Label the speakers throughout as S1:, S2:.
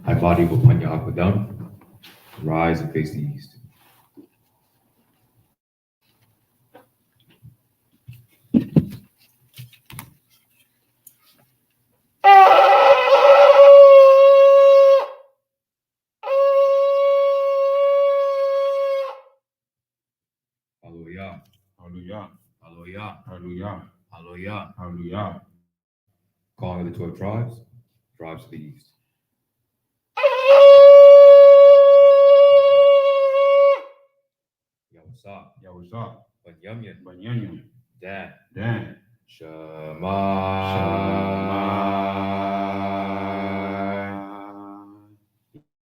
S1: High body will point your aqua down. Rise and face the east. Hallelujah.
S2: Hallelujah.
S1: Hallelujah.
S2: Hallelujah.
S1: Hallelujah.
S2: Hallelujah.
S1: Calling of the 12 tribes. Tribes to the east. Yawasa.
S2: Yawasa.
S1: Banyamyan.
S2: Banyanyan.
S1: Dan.
S2: Dan.
S1: Shema.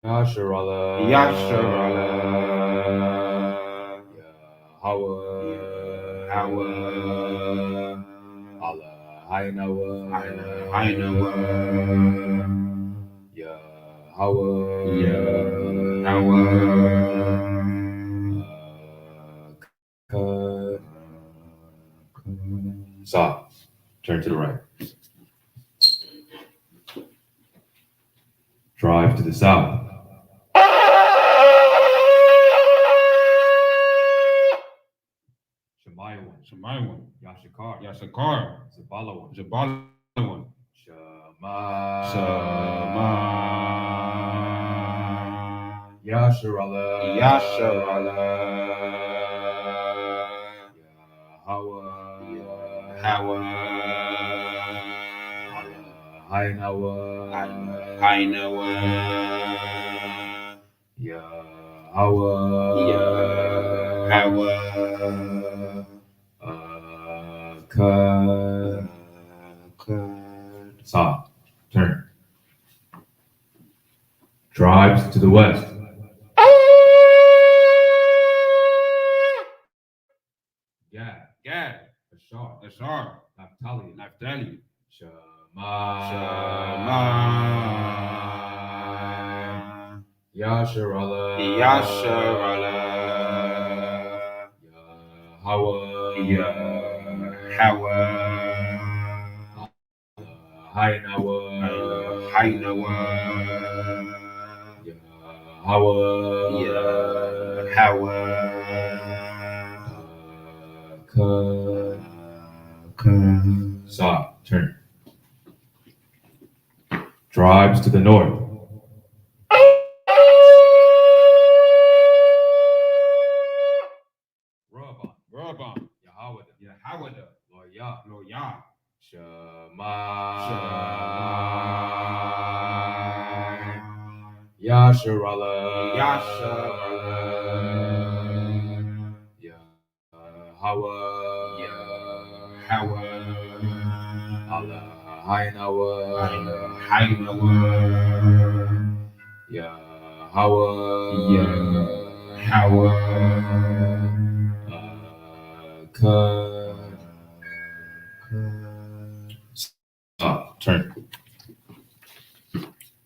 S1: Yasharala.
S2: Yasharala.
S1: Yahweh.
S2: Yahweh.
S1: Allah. Hainawa.
S2: Hainawa.
S1: Yahweh. Stop. Turn to the right. Drive to the south. Shemayawan.
S2: Shemaiwan.
S1: Yashakar.
S2: Yashakar.
S1: Zabalawan.
S2: Zabalawan.
S1: Shema.
S2: Shema.
S1: Yasharala.
S2: Yasharala.
S1: Yahweh.
S2: Yahweh.
S1: Hainawa.
S2: Hainawa.
S1: Yahweh.
S2: Yahweh.
S1: Stop. Turn. Tribes to the west. Gad.
S2: Gad.
S1: Ashar.
S2: Ashar.
S1: Naphtali.
S2: Naphtali.
S1: Shema.
S2: Shema.
S1: Yasharala.
S2: Yasharala.
S1: Yahweh.
S2: Yahweh.
S1: Hainawa.
S2: Hainawa.
S1: Yahweh.
S2: Yahweh.
S1: Stop. Turn. Tribes to the north.
S2: Reuben.
S1: Yahweh.
S2: Yahweh.
S1: Loyah.
S2: Loyah.
S1: Shema.
S2: Shema.
S1: Yasharala.
S2: Yasharala.
S1: Yahweh.
S2: Yahweh.
S1: Allah. Hainawa.
S2: Hainawa.
S1: Yahweh.
S2: Yahweh.
S1: Stop. Turn.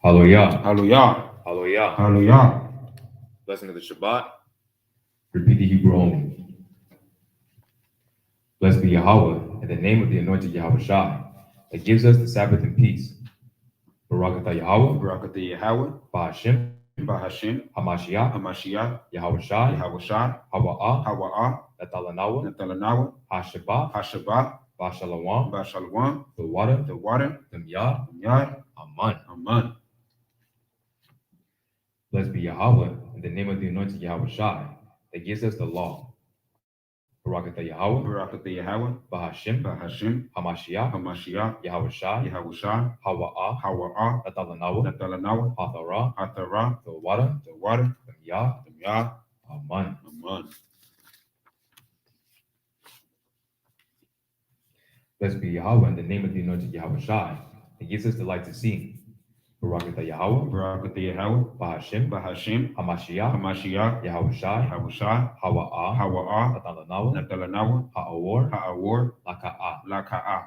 S1: Hallelujah.
S2: Hallelujah.
S1: Hallelujah.
S2: Hallelujah.
S1: Blessing of the Shabbat. Repeat the Hebrew only. Blessed be Yahweh in the name of the anointed Yahweh Shai that gives us the Sabbath in peace. Barak atah Yahweh.
S2: Barak atah Yahweh.
S1: Ba'Hashem.
S2: Ba'Hashem.
S1: Hamashiach.
S2: Hamashiach.
S1: Yahweh Shai.
S2: Yahweh Shai.
S1: Hawa'ah.
S2: Hawa'ah.
S1: Natalanawa.
S2: Natalanawa.
S1: Hashabah.
S2: Hashabah.
S1: Ba'Shalom.
S2: Ba'Shalom.
S1: The water.
S2: The water.
S1: Yad.
S2: Yad.
S1: Aman.
S2: Aman.
S1: Blessed be Yahweh in the name of the anointed Yahweh Shai that gives us the law. Barak atah Yahweh.
S2: Barak atah Yahweh.
S1: Ba'Hashem.
S2: Ba'Hashem.
S1: Hamashiach.
S2: Hamashiach.
S1: Yahweh Shai.
S2: Yahweh Shai.
S1: Hawa'ah.
S2: Hawa'ah.
S1: Natalanawa.
S2: Natalanawa.
S1: Hatharah.
S2: Hatarah.
S1: The water.
S2: The water.
S1: Yad.
S2: Yad.
S1: Aman.
S2: Aman.
S1: Blessed be Yahweh in the name of the anointed Yahweh Shai that gives us the light to see. Barak atah Yahweh.
S2: Barak atah Yahweh.
S1: Ba'Hashem.
S2: Ba'Hashem.
S1: Hamashiach.
S2: Hamashiach.
S1: Yahweh Shai.
S2: Yahweh Shai.
S1: Hawa'ah.
S2: Hawa'ah.
S1: Natalanawa.
S2: Natalanawa.
S1: Ha'awor.
S2: Ha'awor.
S1: Laka'ah.
S2: Laka'ah.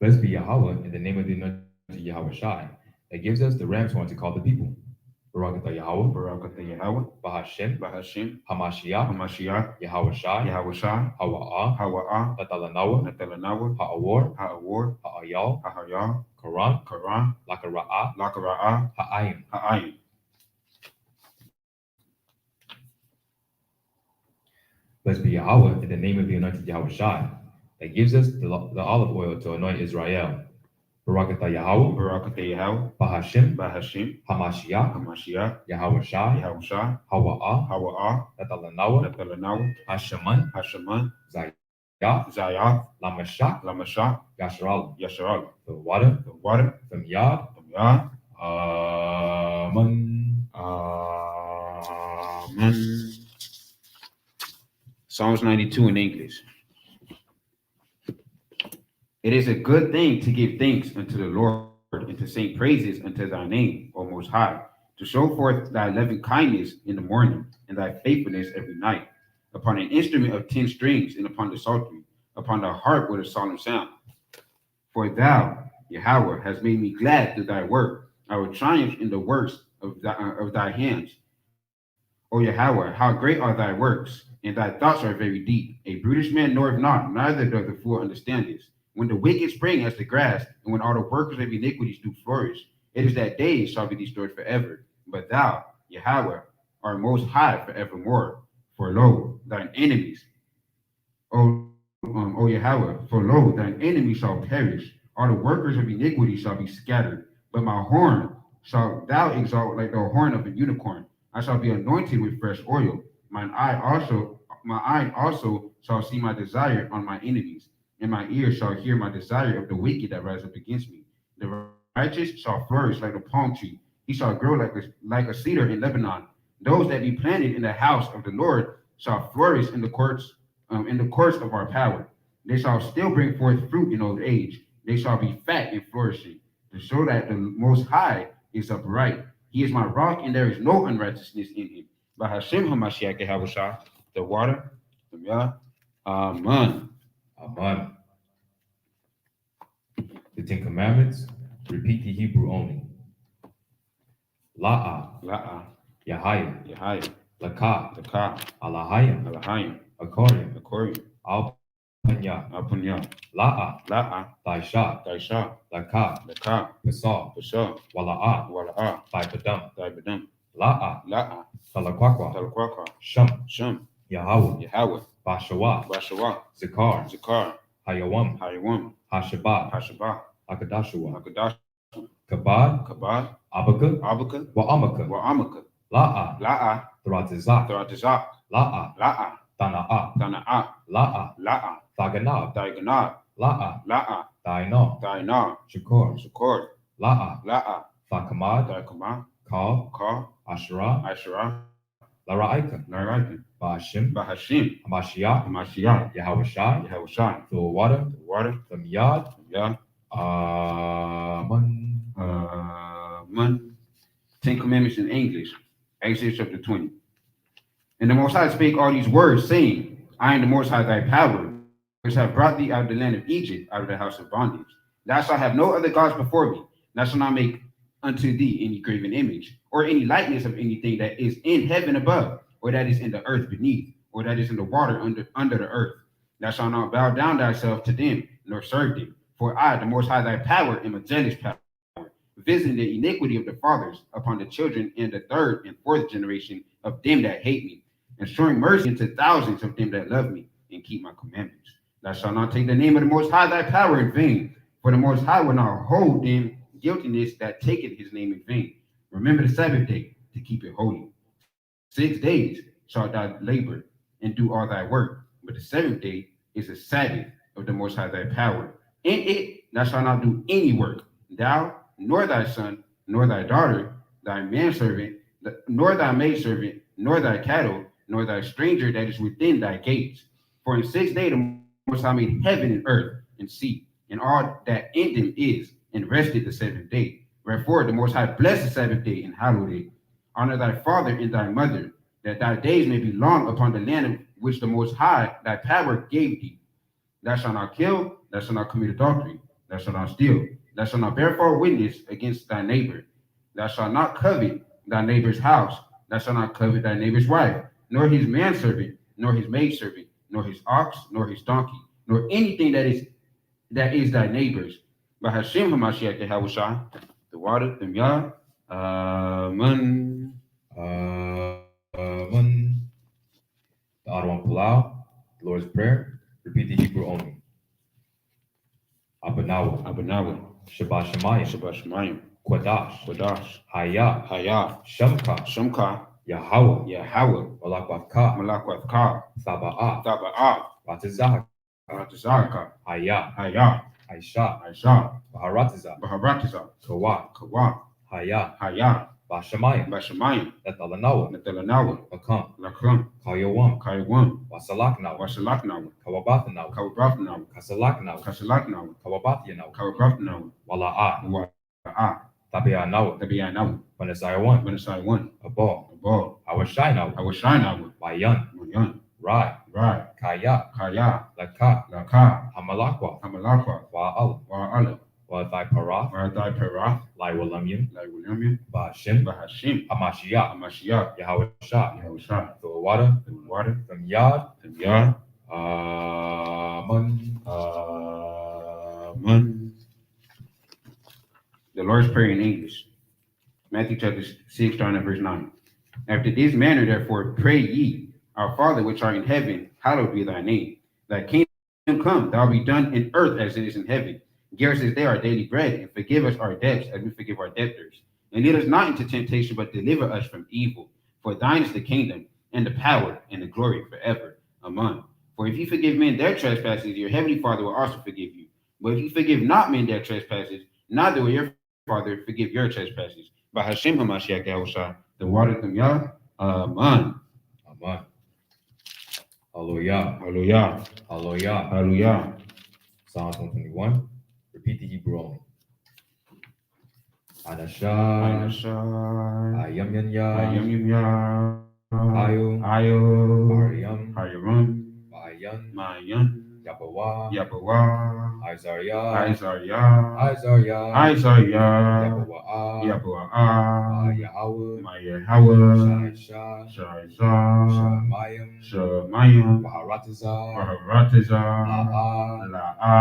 S1: Blessed be Yahweh in the name of the anointed Yahweh Shai that gives us the ram's horn to call the people. Barak atah Yahweh,
S2: Barak atah Yahweh,
S1: Bahashem,
S2: Bahashem,
S1: Hamashiach,
S2: Hamashiach,
S1: Yahweh Shai,
S2: Yahweh Shai,
S1: Hawa'ah,
S2: Hawa'ah,
S1: Natalanawa,
S2: Natalanawa,
S1: Ha'awar,
S2: Ha'awar,
S1: Ha'ayal,
S2: Ha'ayah,
S1: Quran,
S2: Quran,
S1: Lakara'ah,
S2: Lakara'ah,
S1: Ha'ayim.
S2: Ha'ayim.
S1: Blessed be Yahweh in the name of the anointed Yahweh Shai, that gives us the olive oil to anoint Israel. Barak atah Yahweh,
S2: Barak atah Yahweh,
S1: Bahashem,
S2: Bahashem,
S1: Hamashiach,
S2: Hamashiach,
S1: Yahweh Shai,
S2: Yahweh Shai,
S1: Hawa'ah,
S2: Hawa'ah,
S1: Natalanawa,
S2: Natalanawa,
S1: Hasheman,
S2: Hasheman,
S1: Zayah,
S2: Zayah,
S1: Lamashach,
S2: Lamashah,
S1: Yasharal.
S2: Yasharal.
S1: The water
S2: The water
S1: from Yad,
S2: from Yah.
S1: Amen.
S2: Amen. Psalms 92 in English. It is a good thing to give thanks unto the Lord and to sing praises unto thy name, O Most High, to show forth thy loving kindness in the morning and thy faithfulness every night, upon an instrument of 10 strings and upon the psaltery, upon the harp with a solemn sound. For thou, Yahweh, hast made me glad through thy work. I will triumph in the works of thy hands. O Yahweh, how great are thy works, and thy thoughts are very deep. A brutish man knoweth not, neither doth the fool understand this. When the wicked spring as the grass, and when all the workers of iniquities do flourish, it is that days shall be destroyed forever. But thou, Yahweh, art most high forevermore. For lo, thine enemies, O Yahweh, for lo, thine enemies shall perish. All the workers of iniquity shall be scattered. But my horn shalt thou exalt like the horn of a unicorn. I shall be anointed with fresh oil. My eye also shall see my desire on my enemies, and my ears shall hear my desire of the wicked that rise up against me. The righteous shall flourish like a palm tree. He shall grow like a cedar in Lebanon. Those that be planted in the house of the Lord shall flourish in the courts of our power. They shall still bring forth fruit in old age. They shall be fat and flourishing, to show that the Most High is upright. He is my rock, and there is no unrighteousness in him. By Hashem HaMashiach Yahushua, the water from Yah. Amen.
S1: Amen. The Ten Commandments, repeat the Hebrew only. La'ah,
S2: La'ah,
S1: Yahaya,
S2: Yahaya,
S1: Lakah,
S2: Lakah,
S1: Alahayim,
S2: Alahayim,
S1: Akorim,
S2: Akorim,
S1: Al-Panya,
S2: Apunya,
S1: La'ah,
S2: La'ah,
S1: Daisha,
S2: Daisha,
S1: Lakah,
S2: Lakah,
S1: Pesah,
S2: Pesah,
S1: Wala'ah,
S2: Wala'ah,
S1: Daibadam,
S2: Daibadam,
S1: La'ah,
S2: La'ah,
S1: Talakwakwa,
S2: Talquaqua,
S1: Shum,
S2: Shem,
S1: Yahweh,
S2: Yahweh,
S1: Bashawa,
S2: Bashawah,
S1: Zikar,
S2: Zakar,
S1: Hayawam,
S2: Hayawam,
S1: Hashabah,
S2: Hashabah,
S1: Akadashua,
S2: Hakadash,
S1: Kabad,
S2: Kabad,
S1: Abaka,
S2: Abaka,
S1: Wa'amaka,
S2: Wa'amaka,
S1: La'ah,
S2: La'ah,
S1: Thratizak,
S2: Taratizak,
S1: La'ah,
S2: La'ah,
S1: Tana'ah,
S2: Tana'ah,
S1: La'ah,
S2: La'ah,
S1: Thaganab,
S2: Diagonal,
S1: La'ah,
S2: La'ah,
S1: Dainah,
S2: Diana,
S1: Shakor,
S2: Shakor,
S1: La'ah,
S2: La'ah,
S1: Thakamad,
S2: Diakama,
S1: Kal,
S2: Ka,
S1: Asherah,
S2: Asherah,
S1: Lara'ika,
S2: Laraikan,
S1: Ba'ashim,
S2: Bahashim,
S1: Hamashiach,
S2: Hamashiach,
S1: Yahweh Shai,
S2: Yahushai,
S1: the water
S2: the water,
S1: from Yad,
S2: Yah,
S1: Amen.
S2: Amen. 10 Commandments in English, Exodus chapter 20. And the Most High spake all these words, saying, I am the Most High thy power, which have brought thee out of the land of Egypt, out of the house of bondage. Thou shalt have no other gods before me. Thou shalt not make unto thee any graven image, or any likeness of anything that is in heaven above, or that is in the earth beneath, or that is in the water under the earth. Thou shalt not bow down thyself to them, nor serve them. For I, the Most High thy power, am a jealous power, visiting the iniquity of the fathers upon the children and the third and fourth generation of them that hate me, and showing mercy unto thousands of them that love me and keep my commandments. Thou shalt not take the name of the Most High thy power in vain, for the Most High will not hold them guiltiness that taketh his name in vain. Remember the Sabbath day to keep it holy. 6 days shalt thou labor and do all thy work, but the seventh day is a Sabbath of the Most High thy power. In it thou shalt not do any work, thou, nor thy son, nor thy daughter, thy manservant, nor thy maidservant, nor thy cattle, nor thy stranger that is within thy gates. For in 6 days the Most High made heaven and earth and sea, and all that in them is, and rested the seventh day. Wherefore the Most High blessed the Sabbath day and hallowed it. Honor thy father and thy mother, that thy days may be long upon the land of which the Most High thy power gave thee. Thou shalt not kill, thou shalt not commit adultery, thou shalt not steal, thou shalt not bear false witness against thy neighbor, thou shalt not covet thy neighbor's house. Thou shalt not covet thy neighbor's wife, nor his manservant, nor his maidservant, nor his ox, nor his donkey, nor anything that is thy neighbor's. By Hashem Hamashiach Yahushua, the water, the Yah, Amen.
S1: Amen. The Otto one Palau, the Lord's Prayer. Repeat the Hebrew only. Abanawa,
S2: Abanawa,
S1: Shabbat Shemayim,
S2: Shabbat Shemayim,
S1: Quadash,
S2: Quadash,
S1: Hayah,
S2: Hayah,
S1: Shamka,
S2: Shumka,
S1: Yahweh,
S2: Yahweh,
S1: Malakwavka,
S2: Malakwavka,
S1: Thaba'ah,
S2: Taba'ah,
S1: Ratazah,
S2: Ratazaka,
S1: Hayah,
S2: Hayah,
S1: Aisha,
S2: Aisha,
S1: Baharatiza,
S2: Baharatiza,
S1: Kawah,
S2: Kawa,
S1: Hayah,
S2: Hayah,
S1: Bashamayim,
S2: Bashamayim,
S1: Natalanawa,
S2: Natalanawa,
S1: Lakam,
S2: Lakram,
S1: Kayawam,
S2: Kaiwan,
S1: Wasalaknawa,
S2: Washalaknawa,
S1: Kawabathanawa,
S2: Kawabrafnawa,
S1: Kasalaknawa,
S2: Kasalaknawa,
S1: Kawabathanawa,
S2: Kawabrafnawa,
S1: Wala'ah,
S2: Wa'a,
S1: Tabianawa,
S2: Tabianawa,
S1: Manasaiwan,
S2: Venezuela,
S1: Abal,
S2: Abal,
S1: Awashainawa,
S2: Awashinawa,
S1: Mayan,
S2: Mayan,
S1: Rai,
S2: Rai,
S1: Kaya,
S2: Kaya,
S1: Laka,
S2: Laka,
S1: Hamalakwa,
S2: Hamalakwa,
S1: Wa'al,
S2: Wa'ala,
S1: Wa'athai Parath,
S2: Wa'atai Perah,
S1: Lai Walamyam,
S2: Lai William,
S1: Ba'ashim,
S2: Bahashim,
S1: Hamashiach,
S2: Amashiach,
S1: Yahweh Shah,
S2: Yahushua,
S1: the water,
S2: the water,
S1: from Yad,
S2: the Yah,
S1: Amen.
S2: Amen. The Lord's Prayer in English. Matthew chapter 6, starting at verse 9. After this manner, therefore, pray ye, Our Father which art in heaven, hallowed be thy name. Thy kingdom come, thy will be done in earth as it is in heaven. Give us this day our daily bread, and forgive us our debts as we forgive our debtors. And lead us not into temptation, but deliver us from evil. For thine is the kingdom, and the power, and the glory forever. Amen. For if you forgive men their trespasses, your heavenly Father will also forgive you. But if you forgive not men their trespasses, neither will your Father forgive your trespasses. By Hashem HaMashiach Yahushua, the water from Yah. Amen.
S1: Amen. Hallelujah.
S2: Hallelujah.
S1: Hallelujah.
S2: Hallelujah.
S1: Psalms 121. Repeat the Hebrew only. Anashai,
S2: Anashai,
S1: Ayam Yanya,
S2: Ayam Yam,
S1: Ayu,
S2: Ayo,
S1: Ariam,
S2: Hayaram,
S1: Mayan,
S2: Mayan,
S1: Yabawa,
S2: Yabawa,
S1: Isaiah,
S2: Isaiah,
S1: Isaiah,
S2: Isaiah,
S1: Yabawa,
S2: Yabawa,
S1: Yahweh,
S2: Mayahawa,
S1: Shaisha,
S2: Shaisa,
S1: Shemayim,
S2: Shemayim,
S1: Baharatiza,
S2: Baharatiza,
S1: La'a,
S2: La'a,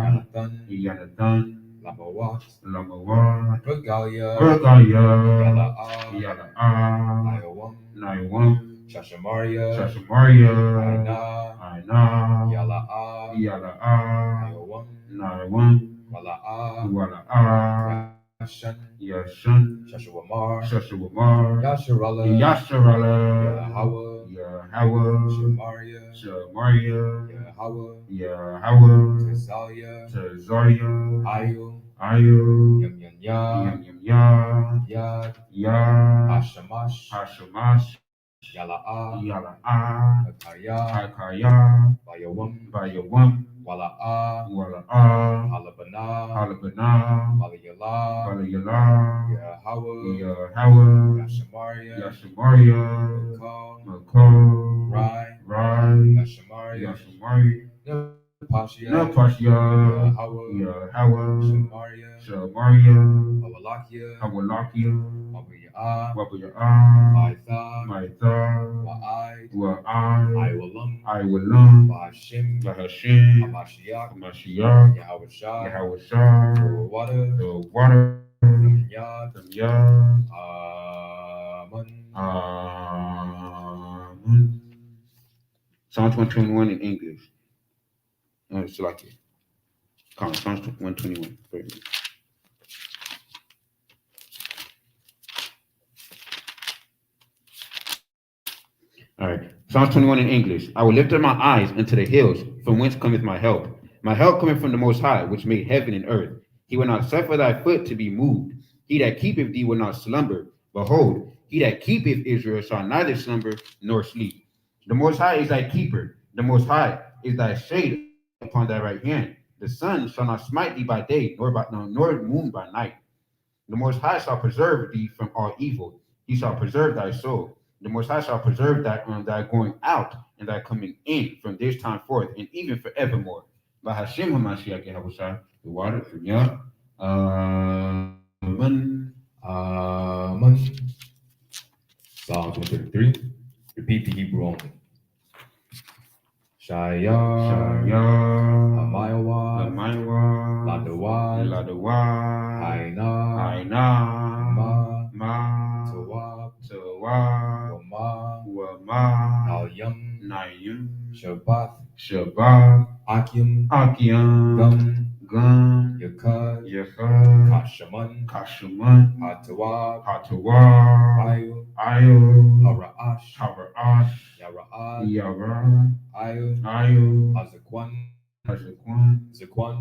S1: Yanathan,
S2: Yanathan,
S1: Lamawat,
S2: Lamawat,
S1: Regalia,
S2: Regaya,
S1: Yala'a,
S2: Yala'a,
S1: Iowam,
S2: Naiwam,
S1: Shashamaria,
S2: Shashamaria,
S1: Aina,
S2: Aina,
S1: Yala'a,
S2: Yala'a,
S1: Iowam,
S2: Naiwam,
S1: Wala'a,
S2: Wala'a,
S1: Yashan,
S2: Yashan,
S1: Shashawamar,
S2: Shashawamar,
S1: Yasharala,
S2: Yasharala,
S1: Yahweh,
S2: Yahweh,
S1: Shemaria,
S2: Shamaria,
S1: Yahweh,
S2: Yahweh,
S1: Tezalia,
S2: Tezaria,
S1: Ayu,
S2: Ayu,
S1: Yam Yanya,
S2: Yam Yam,
S1: Yad,
S2: Yah,
S1: Hashamash,
S2: Hashamash,
S1: Yala'a,
S2: Yala'a,
S1: Hakaya,
S2: Hakaya,
S1: Bayawam,
S2: Bayawam,
S1: Wala'a,
S2: Wala'a,
S1: Halabana,
S2: Halabana,
S1: Balayala,
S2: Balayala,
S1: Yahweh,
S2: Yahweh,
S1: Yashamaria,
S2: Yashamaria,
S1: Makal,
S2: Makal,
S1: Rai,
S2: Rai,
S1: Yashamaria,
S2: Yashamaria,
S1: Napashia,
S2: Napashia,
S1: Yahweh,
S2: Yahweh,
S1: Shamaria,
S2: Shamaria,
S1: Hawalakia,
S2: Hawalakia,
S1: Wabuya'a,
S2: Wabuya'a,
S1: Maitha,
S2: Maitha,
S1: Wa'ai,
S2: Wa'ai,
S1: Iwalam,
S2: Iwalam,
S1: Bahashim,
S2: Bahashim,
S1: Hamashiach,
S2: Mashiach,
S1: Yahweh Shah,
S2: Yahweh Shah,
S1: the water,
S2: the water,
S1: Yad,
S2: the Yah,
S1: Amen.
S2: Amen. Psalms 121 in English. It's like it. Come on, Psalms 121. All right. Psalms 21 in English. I will lift up my eyes unto the hills, from whence cometh my help. My help cometh from the Most High, which made heaven and earth. He will not suffer thy foot to be moved. He that keepeth thee will not slumber. Behold, he that keepeth Israel shall neither slumber nor sleep. The Most High is thy keeper. The Most High is thy shade upon thy right hand. The sun shall not smite thee by day, nor moon by night. The Most High shall preserve thee from all evil. He shall preserve thy soul. The Most High shall preserve thy going out and thy coming in from this time forth and even forevermore. By Hashem HaMashiach Yahushua, the water from Yah. Amen.
S1: Amen. Psalms 133. Repeat the Hebrew only. Shaya, Hamayawad, Ladawad, Haina, Ma, Tawab, Wama, Nalyam, Shabbat, Akim, Gum, Yakad, Kashaman, Hatawab, Ayu, Haraash, Yara'ad, Ayu, Hazakwan, Zakwan,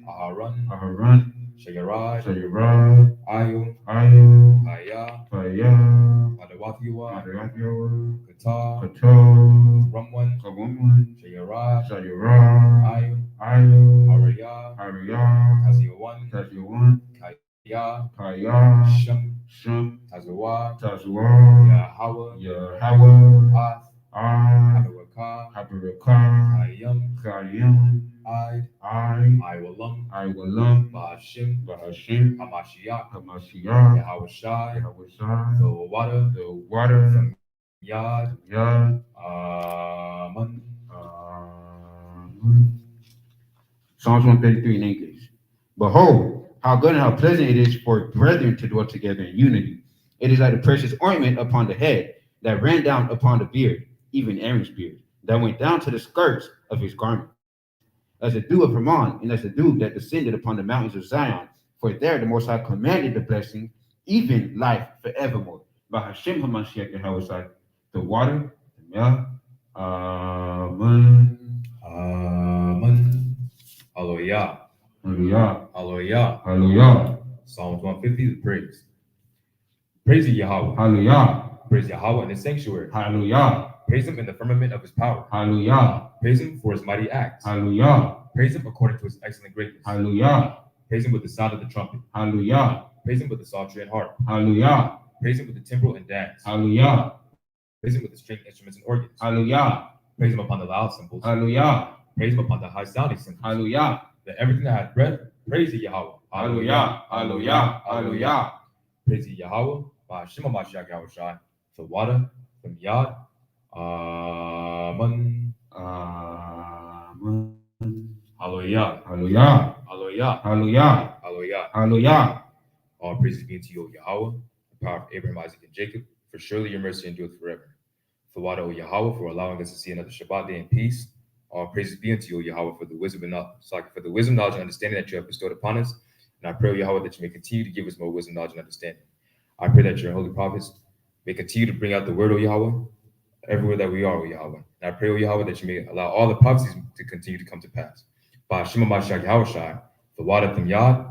S1: Aharan, Shayarad, Ayu, Haya, Madawathiwa, Qatar, Rumwan, Shayarad, Ayu, Haraya, Taziawan, Kaya, Shem, Tazawad, Yahweh, Hath, Habarakah, Hayam, Id, Iwalam, Bahashim, Hamashiach, Yahushai, the water, from Yad, Aman.
S2: Psalms 133 in English. Behold, how good and how pleasant it is for brethren to dwell together in unity. It is like the precious ointment upon the head that ran down upon the beard, even Aaron's beard, that went down to the skirts of his garment. As the dew of Hermon, and as the dew that descended upon the mountains of Zion. For there the Most High commanded the blessing, even life forevermore. By Hashem HaMashiach Yahweh, the water, the milk, Amen.
S1: Hallelujah.
S2: Hallelujah.
S1: Hallelujah.
S2: Hallelujah.
S1: Psalms 150, the praise. Praise ye Yahweh.
S2: Hallelujah.
S1: Praise Yahweh in the sanctuary.
S2: Hallelujah.
S1: Praise him in the firmament of his power.
S2: Hallelujah.
S1: Praise him for his mighty acts.
S2: Hallelujah.
S1: Praise him according to his excellent greatness.
S2: Hallelujah.
S1: Praise him with the sound of the trumpet.
S2: Hallelujah.
S1: Praise him with the psaltery and harp.
S2: Hallelujah.
S1: Praise him with the timbrel and dance.
S2: Hallelujah.
S1: Praise him with the string instruments and organs.
S2: Hallelujah.
S1: Praise him upon the loud cymbals.
S2: Hallelujah.
S1: Praise him upon the high sounding cymbals.
S2: Hallelujah.
S1: That everything that hath breath, praise ye Yahweh.
S2: Hallelujah. Hallelujah. Hallelujah.
S1: Praise ye Yahweh. By Shema Mashiach Yahushai. The water from Yad. Amen.
S2: Amen.
S1: Hallelujah.
S2: Hallelujah.
S1: Hallelujah.
S2: Hallelujah.
S1: Hallelujah.
S2: Hallelujah.
S1: All praises be unto you, O Yahweh, the power of Abraham, Isaac, and Jacob, for surely your mercy endureth forever. For water, O Yahweh, for allowing us to see another Shabbat day in peace. All praises be unto you, O Yahweh, for the wisdom, knowledge, and understanding that you have bestowed upon us. And I pray, O Yahweh, that you may continue to give us more wisdom, knowledge, and understanding. I pray that your holy prophets may continue to bring out the word, O Yahweh, everywhere that we are, O Yahweh. And I pray, O Yahweh, that you may allow all the prophecies to continue to come to pass. By Shema Mashiach Yahushai, the water from Yad.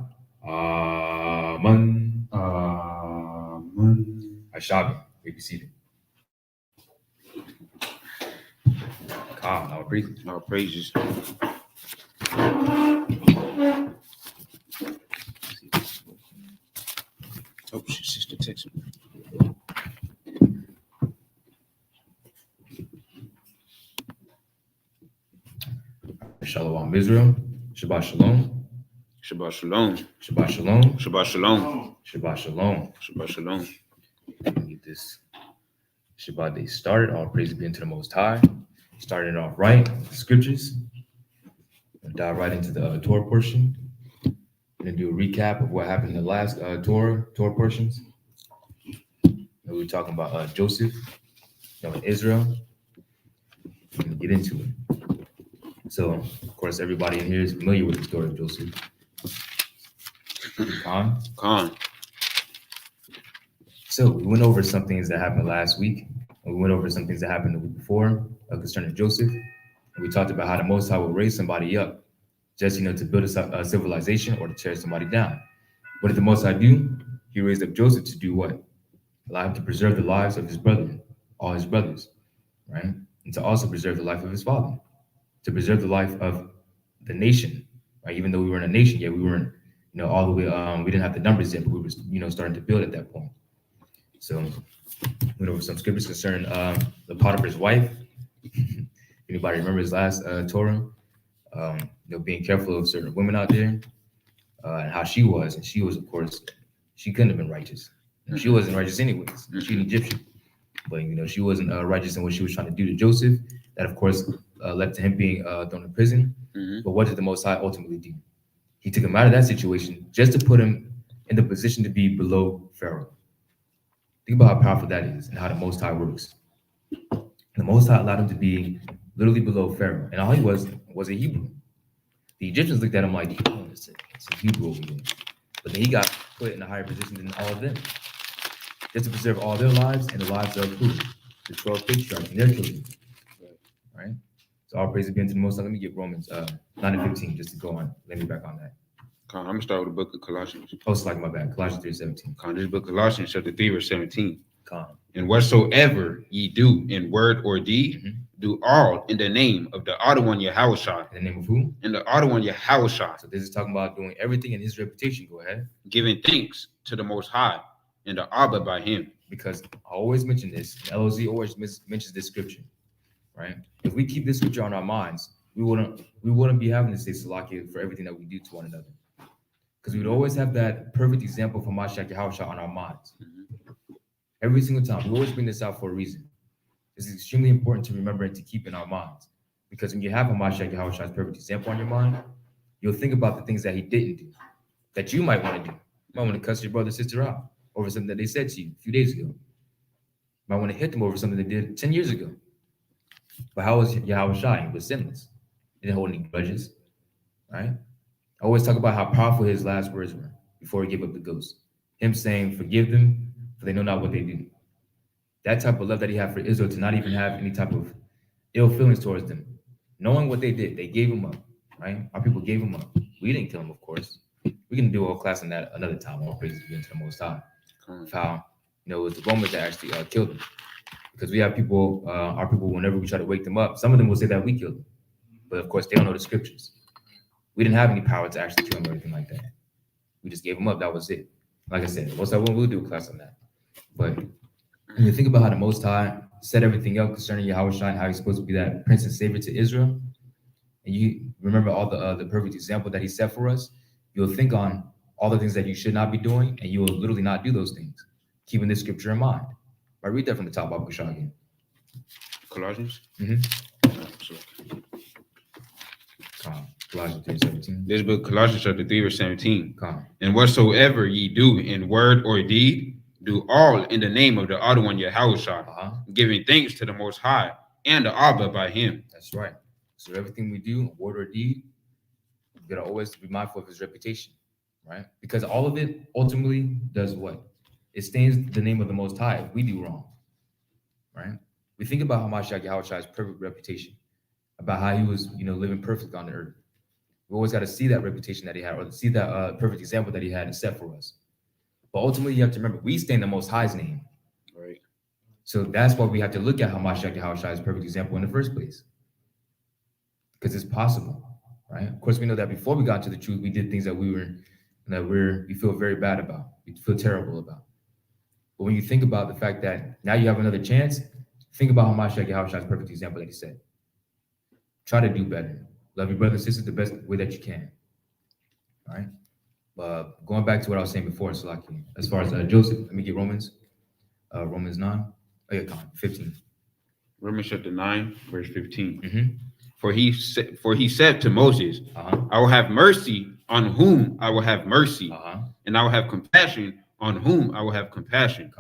S1: Amen.
S2: Amen.
S1: Ashabi, may be seated. Our praises.
S2: Our praises. Oh, sister texted me.
S1: Shalom, Israel. Shabbat Shalom.
S2: Shabbat shalom.
S1: Shabbat Shalom.
S2: Shabbat shalom.
S1: Shabbat Shalom.
S2: Shabbat shalom.
S1: Let me get this Shabbat day started. All praise be unto the Most High. Starting off right, the scriptures. We'll dive right into the Torah portion. I'm going to do a recap of what happened in the last Torah portions. We were talking about Joseph, in Israel. I'm going to get into it. So, of course, everybody in here is familiar with the story of Joseph. Khan. So we went over some things that happened last week, and we went over some things that happened the week before concerning Joseph. And we talked about how the Most High will raise somebody up, just to build a civilization or to tear somebody down. What did the Most High do? He raised up Joseph to do what? Allow him to preserve the lives of his brethren, all his brothers, right? And to also preserve the life of his father, to preserve the life of the nation, right? Even though we were in a nation yet, we weren't, all the way. We didn't have the numbers yet, but we were, starting to build at that point. So, went over some scriptures concerning the Potiphar's wife. Anybody remembers last Torah? Being careful of certain women out there, and how she was, and she was, of course, she couldn't have been righteous. And she wasn't righteous anyways. She's an Egyptian. But she wasn't righteous in what she was trying to do to Joseph. That, of course, led to him being thrown in prison.
S2: Mm-hmm.
S1: But what did the Most High ultimately do? He took him out of that situation just to put him in the position to be below Pharaoh. Think about how powerful that is and how the Most High works. The Most High allowed him to be literally below Pharaoh, and all he was a Hebrew. The Egyptians looked at him like, oh, it's a Hebrew over here. But then he got put in a higher position than all of them, just to preserve all their lives and the lives of who? The 12 patriarchs and their children. Right? So all praise be unto the Most High. Let me get Romans 9 and 15 just to go on. Let me back on that.
S2: I'm gonna start with the book of Colossians.
S1: Oh, it's like my bad. Colossians 3:17.
S2: This book of Colossians chapter 3 verse 17.
S1: Con.
S2: And whatsoever ye do in word or deed,
S1: Mhm.
S2: do all in the name of the other one Yahushua.
S1: In the name of who?
S2: In the other one Yahushua,
S1: So this is talking about doing everything in his reputation. Go ahead.
S2: giving thanks to the Most High and the Abba by him.
S1: Because I always mention this, and LOZ always mentions this scripture, right? If we keep this scripture on our minds, we wouldn't be having to say Salakia for everything that we do to one another. Because we'd always have that perfect example from Mashiach Yahushua on our minds. Every single time. We always bring this out for a reason. This is extremely important to remember and to keep in our minds. Because when you have a Mashiach Yahushua's perfect example on your mind, you'll think about the things that he didn't do, that you might want to do. You might want to cuss your brother or sister out over something that they said to you a few days ago. You might want to hit them over something they did 10 years ago. But how was Yahushua? He was sinless. He didn't hold any grudges, right? I always talk about how powerful his last words were before he gave up the ghost. Him saying, forgive them, for they know not what they do. That type of love that he had for Israel, to not even have any type of ill feelings towards them. Knowing what they did, they gave him up, right? Our people gave him up. We didn't kill him, of course. We can do a whole class on that another time. All praises be unto the Most High. Of how, it was the Romans that actually killed him. Because we have people, our people, whenever we try to wake them up, some of them will say that we killed them. But of course, they don't know the scriptures. We didn't have any power to actually kill him or anything like that. We just gave him up. That was it. Like I said, most of we'll do a class on that. But when you think about how the Most High set everything up concerning Yahushua and how he's supposed to be that Prince and Savior to Israel, and you remember all the perfect example that he set for us, you'll think on all the things that you should not be doing, and you will literally not do those things, keeping this scripture in mind. I read that from the top of Shah again.
S2: Colossians?
S1: Colossians 3:17.
S2: This book, Colossians chapter 3, verse 17.
S1: Come.
S2: And whatsoever ye do in word or deed, do all in the name of the other one Yahushua, giving thanks to the Most High and the Abba by him.
S1: That's right. So everything we do, word or deed, we gotta always be mindful of his reputation, right? Because all of it ultimately does what? It stains the name of the Most High if we do wrong, right? We think about how Mashiach Yahushua's perfect reputation, about how he was, living perfect on the earth. We always got to see that reputation that he had, or see that perfect example that he had and set for us. But ultimately, you have to remember, we stain the Most High's name.
S2: Right.
S1: So that's why we have to look at how Mashiach Yahushua's perfect example in the first place. Because it's possible, right? Of course, we know that before we got to the truth, we did things that we feel very bad about, we feel terrible about. But when you think about the fact that now you have another chance, think about how Mashiach Yahushua's perfect example that he said. Try to do better. Love your brother and sister the best way that you can. All right. Going back to what I was saying before, Salaki, as far as Joseph, let me get Romans 9. Oh, yeah, 15.
S2: Romans chapter 9, verse 15.
S1: Mm-hmm.
S2: For he said to Moses, I will have mercy on whom I will have mercy, and I will have compassion on whom I will have compassion.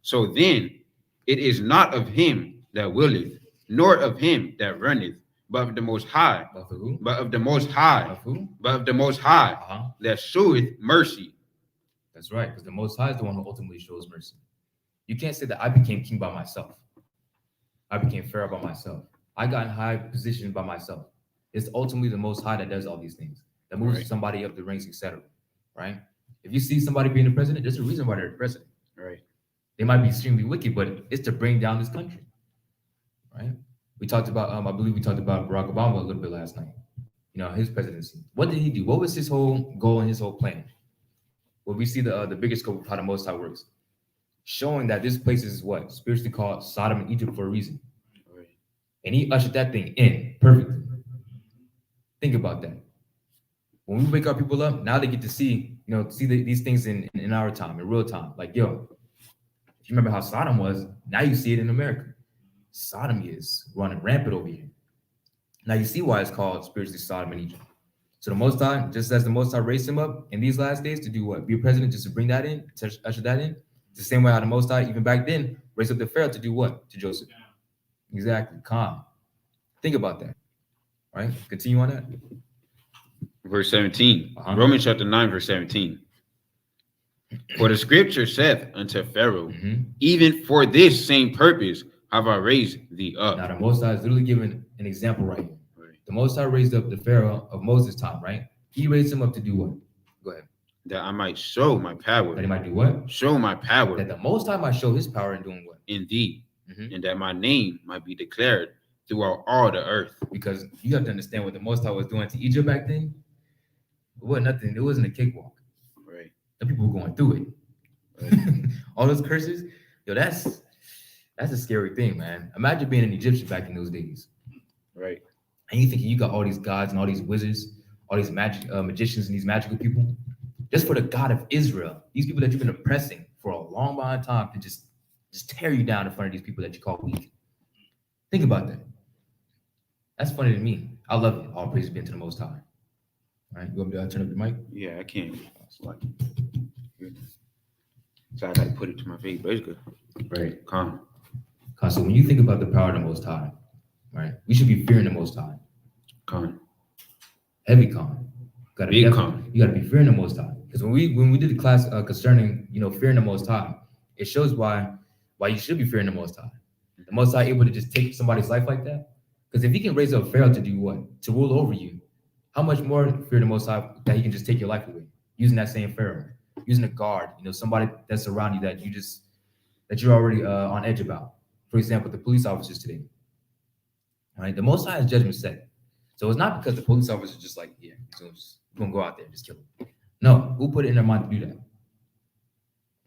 S2: So then it is not of him that willeth, nor of him that runneth, but of the Most High, but of the Most High, but of the Most High that showeth mercy.
S1: That's right, because the Most High is the one who ultimately shows mercy. You can't say that I became king by myself. I became Pharaoh by myself. I got in high position by myself. It's ultimately the Most High that does all these things, that moves somebody up the ranks, etc. Right? If you see somebody being the president, there's a reason why they're the president.
S2: Right.
S1: They might be extremely wicked, but it's to bring down this country. Right? We talked about, I believe we talked about Barack Obama a little bit last night. His presidency. What did he do? What was his whole goal and his whole plan? Well, we see the biggest scope of how the Most High works, showing that this place is what spiritually called Sodom and Egypt for a reason. Right. And he ushered that thing in perfectly. Think about that. When we wake our people up, now they get to see, these things in our time, in real time. Like, yo, If you remember how Sodom was, now you see it in America. Sodomy is running rampant over here. Now you see why it's called spiritually Sodom in Egypt. So the Most High, just as the Most High raised him up in these last days to do what? Be a president, just to bring that in, to usher that in. It's the same way how the Most High, even back then, raised up the Pharaoh to do what? To Joseph. Exactly. Calm. Think about that. Right? Continue on that.
S2: Verse 17.
S1: Uh-huh.
S2: Romans chapter 9, verse 17. For the scripture saith unto Pharaoh, even for this same purpose have I raised thee up.
S1: Now the Most High is literally giving an example right here.
S2: Right.
S1: The Most High raised up the Pharaoh of Moses' time, right? He raised him up to do what? Go ahead.
S2: That I might show my power.
S1: That he might do what?
S2: Show my power.
S1: That the Most High might show his power in doing what?
S2: In thee. And that my name might be declared throughout all the earth.
S1: Because you have to understand what the Most High was doing to Egypt back then. It wasn't nothing. It wasn't a cakewalk.
S2: Right.
S1: The people were going through it. Right. All those curses, yo, that's a scary thing, man. Imagine being an Egyptian back in those days.
S2: Right.
S1: And you thinking you got all these gods and all these wizards, all these magicians and these magical people, just for the God of Israel, these people that you've been oppressing for a long amount of time to just tear you down in front of these people that you call weak. Think about that. That's funny to me. I love it. All praise be unto the Most High. All right, you want me to turn up your mic?
S2: Yeah, I can't. So I got to put it to my face, but it's good.
S1: Right.
S2: Calm.
S1: So when you think about the power of the Most High, right, we should be fearing the Most High.
S2: Calm.
S1: Heavy calm.
S2: Big calm.
S1: You got to be fearing the Most High. Because when we did the class concerning, fearing the Most High, it shows why you should be fearing the Most High. The Most High able to just take somebody's life like that? Because if he can raise up Pharaoh to do what? To rule over you, how much more fear the Most High that he can just take your life away using that same Pharaoh, using a guard, somebody that's around you that you're already on edge about. For example, the police officers today, right? The Most High is judgment set. So it's not because the police officers just like, yeah, we're gonna go out there and just kill them. No, who put it in their mind to do that?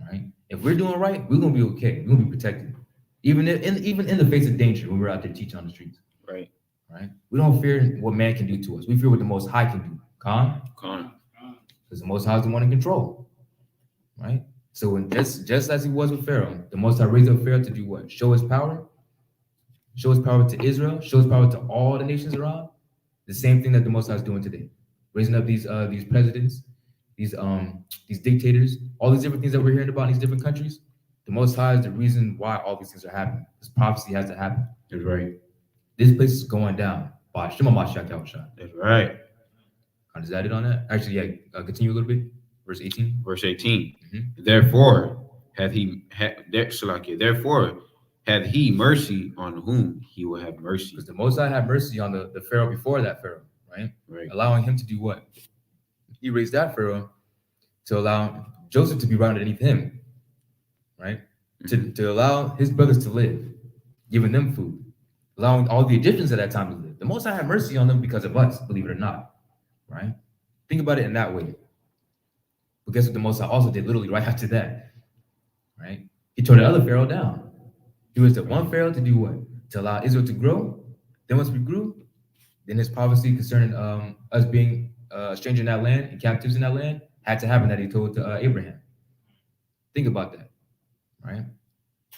S1: Right? If we're doing right, we're gonna be okay. We're gonna be protected, even in the face of danger when we're out there teaching on the streets.
S2: Right.
S1: Right. We don't fear what man can do to us. We fear what the Most High can do. Calm. Because the Most High is the one in control. Right. So when just as he was with Pharaoh, the Most High raised up Pharaoh to do what? Show his power. Show his power to Israel. Show his power to all the nations around. The same thing that the Most High is doing today, raising up these presidents, these dictators, all these different things that we're hearing about in these different countries. The Most High is the reason why all these things are happening. This prophecy has to happen.
S2: That's right.
S1: This place is going down. By Shema Mashiach Yahushua.
S2: That's right.
S1: Is that it on that? Actually, yeah. Continue a little bit. Verse 18.
S2: Verse 18. Therefore hath he mercy on whom he will have mercy.
S1: Because the Most High had mercy on the Pharaoh before that Pharaoh, right?
S2: Right.
S1: Allowing him to do what? He raised that Pharaoh to allow Joseph to be right underneath him, right? To allow his brothers to live, giving them food, allowing all the Egyptians at that time to live. The Most High had mercy on them because of us, believe it or not, right? Think about it in that way. But guess what the Most High also did literally right after that, right? He tore the other Pharaoh down. He was the one Pharaoh to do what? To allow Israel to grow. Then once we grew, then this prophecy concerning us being a stranger in that land and captives in that land had to happen that he told to Abraham. Think about that, right?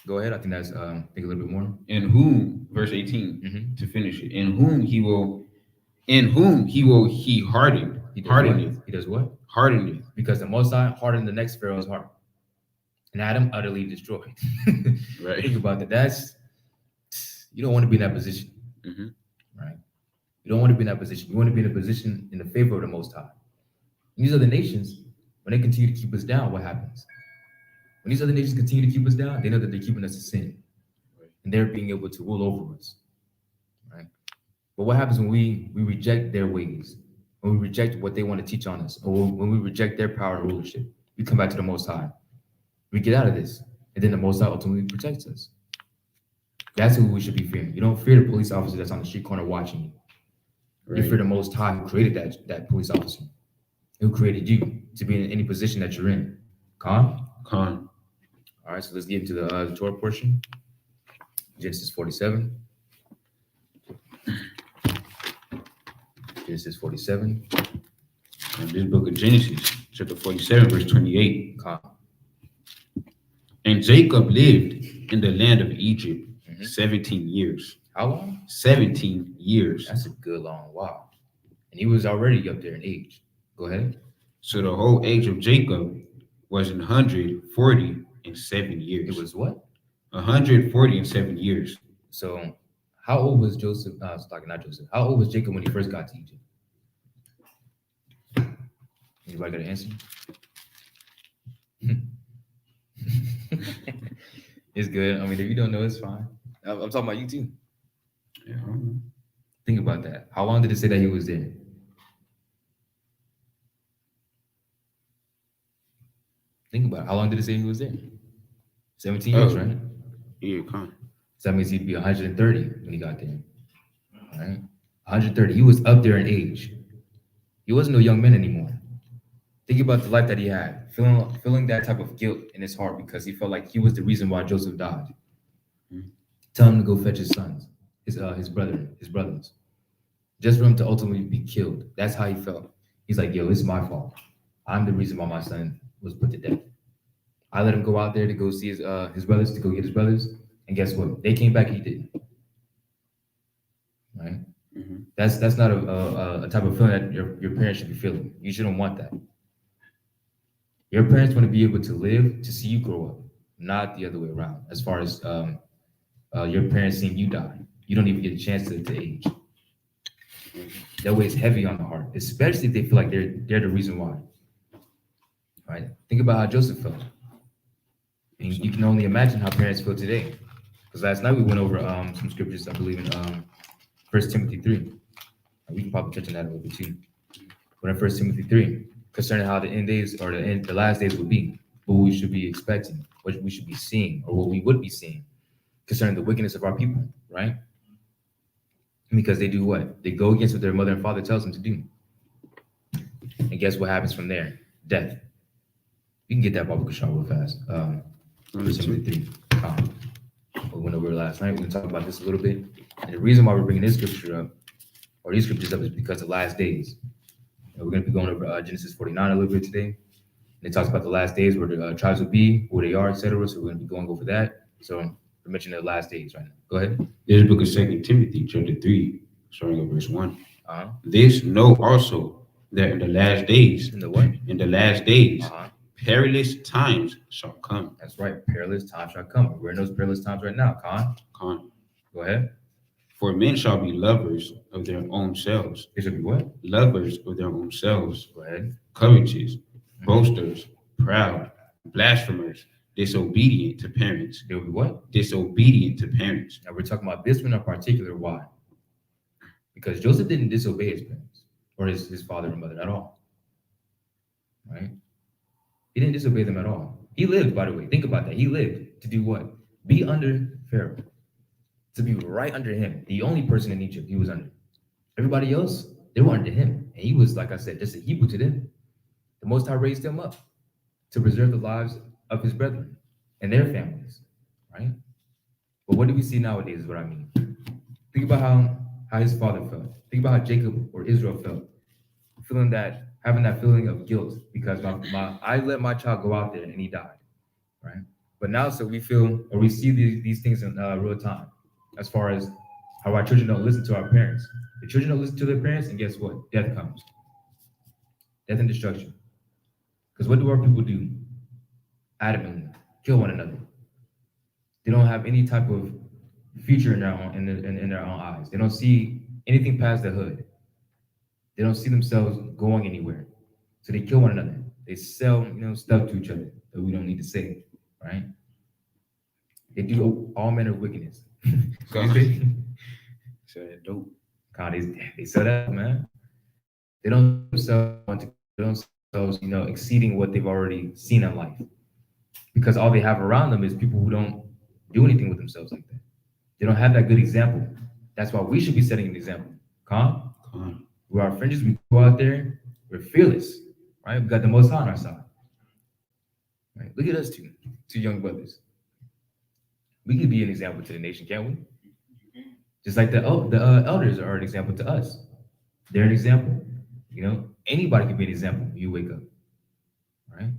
S1: Go ahead. I think that's think a little bit more.
S2: In whom, verse 18, to finish it. In whom he hardened.
S1: He does
S2: hardened
S1: what?
S2: it.
S1: He does what?
S2: Hardened it.
S1: Because the Most High hardened the next Pharaoh's heart, and Adam utterly destroyed.
S2: Right.
S1: Think about that. You don't want to be in that position, right? You don't want to be in that position. You want to be in a position in the favor of the Most High. And these other nations, when they continue to keep us down, what happens? When these other nations continue to keep us down, they know that they're keeping us in sin, and they're being able to rule over us, right? But what happens when we reject their ways, when we reject what they want to teach on us, or when we reject their power and rulership? We come back to the Most High. We get out of this, and then the Most High ultimately protects us. That's who we should be fearing. You don't fear the police officer that's on the street corner watching you. Right. You fear the Most High who created that police officer, who created you to be in any position that you're in. Khan? All right, so let's get into the Torah portion. Genesis 47. Genesis 47.
S2: And this book of Genesis, chapter 47, verse 28.
S1: Khan.
S2: And And Jacob lived in the land of Egypt
S1: Mhm.
S2: 17 years.
S1: How long?
S2: 17 years.
S1: That's a good long while. And he was already up there in age. Go ahead.
S2: So the whole age of Jacob was 147 years.
S1: It was what?
S2: 147 years.
S1: So how old was Joseph? Not Joseph. How old was Jacob when he first got to Egypt? Anybody got an answer? It's good. I mean, if you don't know, it's fine. I'm talking about you too.
S2: Yeah.
S1: Think about that. How long did it say that he was there? Think about it. How long did it say he was there? 17 years, right?
S2: Yeah, come on.
S1: So that means he'd be 130 when he got there. All right? 130. He was up there in age. He wasn't a young man anymore. Think about the life that he had, feeling that type of guilt in his heart because he felt like he was the reason why Joseph died. Tell him to go fetch his sons, his brothers, just for him to ultimately be killed. That's how he felt. He's like, yo, it's my fault. I'm the reason why my son was put to death. I let him go out there to go see his brothers, to go get his brothers, and guess what? They came back, he didn't. Right?
S2: Mhm.
S1: That's not a type of feeling that your parents should be feeling. You shouldn't want that. Your parents want to be able to live to see you grow up, not the other way around. As far as your parents seeing you die, you don't even get a chance to age. That weighs heavy on the heart, especially if they feel like they're the reason why. Right? Think about how Joseph felt. And you can only imagine how parents feel today. Because last night we went over some scriptures, I believe in 1 Timothy 3. We can probably touch on that a little bit too. But in 1 Timothy 3, concerning how the end days or the last days will be, what we should be expecting, what we should be seeing, or what we would be seeing concerning the wickedness of our people, right? Because they do what? They go against what their mother and father tells them to do. And guess what happens from there? Death. You can get that Bible shot real fast. 1 Timothy 3. We went over it last night. We're going to talk about this a little bit. And the reason why we're bringing this scripture up, or these scriptures up, is because of the last days. And we're going to be going over Genesis 49 a little bit today. And it talks about the last days, where the tribes will be, who they are, etc. So we're going to be going over that. So we're mentioning the last days right now. Go ahead.
S2: This book of 2 Timothy, chapter 3, starting at verse 1.
S1: Uh-huh.
S2: This know also that in the last days,
S1: In the what?
S2: in the last days,
S1: Uh-huh.
S2: perilous times shall come.
S1: That's right. Perilous times shall come. We're in those perilous times right now, Con. Go ahead.
S2: For men shall be lovers of their own selves.
S1: It should be what?
S2: Lovers of their own selves.
S1: Go ahead.
S2: Covetous, boasters, proud, blasphemers, disobedient to parents.
S1: It will be what?
S2: Disobedient to parents.
S1: Now we're talking about this one in particular. Why? Because Joseph didn't disobey his parents or his father and mother at all. Right? He didn't disobey them at all. He lived, by the way. Think about that. He lived to do what? Be under Pharaoh. To be right under him. The only person in Egypt he was under. Everybody else, they were under him. And he was, like I said, just a Hebrew to them. The Most High raised him up to preserve the lives of his brethren and their families. Right? But what do we see nowadays is what I mean. Think about how his father felt. Think about how Jacob or Israel felt. Having that feeling of guilt because I let my child go out there and he died. Right? But now, so we feel, or we see these things in real time, as far as how our children don't listen to our parents. The children don't listen to their parents, and guess what? Death comes. Death and destruction. Because what do our people do? Adamantly kill one another. They don't have any type of future in their own eyes. They don't see anything past the hood. They don't see themselves going anywhere. So they kill one another. They sell, stuff to each other that we don't need to say, right? They do all manner of wickedness.
S2: God.
S1: So dope. God, they sell that, man. They don't themselves, exceeding what they've already seen in life. Because all they have around them is people who don't do anything with themselves like that. They don't have that good example. That's why we should be setting an example. Con? We're our fringes, we go out there, we're fearless, right? We got the Most High on our side. Right? Look at us two young brothers. We could be an example to the nation, can't we? Just like the elders are an example to us. They're an example. Anybody can be an example when you wake up, right?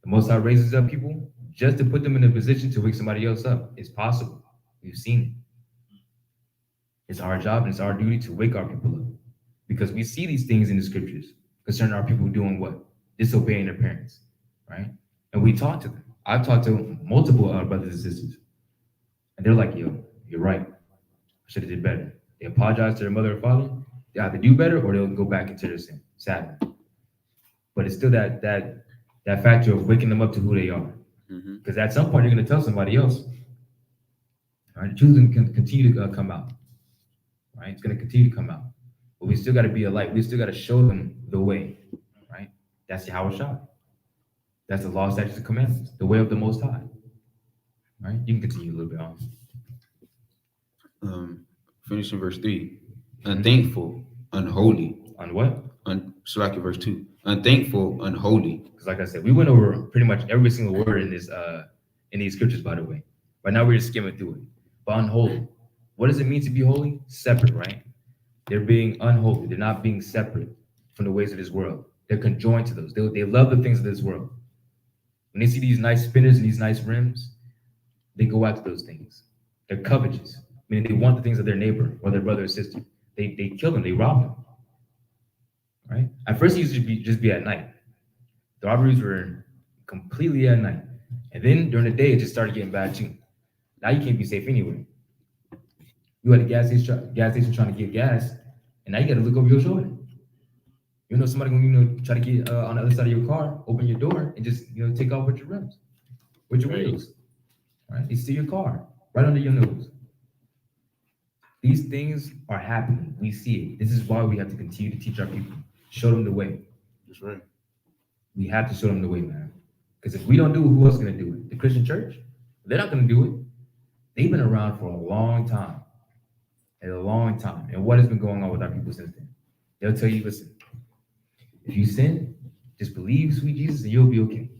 S1: The Most High raises up people just to put them in a position to wake somebody else up. It's possible. We've seen it. It's our job and it's our duty to wake our people up, because we see these things in the scriptures concerning our people doing what? Disobeying their parents, right? And we talk to them. I've talked to multiple brothers and sisters, and they're like, yo, you're right. I should have did better. They apologize to their mother or father. They either do better or they'll go back into their sin, sadly. But it's still that factor of waking them up to who they are. Because at some point, you're going to tell somebody else. Right? The truth can continue to come out. Right? It's going to continue to come out. But we still got to be a light. We still got to show them the way. Right? That's Yahweh Shai. That's the law, statutes, and commandments. The way of the Most High. Right? You can continue a little bit on.
S2: Finishing verse 3. Unthankful, unholy.
S1: On what?
S2: Select verse 2. Unthankful, unholy.
S1: Because like I said, we went over pretty much every single word in this in these scriptures, by the way. Right now we're just skimming through it. But unholy. What does it mean to be holy? Separate, right? They're being unholy. They're not being separate from the ways of this world. They're conjoined to those. They love the things of this world. When they see these nice spinners and these nice rims, they go after those things. They're covetous, meaning they want the things of their neighbor or their brother or sister. They kill them, they rob them. Right? At first, it used to just be at night. The robberies were completely at night. And then during the day, it just started getting bad too. Now you can't be safe anywhere. You at a gas station trying to get gas, and now you got to look over your shoulder. You know somebody gonna try to get on the other side of your car, open your door, and just take off with your rims, with your wheels. Right? They steal your car right under your nose. These things are happening. We see it. This is why we have to continue to teach our people, show them the way.
S2: That's right. We
S1: have to show them the way, man. Because if we don't do it, who else is going to do it? The Christian church? They're not going to do it. They've been around for a long time. And what has been going on with our people since then? They'll tell you, listen, if you sin, just believe sweet Jesus and you'll be okay.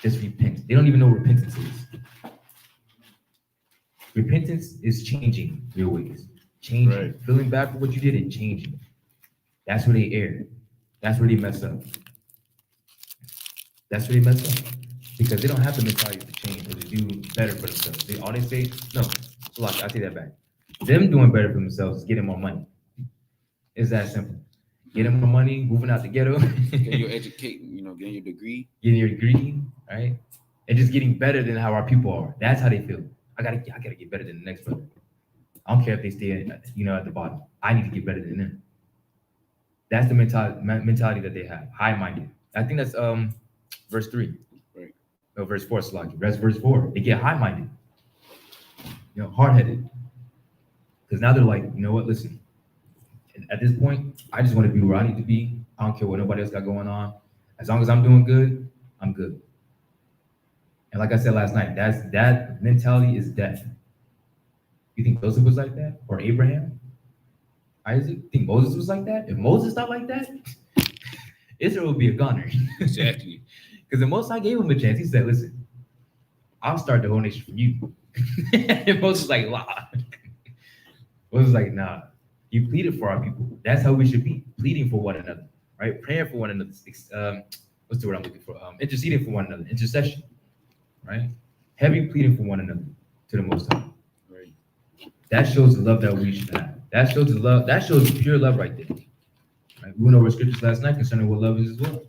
S1: Just repent. They don't even know what repentance is. Repentance is changing your ways. Changing. Right. Feeling bad for what you did and changing. That's where they err. That's where they mess up. Because they don't have the mentality to change or to do better for themselves. They say, no, I take that back. Them doing better for themselves is getting more money. It's that simple. Getting more money, moving out the ghetto.
S2: Getting your education, getting your degree.
S1: Getting your degree, right? And just getting better than how our people are. That's how they feel. I gotta get better than the next brother. I don't care if they stay at the bottom. I need to get better than them. That's the mentality that they have. High-minded. I think that's verse 3.
S2: Right.
S1: No, verse 4, Slaki. That's verse 4. They get high-minded. Hard-headed. Because now they're like, you know what, listen. At this point, I just want to be where I need to be. I don't care what nobody else got going on. As long as I'm doing good, I'm good. And like I said last night, that mentality is death. You think Joseph was like that? Or Abraham? Isaac? You think Moses was like that? If Moses thought like that, Israel would be a goner.
S2: Exactly.
S1: Because the Most High gave him a chance. He said, listen, I'll start the whole nation from you. And Moses was like, wow. Moses was like, nah. You pleaded for our people. That's how we should be. Pleading for one another. Right? Praying for one another. What's the word I'm looking for? Interceding for one another. Intercession. Right? Heavy pleading for one another to the Most High.
S2: Right.
S1: That shows the love that we should have. That shows the love. That shows pure love right there. Right? We went over scriptures last night concerning what love is as well,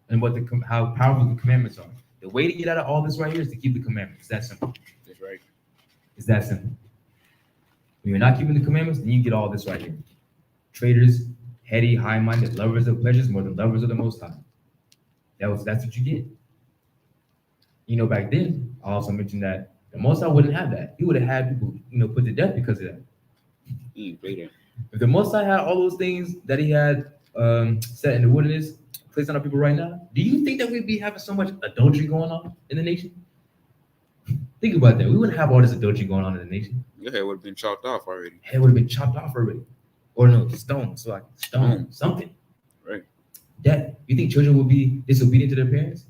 S1: and how powerful the commandments are. The way to get out of all this right here is to keep the commandments. It's that simple.
S2: That's right.
S1: It's that simple. When you're not keeping the commandments, then you get all this right here. Traitors, heady, high-minded, lovers of pleasures more than lovers of the Most High. That's what you get. Back then, I also mentioned that the Most High wouldn't have that. He would have had people, put to death because of that. If the Most High had all those things that he had set in the wilderness, placed on our people right now, do you think that we'd be having so much adultery going on in the nation? Think about that. We wouldn't have all this adultery going on in the nation.
S2: Your head would have been chopped off already.
S1: Head would have been chopped off already. Or no, stone. So stone, something.
S2: Right.
S1: Death. You think children will be disobedient to their parents?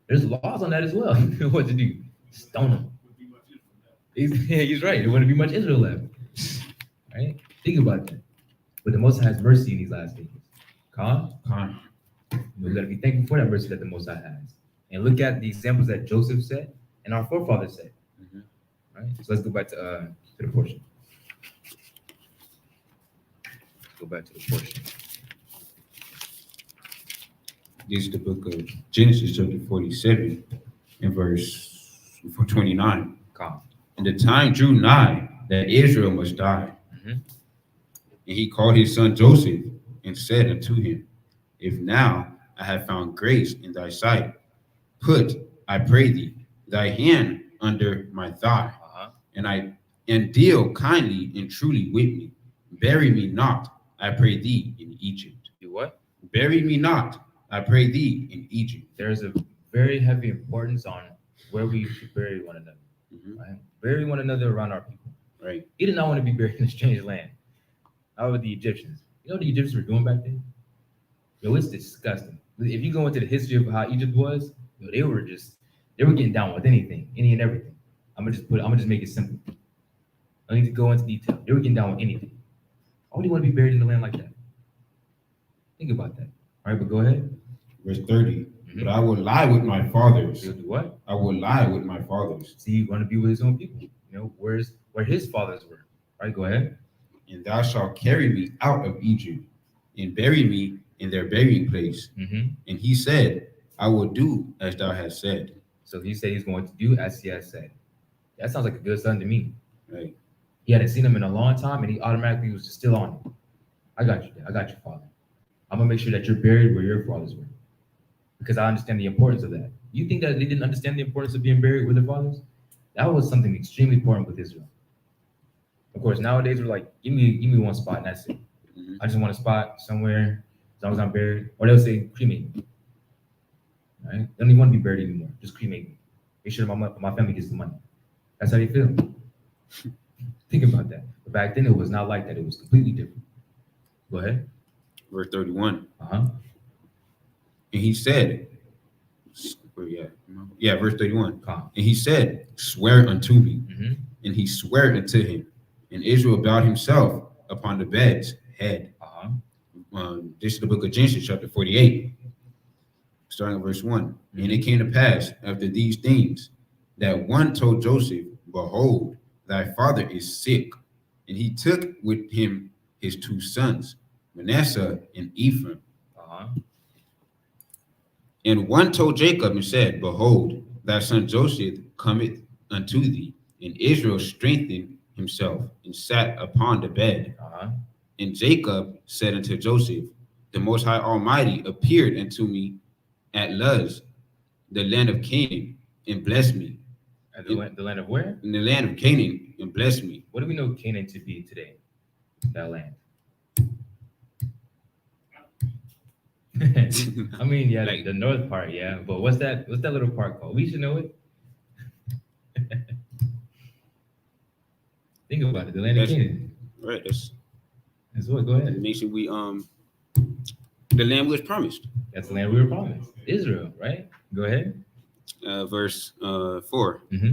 S1: There's laws on that as well. What to do? Stone them. He's right. There wouldn't be much Israel left. Right? Think about that. But the Most High has mercy in these last days. Khan.
S2: Khan.
S1: We got to be thankful for that mercy that the Most High has. and look at the examples that Joseph set and our forefathers set.
S2: Mhm.
S1: Right? So let's go back to the portion. Go back to the portion.
S2: This is the book of Genesis, chapter 47, and verse 29.
S1: Calm.
S2: And the time drew nigh that Israel must die.
S1: Mhm.
S2: And he called his son Joseph and said unto him, If now I have found grace in thy sight, put, I pray thee, thy hand under my thigh, and deal kindly and truly with me. Bury me not, I pray thee, in Egypt.
S1: Do what?
S2: Bury me not, I pray thee, in Egypt.
S1: There's a very heavy importance on where we should bury one another.
S2: Mhm.
S1: Right? Bury one another around our people.
S2: Right.
S1: He did not want to be buried in a strange land. How with the Egyptians? You know what the Egyptians were doing back then? Yo, it's disgusting. If you go into the history of how Egypt was, yo, they were getting down with anything, any and everything. I'm gonna just make it simple. I don't need to go into detail. They were getting down with anything. Why would you want to be buried in the land like that? Think about that. All right, but go ahead.
S2: Verse 30.
S1: Mhm.
S2: But I will lie with my fathers.
S1: You'll do what?
S2: I will lie with my fathers.
S1: See, you want to be with his own people. You know, where his fathers were. All right, go ahead.
S2: And thou shalt carry me out of Egypt and bury me in their burying place.
S1: Mm-hmm.
S2: And he said, I will do as thou hast said.
S1: So he said he's going to do as he has said. That sounds like a good son to me.
S2: Right.
S1: He hadn't seen him in a long time, and he automatically was just still on it. I got you, Dad. I got you, Father. I'm gonna make sure that you're buried where your fathers were, because I understand the importance of that. You think that they didn't understand the importance of being buried with their fathers? That was something extremely important with Israel. Of course, nowadays we're like, give me one spot and that's it.
S2: Mhm.
S1: I just want a spot somewhere as long as I'm buried. Or they'll say, cremate me. Right? They don't even want to be buried anymore. Just cremate me. Make sure my family gets the money. That's how they feel. Think about that. But back then it was not like that. It was completely different. Go ahead.
S2: Verse 31.
S1: Uh-huh.
S2: And he said, verse 31.
S1: Calm.
S2: And he said, swear unto me.
S1: Mm-hmm.
S2: And he sware unto him. And Israel bowed himself upon the bed's head.
S1: Uh-huh.
S2: This is the book of Genesis, chapter 48, starting at verse 1. And it came to pass after these things that one told Joseph, Behold, thy father is sick. And he took with him his two sons, Manasseh and Ephraim.
S1: Uh-huh.
S2: And one told Jacob and said, Behold, thy son Joseph cometh unto thee. And Israel strengthened himself and sat upon the bed.
S1: Uh-huh.
S2: And Jacob said unto Joseph, The Most High Almighty appeared unto me at Luz, the land of Canaan, and blessed me.
S1: At the land of where?
S2: In the land of Canaan, and blessed me.
S1: What do we know Canaan to be today? That land. I mean, yeah,
S2: Like-
S1: the north part, yeah. But what's that little part called? We should know it. Think about it. The land of Canaan.
S2: Right, that's
S1: That's what. Go
S2: the
S1: ahead.
S2: nation the land was promised.
S1: That's the land we were promised. Israel, right? Go ahead.
S2: Verse 4.
S1: Mm-hmm.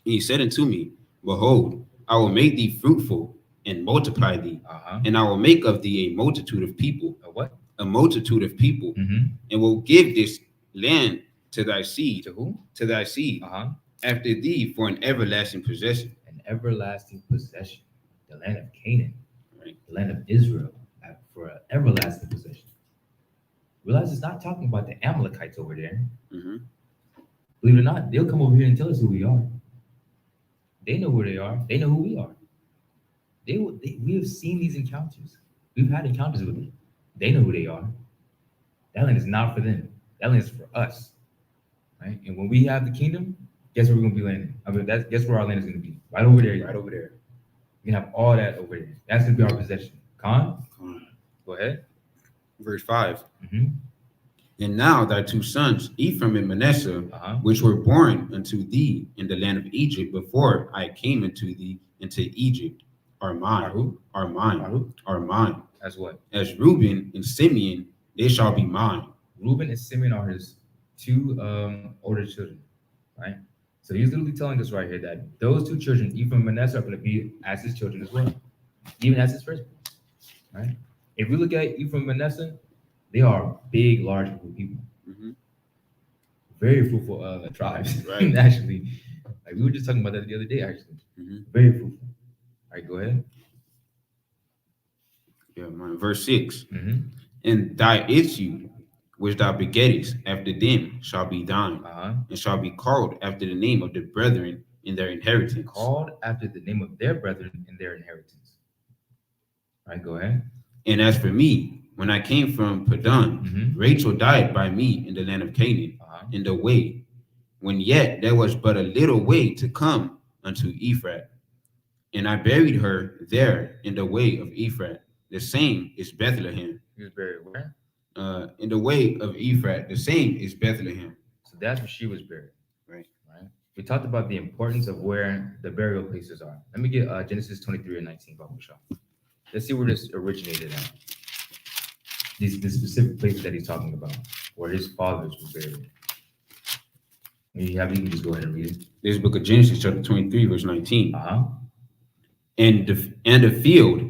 S2: He said unto me, Behold, I will make thee fruitful and multiply thee,
S1: Uh-huh.
S2: and I will make of thee a multitude of people,
S1: A what?
S2: a multitude of people,
S1: Mm-hmm.
S2: and will give this land to thy seed,
S1: To who?
S2: to thy seed,
S1: Uh-huh.
S2: after thee for an everlasting possession.
S1: An everlasting possession. The land of Canaan.
S2: Right.
S1: The land of Israel for an everlasting possession. Realize it's not talking about the Amalekites over there.
S2: Mhm.
S1: Believe it or not, they'll come over here and tell us who we are. They know who they are. They know who we are. We have seen these encounters. We've had encounters with them. They know who they are. That land is not for them. That land is for us. Right? And when we have the kingdom, guess where we're going to be landing? I mean, guess where our land is going to be? Right over there.
S2: Right over there.
S1: We can have all that over there. That's going to be our possession. Con?
S2: Come on.
S1: Go ahead.
S2: Verse 5.
S1: Mm-hmm.
S2: And now thy two sons, Ephraim and Manasseh,
S1: Uh-huh.
S2: which were born unto thee in the land of Egypt before I came unto thee into Egypt, are
S1: Are
S2: mine,
S1: who?
S2: are
S1: Are
S2: mine,
S1: who?
S2: are mine.
S1: As what?
S2: As Reuben and Simeon, they shall be mine.
S1: Reuben and Simeon are his two older children, right? So he's literally telling us right here that those two children, Ephraim and Manasseh, are going to be as his children as well, even as his firstborn, right? If we look at Ephraim and Manasseh, they are big, large group of people,
S2: Mhm.
S1: very fruitful tribes.
S2: Right.
S1: Actually, like we were just talking about that the other day. Actually,
S2: Mhm.
S1: very fruitful. All right, go ahead.
S2: Yeah, man. Verse 6.
S1: Mm-hmm.
S2: And thy issue, which thou begettest after them, shall be thine,
S1: Uh-huh.
S2: and shall be called after the name of the brethren in their inheritance.
S1: Called after the name of their brethren in their inheritance. All right, go ahead.
S2: And as for me, when I came from Padan,
S1: Mm-hmm.
S2: Rachel died by me in the land of Canaan,
S1: Uh-huh.
S2: in the way, when yet there was but a little way to come unto Ephrath. And I buried her there in the way of Ephrath. The same is Bethlehem.
S1: He was buried where?
S2: In the way of Ephrath, the same is Bethlehem.
S1: So that's where she was buried.
S2: Right.
S1: Right. We talked about the importance of where the burial places are. Let me get Genesis 23 and 19, Bible shop. Let's see where this originated at. The specific place that he's talking about, where his fathers were buried. You can just go ahead and read it.
S2: This book of Genesis, chapter 23, verse 19.
S1: Uh-huh.
S2: And the field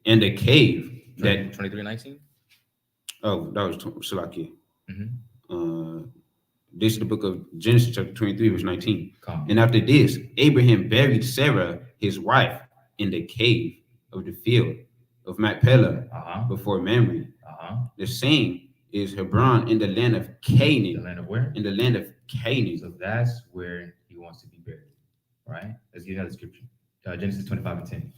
S2: and the cave that
S1: 23:19.
S2: oh, that was Salaki.
S1: Mm-hmm.
S2: This is the book of Genesis, chapter 23, verse 19.
S1: Come.
S2: And after this, Abraham buried Sarah, his wife, in the cave of the field of Machpelah
S1: Uh-huh.
S2: before Mamre.
S1: Uh-huh.
S2: The same is Hebron in the land of
S1: The
S2: Canaan.
S1: land of where?
S2: In the land of Canaan.
S1: So that's where he wants to be buried. Right? Let's get another scripture. Genesis 25:10.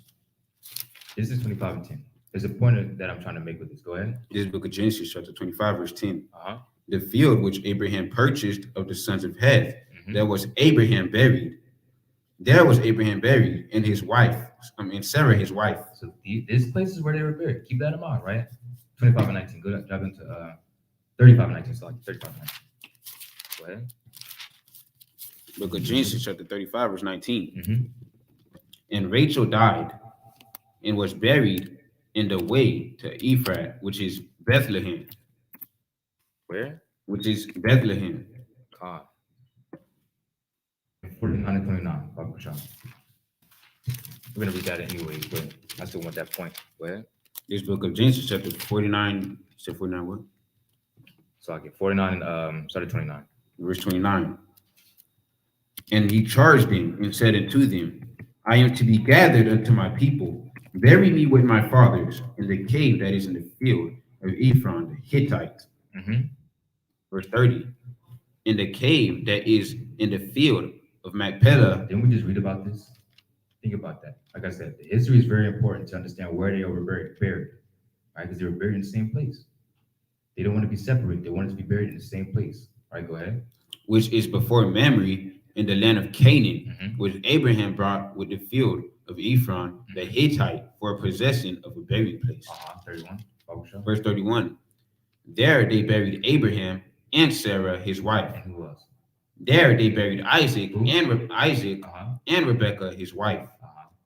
S1: Genesis 25:10. There's a point that I'm trying to make with this. Go ahead.
S2: This book of Genesis, chapter 25, verse 10.
S1: Uh-huh.
S2: The field which Abraham purchased of the sons of Heth,
S1: Mm-hmm.
S2: there was Abraham buried. There was Abraham buried, and his wife, Sarah, his wife.
S1: So this place is where they were buried. Keep that in mind, right? 25:19. Go drop into 35:19. So like 35:19. Go ahead.
S2: Book of Genesis, chapter 35, verse 19.
S1: Mm-hmm.
S2: And Rachel died and was buried in the way to Ephrath, which is Bethlehem.
S1: Where?
S2: Which is Bethlehem.
S1: God. 49 and 29. Bible shop. We're gonna read that anyways, but I still want that point. Go ahead.
S2: This book of Genesis, chapter 49. Said 49 what?
S1: So I get 49 and started 29.
S2: Verse 29. And he charged them and said unto them, I am to be gathered unto my people. Bury me with my fathers in the cave that is in the field of Ephrath the Hittite.
S1: Mm-hmm.
S2: Verse 30. In the cave that is in the field of Machpelah.
S1: Didn't we just read about this? Think about that. Like I said, the history is very important to understand where they were buried, right? Because they were buried in the same place. They don't want to be separated. They wanted to be buried in the same place. All right, go ahead.
S2: Which is before Mamre in the land of Canaan,
S1: Mm-hmm.
S2: which Abraham brought with the field of Ephrath the Hittite for possession of a burial place.
S1: 31.
S2: Verse 31. There they buried Abraham and Sarah, his wife.
S1: And who else?
S2: There they buried Isaac
S1: Who?
S2: Isaac and Rebekah, his wife.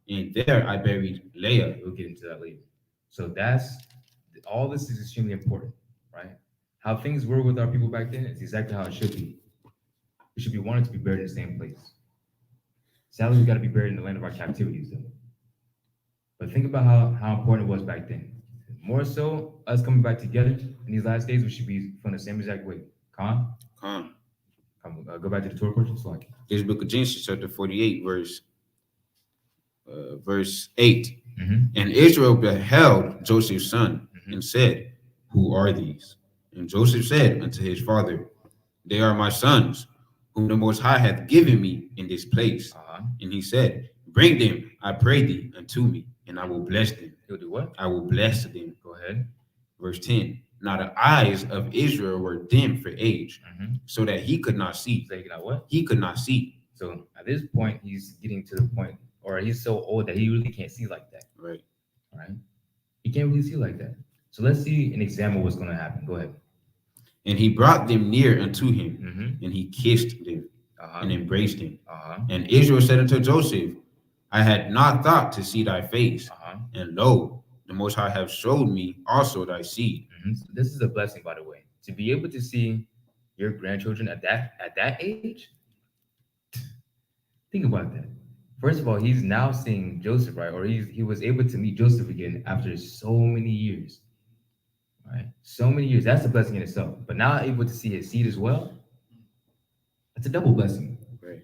S2: And there I buried Leah.
S1: We'll get into that later. So all this is extremely important, right? How things were with our people back then is exactly how it should be. We should be wanting to be buried in the same place. Sadly, we got to be buried in the land of our captivities, though. But think about how important it was back then. More so, us coming back together in these last days, we should be feeling the same exact way. Come, go back to the Torah portion. So like
S2: This book of Genesis, chapter 48, verse 8.
S1: Mm-hmm.
S2: And Israel beheld Joseph's son and said, Who are these? And Joseph said unto his father, They are my sons, whom the Most High hath given me in this place. And he said, Bring them, I pray thee, unto me, and I will bless them.
S1: He'll do what?
S2: I will bless them.
S1: Go ahead.
S2: Verse 10. Now the eyes of Israel were dim for age, so that he could not see.
S1: So you know what?
S2: He could not see.
S1: So at this point, he's getting to the point, or he's so old that he really can't see like that.
S2: Right.
S1: Right? He can't really see like that. So let's see an example of what's going to happen. Go ahead.
S2: And he brought them near unto him, and he kissed them and embraced them. And Israel said unto Joseph, I had not thought to see thy face, and lo, the Most High have showed me also thy seed.
S1: So this is a blessing, by the way, to be able to see your grandchildren at that age. Think about that. First of all, he's now seeing Joseph, right? Or he was able to meet Joseph again after so many years, right? So many years. That's a blessing in itself. But now able to see his seed as well. That's a double blessing.
S2: Right.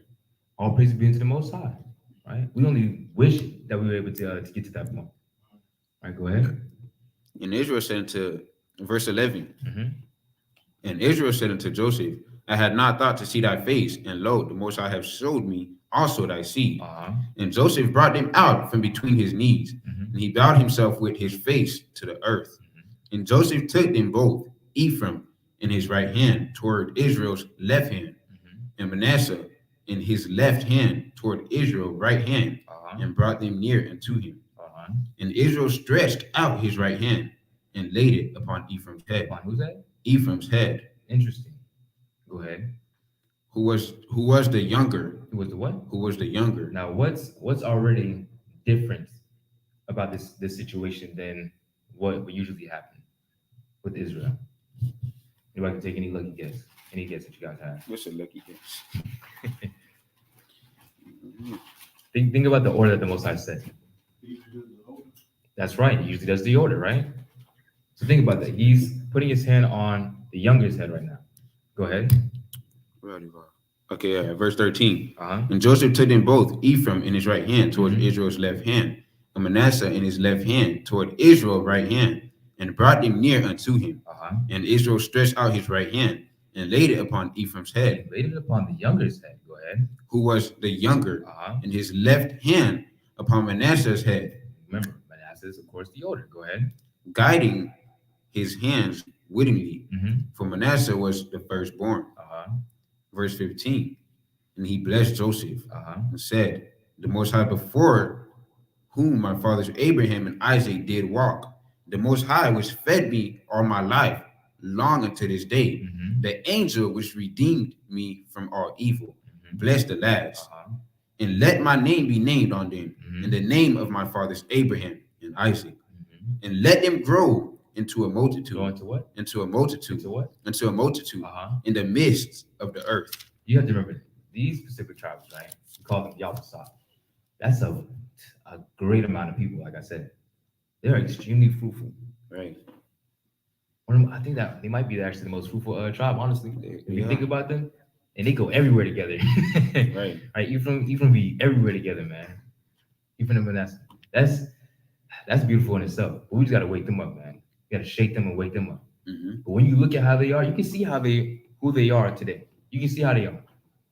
S1: All praise be unto the Most High. Right? We only wish that we were able to get to that point. Right? Go ahead.
S2: And Israel said unto verse 11,
S1: Mm-hmm.
S2: and Israel said unto Joseph, I had not thought to see thy face, and lo, the Most High have showed me also thy seed.
S1: Uh-huh.
S2: And Joseph brought them out from between his knees,
S1: Mm-hmm.
S2: and he bowed himself with his face to the earth. And Joseph took them both, Ephraim in his right hand toward Israel's left hand,
S1: Mm-hmm.
S2: and Manasseh in his left hand toward Israel's right hand,
S1: Uh-huh.
S2: and brought them near unto him.
S1: Uh-huh.
S2: And Israel stretched out his right hand and laid it upon Ephraim's head.
S1: Upon whose head?
S2: Ephraim's head.
S1: Interesting. Go ahead.
S2: Who was the younger?
S1: Who was the what?
S2: Who was the younger?
S1: Now, what's already different about this situation than what would usually happen with Israel? Anybody can take any lucky guess. Any guess that you guys have.
S2: What's a lucky guess?
S1: Think about the order that the Most High said. That's right. He usually does the order, right? So think about that. He's putting his hand on the younger's head right now. Go ahead.
S2: Okay, verse 13.
S1: Uh-huh.
S2: And Joseph took them both, Ephraim in his right hand toward
S1: Mhm.
S2: Israel's left hand, and Manasseh in his left hand toward Israel's right hand, and brought them near unto him.
S1: Uh-huh.
S2: And Israel stretched out his right hand and laid it upon Ephraim's head,
S1: And laid it upon the younger's head. Go ahead.
S2: who was the younger,
S1: Uh-huh.
S2: and his left hand upon Manasseh's head,
S1: Remember, Manasseh is, of course, the older. Go ahead.
S2: guiding his hands wittingly,
S1: Mm-hmm.
S2: for Manasseh was the firstborn.
S1: Uh-huh.
S2: Verse 15. And he blessed Joseph
S1: Uh-huh.
S2: and said, the Most High before whom my fathers Abraham and Isaac did walk, the Most High which fed me all my life, long unto this day,
S1: Mm-hmm.
S2: the angel which redeemed me from all evil.
S1: Mm-hmm.
S2: Bless the lads,
S1: Uh-huh.
S2: and let my name be named on them,
S1: Mhm.
S2: in the name of my fathers Abraham and Isaac,
S1: Mm-hmm.
S2: and let them grow into a
S1: Go
S2: multitude,
S1: into what?
S2: into a multitude,
S1: Into what?
S2: into a multitude
S1: Uh-huh.
S2: in the midst of the earth.
S1: You have to remember these specific tribes, right? We call them Yabasat. That's a great amount of people, like I said. They're extremely fruitful.
S2: Right.
S1: I think that they might be actually the most fruitful tribe, honestly. If you
S2: Yeah.
S1: think about them, and they go everywhere together.
S2: Right.
S1: Right? Ephraim be everywhere together, man. Ephraim and Manasseh. That's beautiful in itself. But we just gotta wake them up, man. You gotta shake them and wake them up.
S2: Mm-hmm.
S1: But when you look at how they are, you can see who they are today. You can see how they are.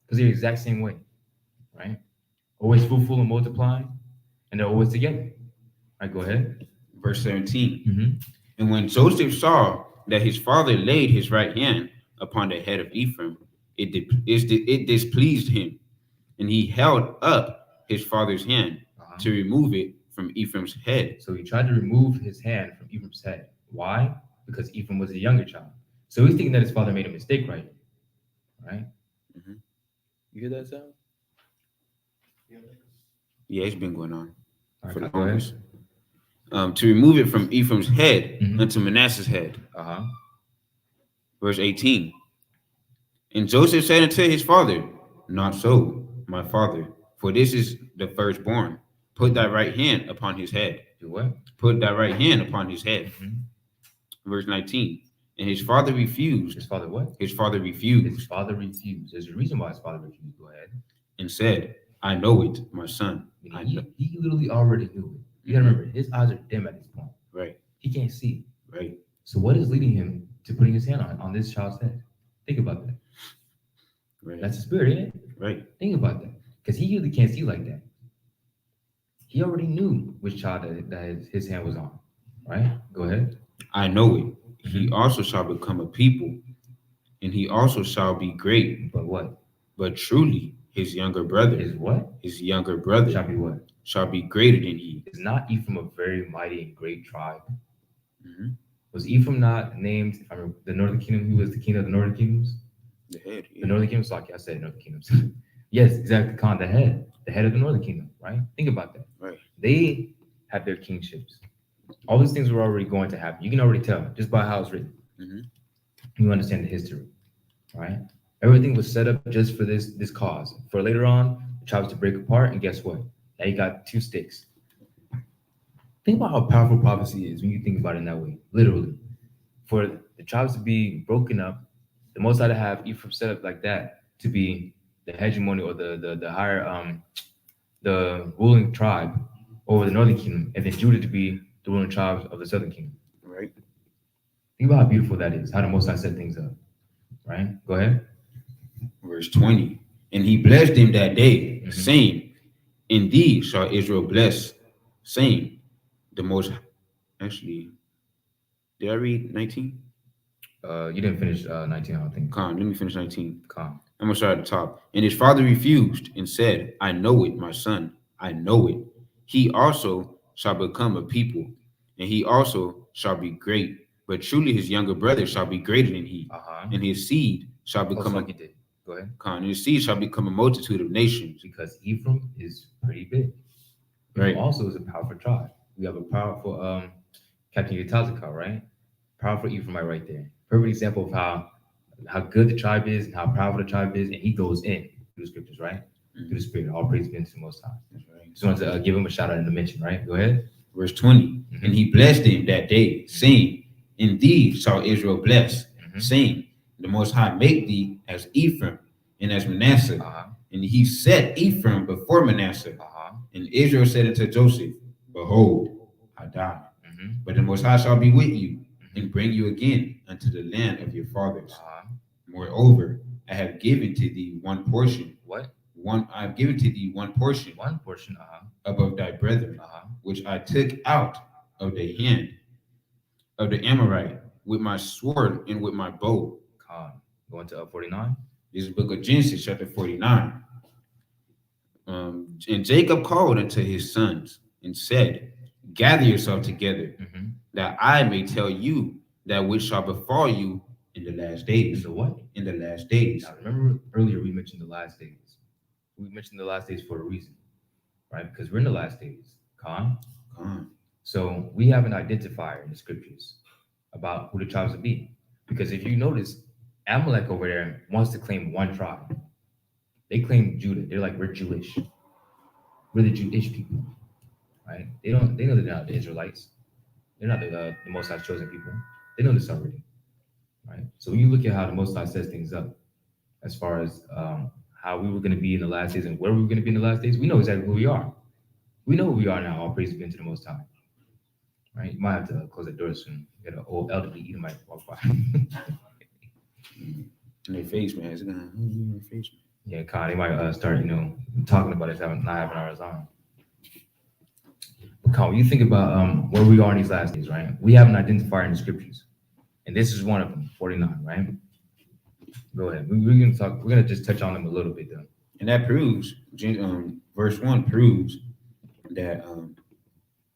S1: Because they're the exact same way. Right? Always fruitful and multiplying, and they're always together. All right, go ahead.
S2: Verse 17.
S1: Mm-hmm.
S2: And when Joseph saw that his father laid his right hand upon the head of Ephraim, it displeased him, and he held up his father's hand to remove it from Ephraim's head.
S1: So he tried to remove his hand from Ephraim's head. Why? Because Ephraim was a younger child. So he's thinking that his father made a mistake, right? Right?
S2: Mm-hmm.
S1: You hear that sound?
S2: Yeah, it's been going on
S1: All
S2: for the
S1: right, go ahead.
S2: longest. To remove it from Ephraim's head
S1: Mhm.
S2: unto Manasseh's head.
S1: Uh-huh.
S2: Verse 18. And Joseph said unto his father, not so, my father, for this is the firstborn. Put thy right hand upon his head.
S1: Do what?
S2: Put thy right hand upon his head.
S1: Mhm.
S2: Verse 19. And his father refused.
S1: His father what?
S2: His father refused
S1: His father refused. There's a reason why his father refused. Go ahead.
S2: and said, I know it, my son. I
S1: Meaning
S2: know.
S1: he literally already knew it. You gotta remember, his eyes are dim at this point.
S2: Right,
S1: He can't see.
S2: right,
S1: So what is leading him to putting his hand on this child's head? Think about that.
S2: right,
S1: That's the spirit, ain't it?
S2: right.
S1: Think about that. Because he really can't see like that. He already knew which child that his hand was on. Right? Go ahead.
S2: I know it. He also shall become a people, and he also shall be great.
S1: But what?
S2: But truly, his younger brother,
S1: Is what?
S2: his younger brother
S1: Shall be what?
S2: shall be greater than he.
S1: Is not Ephraim a very mighty and great tribe?
S2: Mhm.
S1: Was Ephraim not named, if I remember, the northern kingdom? Who was the king of the northern kingdoms?
S2: The head.
S1: The northern kingdom. So I said northern kingdoms. Yes, exactly. Khan, the head of the northern kingdom. Right? Think about that.
S2: Right.
S1: They had their kingships. All these things were already going to happen. You can already tell just by how it's written.
S2: Mhm.
S1: You understand the history, right? Everything was set up just for this cause. For later on, the tribes to break apart, and guess what? Now you got two sticks. Think about how powerful prophecy is when you think about it in that way. Literally, for the tribes to be broken up, the Most High to have Ephraim set up like that to be the hegemony or the higher the ruling tribe over the northern kingdom, and then Judah to be the ruling tribes of the southern kingdom.
S2: Right.
S1: Think about how beautiful that is, how the Most High set things up. Right? Go ahead.
S2: Verse 20. And he blessed them that day,
S1: Mhm.
S2: saying, indeed shall Israel bless, saying, the most, actually, did I read 19?
S1: You didn't finish 19, I don't think.
S2: Let me finish 19.
S1: Con.
S2: I'm going to start at the top. And his father refused and said, I know it, my son, I know it. He also shall become a people, and he also shall be great. But truly his younger brother shall be greater than he, and his seed shall become
S1: like he did. Go ahead.
S2: and his seed shall become a multitude of nations.
S1: Because Ephraim is pretty big. Ephraim also is a powerful tribe. We have a powerful Captain Yatazaka, right? Powerful Ephraimite right there. Perfect example of how good the tribe is and how powerful the tribe is, and he goes in through the scriptures, right? Through the Spirit. All praise be unto the Most High. Right. Just wanted to give him a shout out in the mention, right? Go ahead.
S2: Verse 20. And he blessed them that day, saying, indeed shall Israel bless, saying, the Most High make thee as Ephraim and as Manasseh. And he set Ephraim before Manasseh. And Israel said unto Joseph, behold, I die. But the Most High shall be with you, and bring you again unto the land of your fathers. Moreover, I have given to thee one portion.
S1: What?
S2: I have given to thee one portion.
S1: One portion,
S2: above thy brethren, which I took out of the hand of the Amorite with my sword and with my bow.
S1: Going to 49.
S2: This is the book of Genesis, chapter 49. And Jacob called unto his sons and said, gather yourself together, that I may tell you that which shall befall you in the last days.
S1: In the what?
S2: In the last days.
S1: Now, remember earlier we mentioned the last days. We mentioned the last days for a reason, right? Because we're in the last days. So we have an identifier in the scriptures about who the tribes will be. Because if you notice, Amalek over there wants to claim one tribe. They claim Judah. They're like, we're Jewish. We're the Jewish people, right? They know that they're not the Israelites. They're not the Most High's chosen people. They know this already, right? So when you look at how the Most High sets things up, as far as how we were going to be in the last days and where we were going to be in the last days, we know exactly who we are. We know who we are now. All praise be unto the Most High, right? You might have to close the door soon. You got an old elderly Edomite walk by.
S2: In their face, man. It's gonna in their face, man.
S1: Yeah, Con, they might start, talking about us not having ours on. But Con, when you think about where we are in these last days, right? We have an identifier in the scriptures, and this is one of them, 49, right? Go ahead. We're gonna talk. We're gonna just touch on them a little bit, though.
S2: And that proves, verse 1 proves that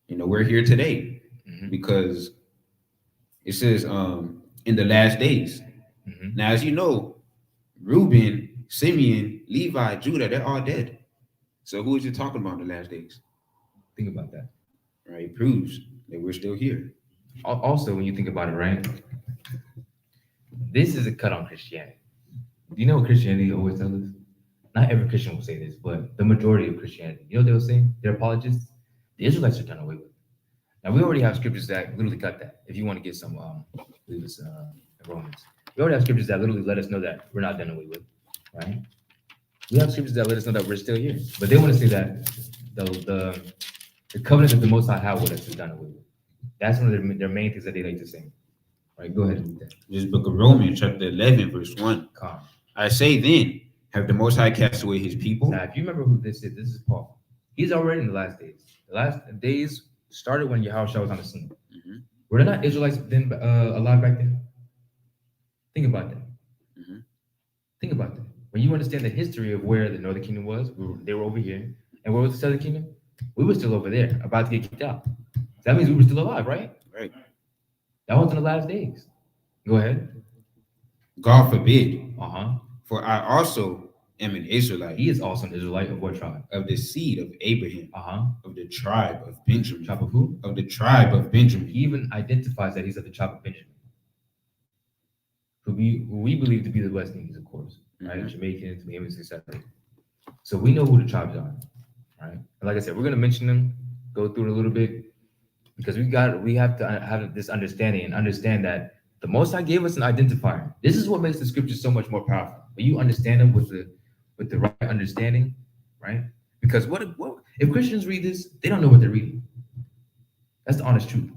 S2: we're here today, because it says in the last days. Now, as you know, Reuben, Simeon, Levi, Judah, they're all dead. So who is it talking about in the last days?
S1: Think about that.
S2: Right? It proves that we're still here.
S1: Also, when you think about it, right? This is a cut on Christianity. Do you know what Christianity always tells us? Not every Christian will say this, but the majority of Christianity, you know what they'll say? They're apologists. The Israelites are done away with. Now, we already have scriptures that literally cut that. If you want to get some, Romans. We already have scriptures that literally let us know that we're not done away with, right? We have scriptures that let us know that we're still here. But they want to say that the covenant that the Most High had with us is done away with. That's one of their main things that they like to say. Right, go ahead and read that.
S2: This book of Romans, chapter 11, verse 1. I say then, have the Most High cast away his people?
S1: Now, if you remember who this is Paul. He's already in the last days. The last days started when Yahushua was on the scene. Were there not Israelites then alive back then? Think about that. Think about that. When you understand the history of where the northern kingdom was, they were over here. And where was the southern kingdom? We were still over there, about to get kicked out. That means we were still alive, right?
S2: Right.
S1: That was in the last days. Go ahead.
S2: God forbid.
S1: Uh-huh.
S2: For I also am an Israelite.
S1: He is also an Israelite of what tribe?
S2: Of the seed of Abraham.
S1: Uh-huh.
S2: Of the tribe of Benjamin.
S1: Tribe of who?
S2: Of the tribe of Benjamin.
S1: He even identifies that he's of the tribe of Benjamin. Who we believe to be the West Indies, of course. Right? Jamaicans, Bahamians, etc. So we know who the tribes are. Right? And like I said, we're gonna mention them, go through it a little bit, because we have to have this understanding and understand that The Most High gave us an identifier. This is what makes the scriptures so much more powerful. When you understand them with the right understanding, right? Because what if Christians read this, they don't know what they're reading. That's the honest truth.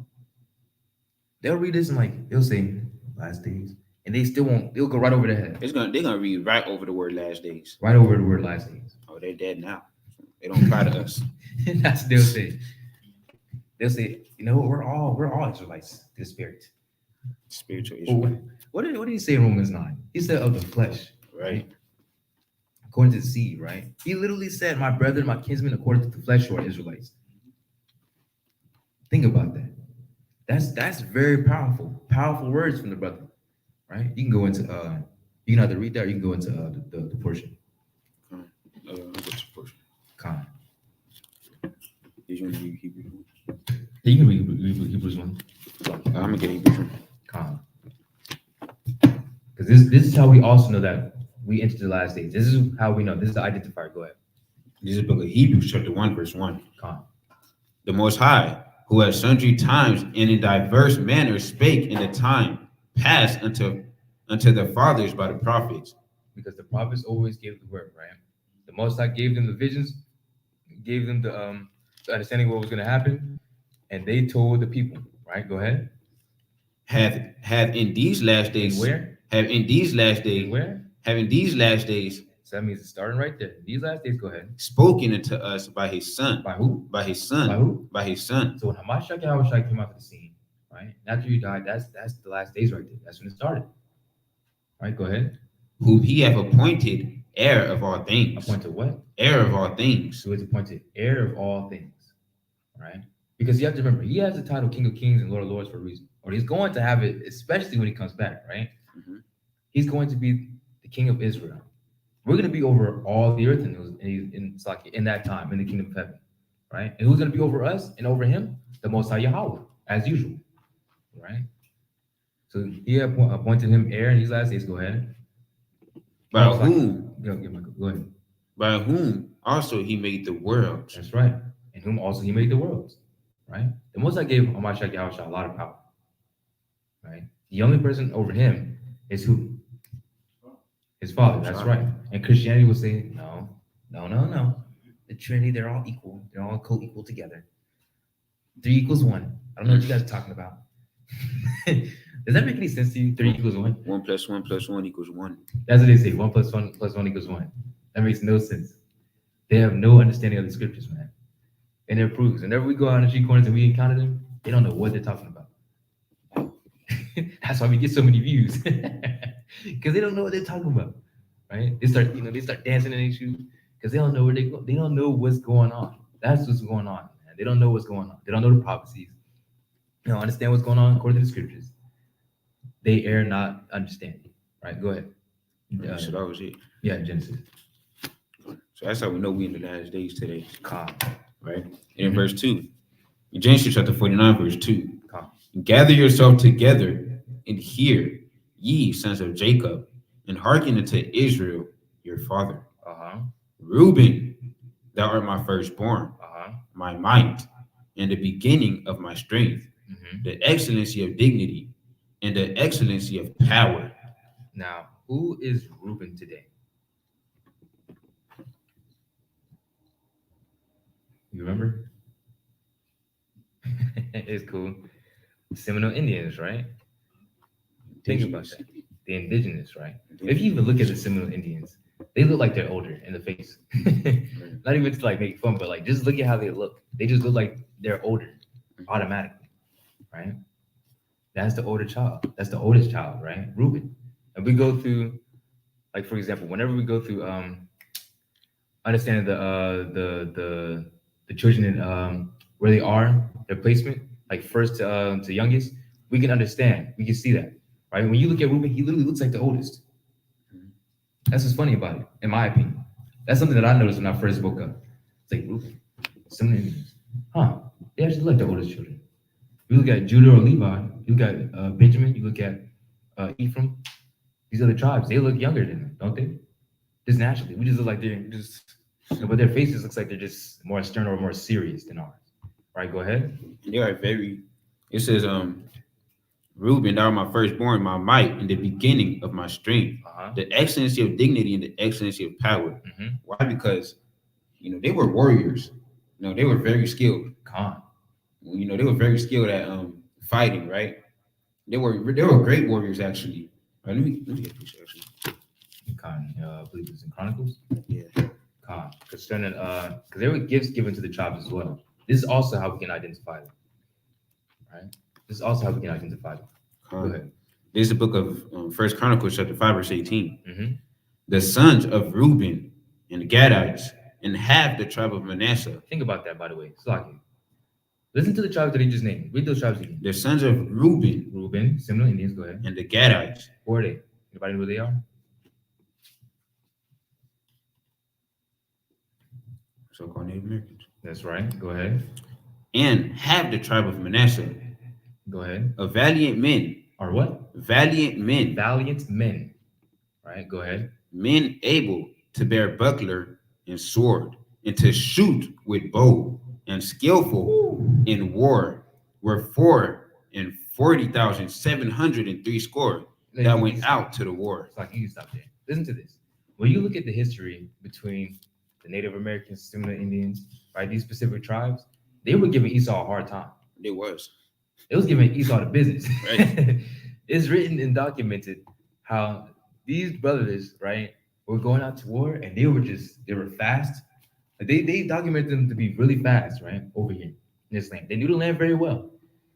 S1: They'll read this and like they'll say last days, and they still won't. They'll go right over their head.
S2: They're gonna read right over the word last days.
S1: Right over the word last days.
S2: Oh, they're dead now. They don't apply to us.
S1: That's what they'll say. They'll say, you know, we're all Israelites to the spirit.
S2: Spiritual
S1: Well,
S2: Israel.
S1: what did he say in Romans 9? He said of the flesh,
S2: Right.
S1: according to the seed, right? He literally said, my brethren, my kinsmen, according to the flesh, who are Israelites. Think about that. That's very powerful words from the brother, right? You can go into you can either read that or you can go into the portion.
S2: What's the portion?
S1: Con.
S2: Did you want to read Hebrews?
S1: Yeah, you can read Hebrews 1.
S2: I'm gonna get Hebrews 1.
S1: Con. Because this is how we also know that we entered the last days. This is how we know. This is the identifier. Go ahead.
S2: This is the book of Hebrews, chapter 1, verse 1.
S1: Con.
S2: The Most High, who at sundry times and in diverse manners spake in the time past unto the fathers by the prophets.
S1: Because the prophets always gave the word, right? The Most High gave them the visions, gave them the understanding of what was going to happen, and they told the people, right? Go ahead.
S2: Have in these last days.
S1: And where?
S2: Have in these last days.
S1: And where?
S2: Have in these last days.
S1: So that means it's starting right there. These last days, go ahead.
S2: Spoken unto us by his son.
S1: By who?
S2: By his son.
S1: By who?
S2: By his son.
S1: So when Hamashiach Yahushua came out of the scene, right? After you died, that's the last days right there. That's when it started. Right, go ahead.
S2: Whom he have appointed heir of all things.
S1: Appointed what?
S2: Heir of all things.
S1: So it's appointed heir of all things, right? Because you have to remember, he has the title King of Kings and Lord of Lords for a reason. Or he's going to have it, especially when he comes back, right?
S2: Mm-hmm.
S1: He's going to be the King of Israel. We're going to be over all the earth in that time, in the kingdom of heaven, right? And who's going to be over us and over him? The Most High Yahweh, as usual, right? So he appointed him heir in these last days. Go ahead.
S2: By whom?
S1: Go ahead.
S2: By whom also he made the world.
S1: That's right. And whom also he made the worlds, right? The Most High gave Hamashiach Yahushua a lot of power, right? The only person over him is who? His father. That's right. And Christianity will say, no. The Trinity, they're all equal. They're all co-equal together. 3 equals 1. I don't know what you guys are talking about. Does that make any sense to you? 3 equals 1?
S2: 1 plus 1 plus 1 equals 1.
S1: That's what they say. 1 plus 1 plus 1 equals 1. That makes no sense. They have no understanding of the scriptures, man. And they're proofs. Whenever we go out on the street corners and we encounter them, they don't know what they're talking about. That's why we get so many views. Because they don't know what they're talking about. Right? They start dancing in their shoes because they don't know where they go. They don't know what's going on. That's what's going on, man. They don't know what's going on. They don't know the prophecies. They don't understand what's going on according to the scriptures. They err not understanding. Right? Go ahead.
S2: So that was it.
S1: Yeah, Genesis.
S2: So that's how we know we in the last days today.
S1: Calm.
S2: Right? And in verse 2, in Genesis chapter 49, verse 2,
S1: Calm.
S2: gather yourself together and hear, ye sons of Jacob, and hearken unto Israel, your father. Reuben, thou art my firstborn, my might, and the beginning of my strength, the excellency of dignity, and the excellency of power.
S1: Now, who is Reuben today? You remember? It's cool. Seminole Indians, right? Think about that. The indigenous, right? If you even look at the Seminole Indians, they look like they're older in the face. Not even to like make fun, but like just look at how they look. They just look like they're older automatically, right? That's the older child. That's the oldest child, right? Reuben. And we go through, like for example, whenever we go through understanding the children in where they are, their placement, like first to youngest, we can understand. We can see that. Right? When you look at Reuben, he literally looks like the oldest. That's what's funny about it, in my opinion. That's something that I noticed when I first woke up. It's like, Reuben, some Indians. They actually look like the oldest children. You look at Judah or Levi, you look at Benjamin, you look at Ephraim, these other tribes, they look younger than them, don't they? Just naturally. We just look like they're just, but their faces looks like they're just more stern or more serious than ours. Right, go ahead.
S2: They are very, it says, Reuben, thou art my firstborn, my might, and the beginning of my strength, the excellency of dignity and the excellency of power. Why? Because they were warriors. They were very skilled. They were very skilled at fighting. Right? They were great warriors actually. Right, let me get this actually.
S1: I believe it's in Chronicles.
S2: Yeah.
S1: Concerning because there were gifts given to the tribes as well. This is also how we can identify them. Right? This is also how we can identify them. Go ahead.
S2: This is the book of First Chronicles, chapter 5, verse 18. The sons of Reuben and the Gadites and half the tribe of Manasseh.
S1: Think about that, by the way. Slaki. Listen to the tribes that he just named. Read those tribes again.
S2: The sons of Reuben,
S1: similar Indians. Go ahead.
S2: And the Gadites.
S1: Who are they? Anybody know who they are?
S2: So-called Native Americans.
S1: That's right. Go ahead.
S2: And half the tribe of Manasseh.
S1: Go ahead.
S2: Of valiant men.
S1: Or what?
S2: Valiant men.
S1: Valiant men. Right. Go ahead.
S2: Men able to bear buckler and sword and to shoot with bow and skillful in war were 440,703 score that went out to the war.
S1: It's like you stop there. Listen to this. When you look at the history between the Native Americans, similar Indians, right? These specific tribes, they were giving Esau a hard time.
S2: It was
S1: giving Esau the business.
S2: Right.
S1: It's written and documented how these brothers, right, were going out to war and they were fast. They documented them to be really fast, right, over here in this land. They knew the land very well,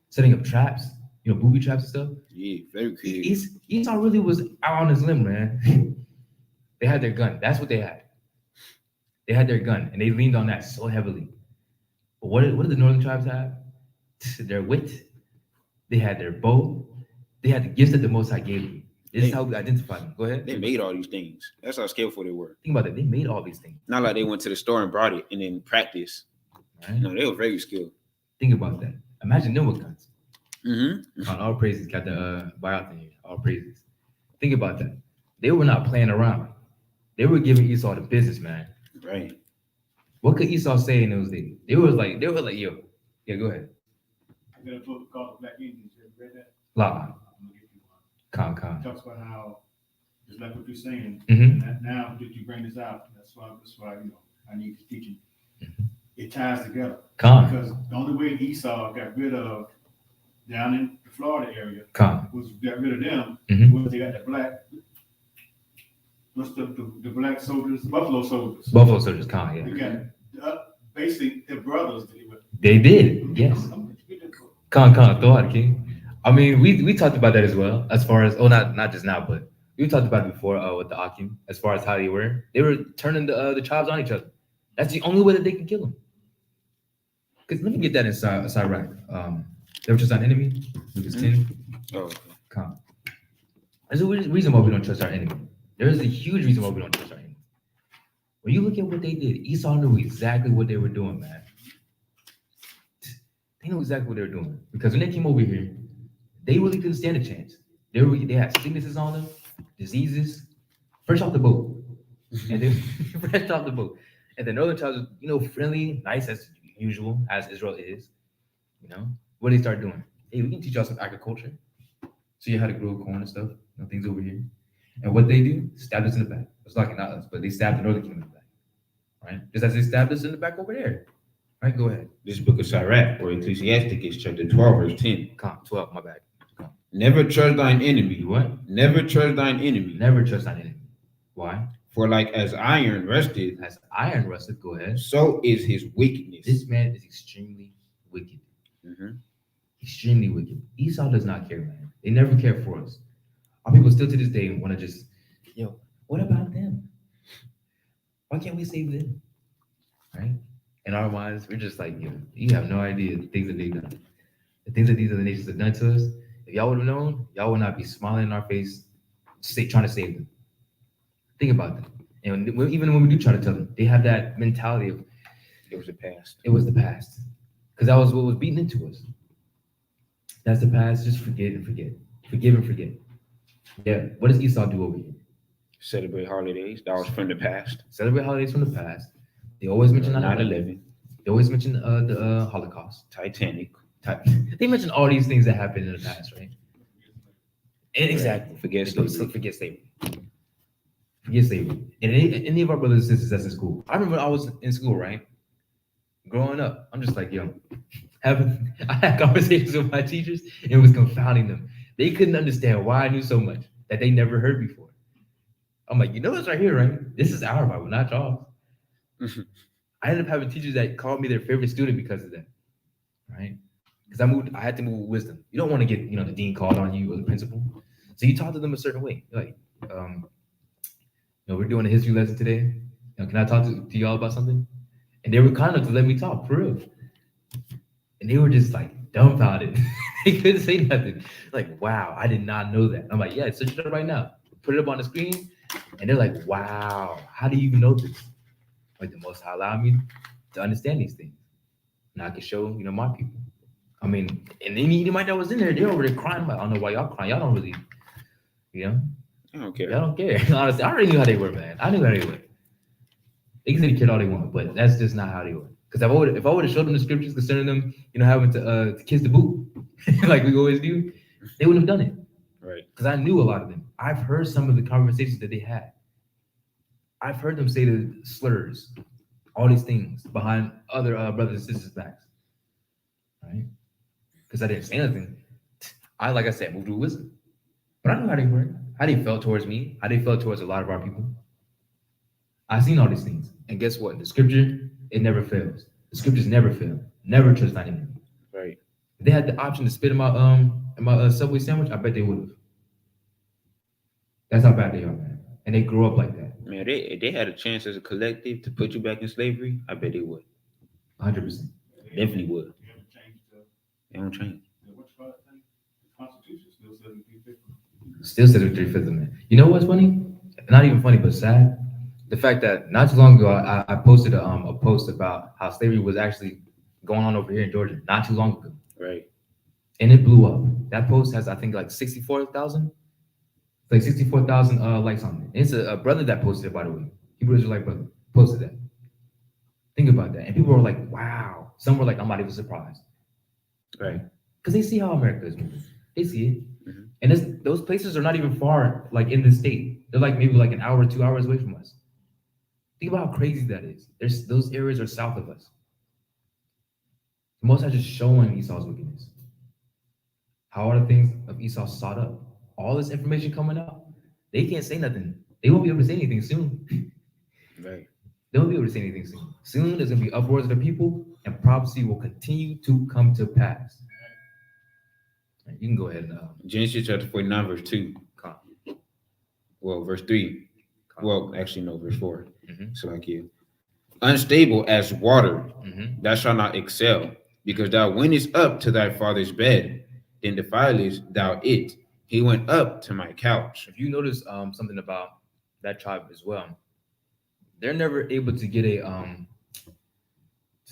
S1: setting up traps, booby traps and stuff.
S2: Yeah, very creative.
S1: Esau really was out on his limb, man. They had their gun. That's what they had. They had their gun, and they leaned on that so heavily. But what did the northern tribes have? Their wit. They had their bow. They had the gifts that the Most High gave them. This is how we identify them. Go ahead.
S2: They made all these things. That's how skillful they were.
S1: Think about it. They made all these things.
S2: Not like they went to the store and brought it and then practice.
S1: Right?
S2: No, they were very skilled.
S1: Think about that. Imagine them with guns.
S2: On
S1: all praises, got the buyout here. All praises. Think about that. They were not playing around. They were giving Esau the business, man.
S2: Right.
S1: What could Esau say in those days? They were like, yo, yeah, go ahead.
S3: I got a book called Black Indians. You ever read that?
S1: La.
S3: It talks about how, just like what you're saying,
S1: Mm-hmm.
S3: and now that you bring this out, that's why I need this teaching. It ties together. Because the only way Esau got rid of down in the Florida area was got rid of them was they got the black. What's the black soldiers? Buffalo soldiers.
S1: Buffalo soldiers, yeah.
S3: They got basically their brothers.
S1: They did, yes. Throw out, King. I mean, we talked about that as well, as far as not just now, but we talked about it before with the Akim, as far as how they were turning the tribes on each other. That's the only way that they can kill them. Because let me get that inside right. Never trust our enemy. Lucas 10.
S2: Oh,
S1: There's a reason why we don't trust our enemy. There is a huge reason why we don't trust our enemy. When you look at what they did, Esau knew exactly what they were doing, man. They knew exactly what they were doing. Because when they came over here, they really couldn't stand a chance. They had sicknesses on them, diseases, fresh off the boat. And then fresh off the boat. And the northern tribes, friendly, nice as usual, as Israel is. What did they start doing? Hey, we can teach y'all some agriculture. So you how to grow corn and stuff, things over here. And what they do, stab us in the back. It's like not us, but they stabbed the northern kingdom in the back. Right? Just as they stabbed us in the back over there. Right, go ahead.
S2: This book of Sirach, or Ecclesiasticus, chapter 12, verse 10.
S1: 12, my bad.
S2: Never trust thine enemy.
S1: What?
S2: Never trust thine enemy.
S1: Never trust thine enemy. Why?
S2: For like as iron rusted.
S1: Go ahead.
S2: So is his wickedness.
S1: This man is extremely wicked. Extremely wicked. Esau does not care, man. They never care for us. Our people still to this day want to just, what about them? Why can't we save them? Right? In our minds, we're just like, you have no idea the things that they've done. The things that these other nations have done to us. If y'all would have known, y'all would not be smiling in our face, trying to save them. Think about that. And even when we do try to tell them, they have that mentality of,
S2: it was the past.
S1: It was the past. Because that was what was beaten into us. That's the past. Just forget and forget. Forgive and forget. Yeah. What does Esau do over here?
S2: Celebrate holidays. That was from the past.
S1: Celebrate holidays from the past. They always mention
S2: 9/11.
S1: They always mention the Holocaust.
S2: Titanic.
S1: They mention all these things that happened in the past, right? Exactly.
S2: Forget slavery.
S1: Forget slavery. Forget slavery. And any of our brothers and sisters that's in school. I remember I was in school, right? Growing up, I'm just like, yo, I had conversations with my teachers and it was confounding them. They couldn't understand why I knew so much that they never heard before. I'm like, you know what's right here, right? This is our Bible, not y'all. I ended up having teachers that called me their favorite student because of that, right? Because I had to move with wisdom. You don't want to get, the dean called on you or the principal. So you talk to them a certain way. You're like, we're doing a history lesson today. Can I talk to y'all about something? And they were kind enough to let me talk, for real. And they were just like dumbfounded. They couldn't say nothing. Like, wow, I did not know that. I'm like, yeah, search it up right now. Put it up on the screen. And they're like, wow, how do you even know this? Like, the Most High allowed me to understand these things. And I can show, my people. I mean, and anybody that was in there, they're over there crying. Like, I don't know why y'all crying. Y'all don't really,
S2: I don't care.
S1: Y'all don't care. Honestly, I already knew how they were, man. I knew how they were. They can say the kid all they want, but that's just not how they were. Because if I would have showed them the scriptures concerning them, having to kiss the boot, like we always do, they wouldn't have done it.
S2: Right.
S1: Because I knew a lot of them. I've heard some of the conversations that they had. I've heard them say the slurs, all these things behind other brothers and sisters' backs. Right? Because I didn't say anything. Like I said, moved with wisdom. But I knew how they were, how they felt towards me, how they felt towards a lot of our people. I've seen all these things. And guess what? The scripture, it never fails. The scriptures never fail. Never trust on anyone.
S2: Right.
S1: If they had the option to spit in my Subway sandwich, I bet they would have. That's how bad they are, man. And they grew up like that.
S2: Man, if they had a chance as a collective to put you back in slavery, I bet they would.
S1: 100%.
S2: Definitely would. They don't change.
S3: What's the thing? The Constitution still says we 3/5.
S1: Still says we're 3/5 of man. You know what's funny? Not even funny, but sad. The fact that not too long ago, I posted a post about how slavery was actually going on over here in Georgia. Not too long ago.
S2: Right.
S1: And it blew up. That post has, I think, like 64,000. Like 64,000 likes on it. It's a brother that posted it, by the way. Hebrew Israelite brother posted that. Think about that. And people were like, wow. Some were like, I'm not even surprised.
S2: Right.
S1: Because they see how America is moving. They see it.
S2: Mm-hmm.
S1: And those places are not even far, like in the state. They're like maybe like an hour, 2 hours away from us. Think about how crazy that is. Those areas are south of us. The Most High just showing Esau's wickedness. How are the things of Esau sought up? All this information coming out, they can't say nothing. They won't be able to say anything soon.
S2: Right.
S1: They won't be able to say anything soon. Soon there's going to be uproars of the people, and prophecy will continue to come to pass. Right, you can go ahead and
S2: Genesis chapter 49, verse 2. Well, verse 3. Well, actually, no, verse 4.
S1: Mm-hmm.
S2: So like you. Unstable as water,
S1: Mm-hmm.
S2: thou shalt not excel, because thou wentest up to thy father's bed, then defilest thou it. He went up to my couch.
S1: If you notice something about that tribe as well, they're never able to get a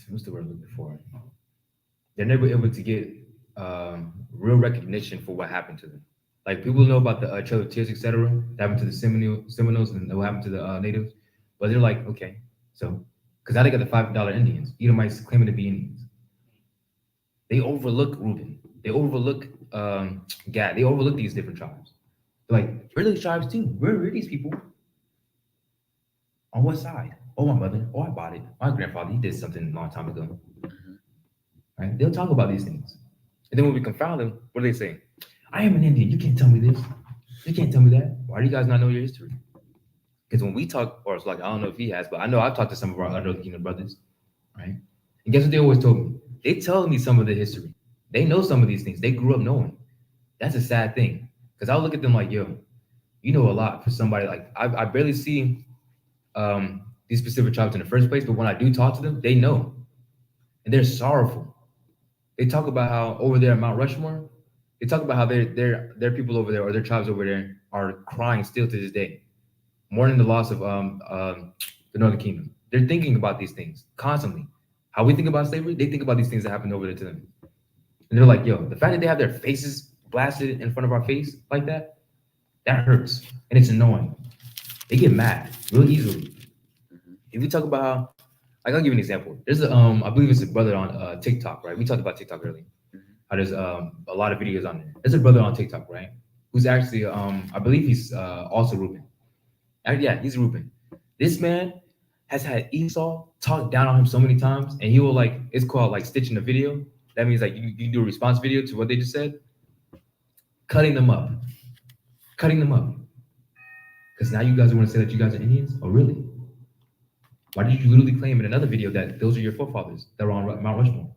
S1: what's the word I'm looking for? They're never able to get real recognition for what happened to them. Like people know about the Trail of Tears, etc. That happened to the Seminoles and what happened to the natives, but they're like, okay, so because now they got the $5 Indians, Edomites claiming to be Indians. They overlook Reuben. They overlook Gad. They overlook these different tribes. They're like, we're these tribes too. Where are these people? On what side? Oh, my mother. Oh, I bought it. My grandfather, he did something a long time ago.
S2: Mm-hmm.
S1: Right? They'll talk about these things. And then when we confound them, what do they say? I am an Indian. You can't tell me this. You can't tell me that. Why do you guys not know your history? Because when we talk, or it's like, I don't know if he has, but I know I've talked to some of our other Kingdom brothers, right? And guess what they always told me? They tell me some of the history. They know some of these things. They grew up knowing. That's a sad thing. Because I'll look at them like, yo, you know a lot for somebody. Like, I barely see these specific tribes in the first place, but when I do talk to them, they know. And they're sorrowful. They talk about how over there at Mount Rushmore, they talk about how their people over there or their tribes over there are crying still to this day, mourning the loss of the Northern Kingdom. They're thinking about these things constantly. How we think about slavery, they think about these things that happened over there to them. And they're like, yo, the fact that they have their faces blasted in front of our face like that, that hurts. And it's annoying. They get mad real easily. If we talk about how, like, I'll give you an example. There's I believe it's a brother on TikTok, right? We talked about TikTok earlier. How there's a lot of videos on there. There's a brother on TikTok, right? who's actually, I believe he's also Reuben. Yeah, he's Reuben. This man has had Esau talk down on him so many times, and he will like, it's called like stitching a video. That means like you do a response video to what they just said, cutting them up. Because now you guys want to say that you guys are Indians? Oh, really? Why did you literally claim in another video that those are your forefathers that were on Mount Rushmore?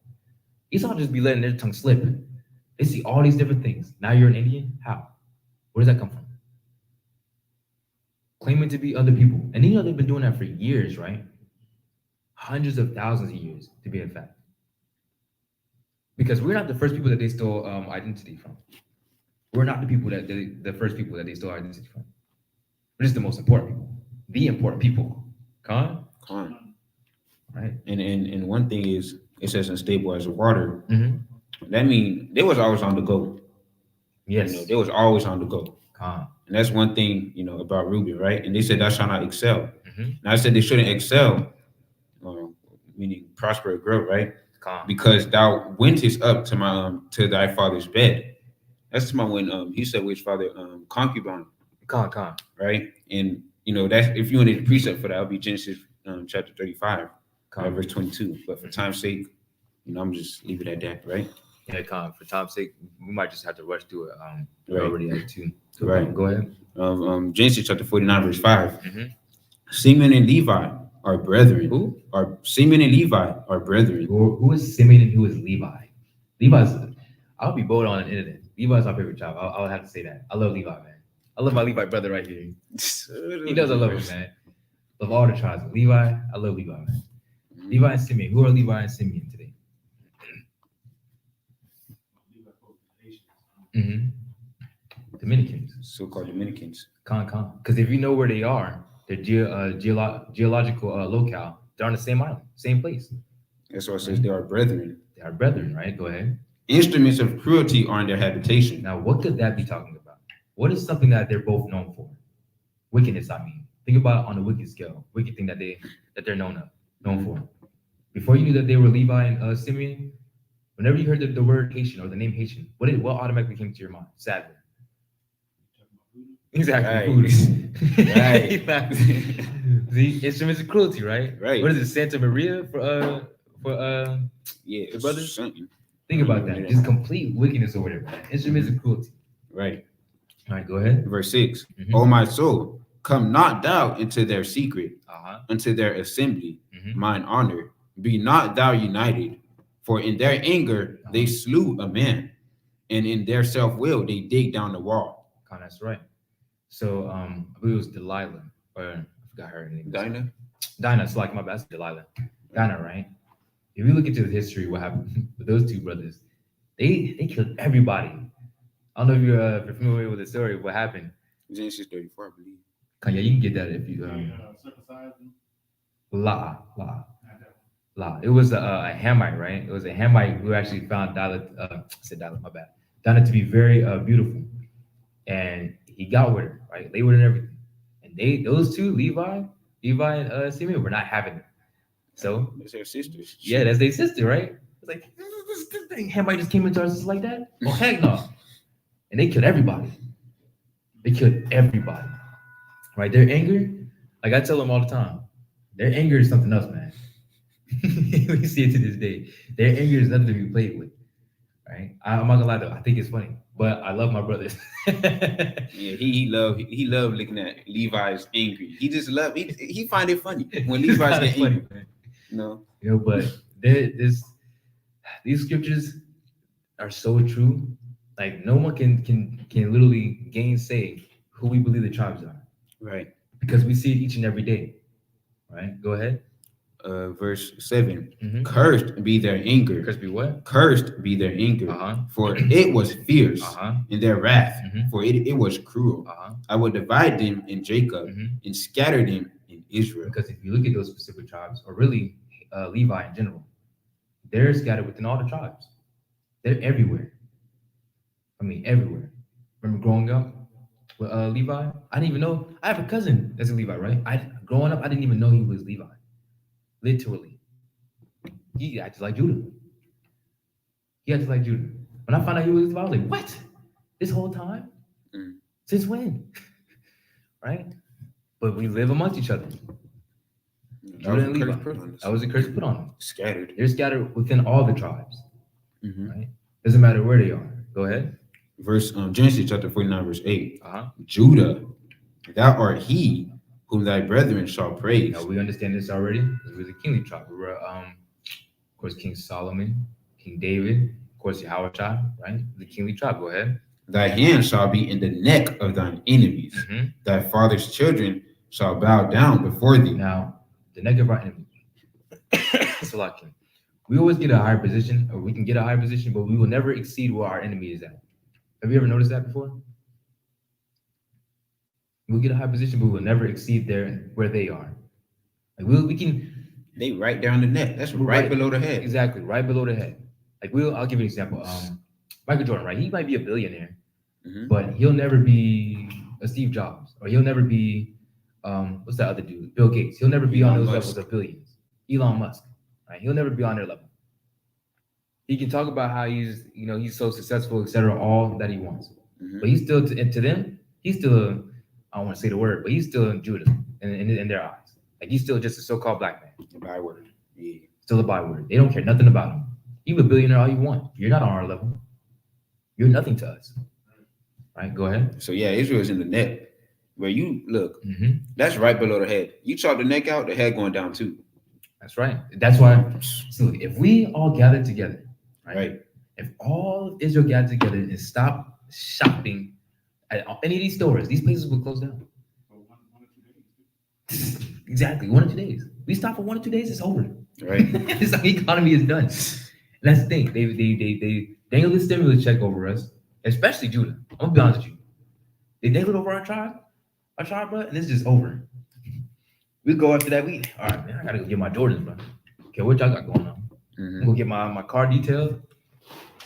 S1: Esau just be letting their tongue slip. They see all these different things. Now you're an Indian? How? Where does that come from? Claiming to be other people. And you know they've been doing that for years, right? Hundreds of thousands of years, to be a fact. Because we're not the first people that they stole identity from. We're not the first people that they stole identity from. We're just the most important people. The important people. Con? Right.
S2: And one thing is, it says unstable as water.
S1: Mm-hmm.
S2: That means they was always on the go.
S1: Yes.
S2: You know, they was always on the go.
S1: Con.
S2: And that's one thing, you know, about Reuben, right? And they said, thou shalt not excel.
S1: Mm-hmm.
S2: And I said they shouldn't excel, meaning prosper or grow, right?
S1: Con.
S2: Because thou wentest up to my to thy father's bed. That's my when he said which father concubine.
S1: Con.
S2: Right? And you know, that's if you wanted a precept for that, it'll be Genesis chapter 35, verse 22. But for time's sake, you know, I'm just leave it at that, right?
S1: Yeah, Con. For time's sake, we might just have to rush through it. We're
S2: Right.
S1: already at 2. So
S2: Right.
S1: Go ahead.
S2: Genesis chapter 49, verse 5.
S1: Mm-hmm.
S2: Simeon and Levi are brethren.
S1: Who?
S2: Simeon and Levi are brethren.
S1: Who is Simeon and who is Levi? Levi's, I'll be bold on the internet. Levi's my favorite child. I'll have to say that. I love Levi, man. I love my Levi brother right here. He knows I love him, man. Love all the tribes. Levi, I love Levi, man. Levi and Simeon. Who are Levi and Simeon today? Mm-hmm. Dominicans.
S2: So-called Dominicans.
S1: Con. Because if you know where they are, their geological locale, they're on the same island, same place.
S2: That's why it says they are brethren.
S1: They are brethren, right? Go ahead.
S2: Instruments of cruelty are in their habitation.
S1: Now, what could that be talking about? What is something that they're both known for? Wickedness, I mean. Think about it on the wicked scale. Wicked thing that they're known for. Before you knew that they were Levi and Simeon, whenever you heard the word Haitian or the name Haitian, what automatically came to your mind? Sadly. Exactly.
S2: Right.
S1: The instruments of cruelty, right?
S2: Right.
S1: What is it? Santa Maria for
S2: yeah,
S1: brothers?
S2: something.
S1: Think about that. Just complete wickedness or whatever. Instruments of cruelty.
S2: Right.
S1: All right, go ahead.
S2: Verse 6.
S1: Mm-hmm.
S2: O my soul, come not thou into their secret,
S1: Uh-huh.
S2: unto their assembly,
S1: Mm-hmm.
S2: mine honor. Be not thou united, for in their anger they slew a man, and in their self-will they dig down the wall.
S1: That's right. So I believe it was Delilah, or I forgot her name. Dinah. It's like my bad, Delilah. Dinah, right? If you look into the history, what happened with those two brothers, they killed everybody. I don't know if you're familiar with the story of what happened.
S2: Genesis 34, I believe.
S1: Yeah, you can get that if you
S3: Circumcised them?
S1: La. It was a Hamite, right? It was a Hamite who actually found Dinah to be very beautiful, and he got with her, right? Lay with her and everything. And those two, Levi and Simeon, were not having it. So
S2: That's their sisters.
S1: yeah, that's their sister, right? It's like this thing Hamite just came into our sister like that? Oh heck no! And they killed everybody. Right? Their anger, like I tell them all the time, their anger is something else, man. We see it to this day. Their anger is nothing to be played with, right? I'm not gonna lie though, I think it's funny, but I love my brothers.
S2: Yeah, he loved looking at Levi's angry. He just loved he find it funny when Levi's get angry.
S1: Man.
S2: No,
S1: But these scriptures are so true. Like no one can literally gainsay who we believe the tribes are,
S2: right?
S1: because we see it each and every day. Right? Go ahead.
S2: Verse 7.
S1: Mm-hmm.
S2: Cursed be their anger.
S1: Cursed be what?
S2: Cursed be their anger.
S1: Uh-huh.
S2: For it was fierce in their wrath.
S1: Mm-hmm.
S2: For it was cruel.
S1: Uh-huh.
S2: I will divide them in Jacob
S1: Mm-hmm.
S2: and scatter them in Israel.
S1: Because if you look at those specific tribes, or really Levi in general, they're scattered within all the tribes. They're everywhere. I mean, everywhere. Remember growing up with Levi? I didn't even know. I have a cousin that's a Levi, right? Growing up, I didn't even know he was Levi. Literally. He acted like Judah. When I found out he was Levi, I was like, what? This whole time? Since when? Right? But we live amongst each other. That was a curse put on them.
S2: Scattered.
S1: They're scattered within all the tribes. Right? Doesn't matter where they are. Go ahead.
S2: Genesis chapter 49, verse 8. Judah, thou art he whom thy brethren shall praise.
S1: Now we understand this already. It was a kingly tribe. We were, of course, King Solomon, King David, of course, Yahushua, right? The kingly tribe. Go ahead.
S2: Thy hand shall be in the neck of thine enemies. Thy father's children shall bow down before thee.
S1: Now, the neck of our enemies. That's a lot, King. We always get a higher position, or we can get a higher position, but we will never exceed where our enemy is at. Have you ever noticed that before? We'll get a high position, but we'll never exceed where they are. Like we can.
S2: They right down the neck. That's right below the head.
S1: Exactly, right below the head. Like I'll give you an example. Michael Jordan, right? He might be a billionaire, but he'll never be a Steve Jobs, or he'll never be what's that other dude? Bill Gates. He'll never be on those levels of billions. Elon Musk, right? He'll never be on their level. He can talk about how he's so successful, etc., all that he wants. But he's still to them, he's still I don't want to say the word, but he's still Judah in their eyes. Like he's still just a so-called black man.
S2: A byword. Yeah.
S1: Still a byword. They don't care nothing about him. You a billionaire all you want. You're not on our level. You're nothing to us. Right? Go ahead.
S2: So yeah, Israel's in the neck. Where you look, that's right below the head. You chop the neck out, the head going down too.
S1: That's right. That's why. So if we all gather together, right? If all of Israel gathered together and stop shopping at any of these stores, these places will close down.
S3: For 1 or 2 days.
S1: Exactly, 1 or 2 days. We stop for 1 or 2 days, it's over.
S2: Right.
S1: It's like the economy is done. And that's the thing. They dangle this stimulus check over us, especially Judah. I'm gonna be honest with you. They dangled over our tribe, bro, and it's just over. We go after that. All right, man. I gotta go get my Jordans, bro. Okay, what y'all got going on? I'm gonna get my car detailed.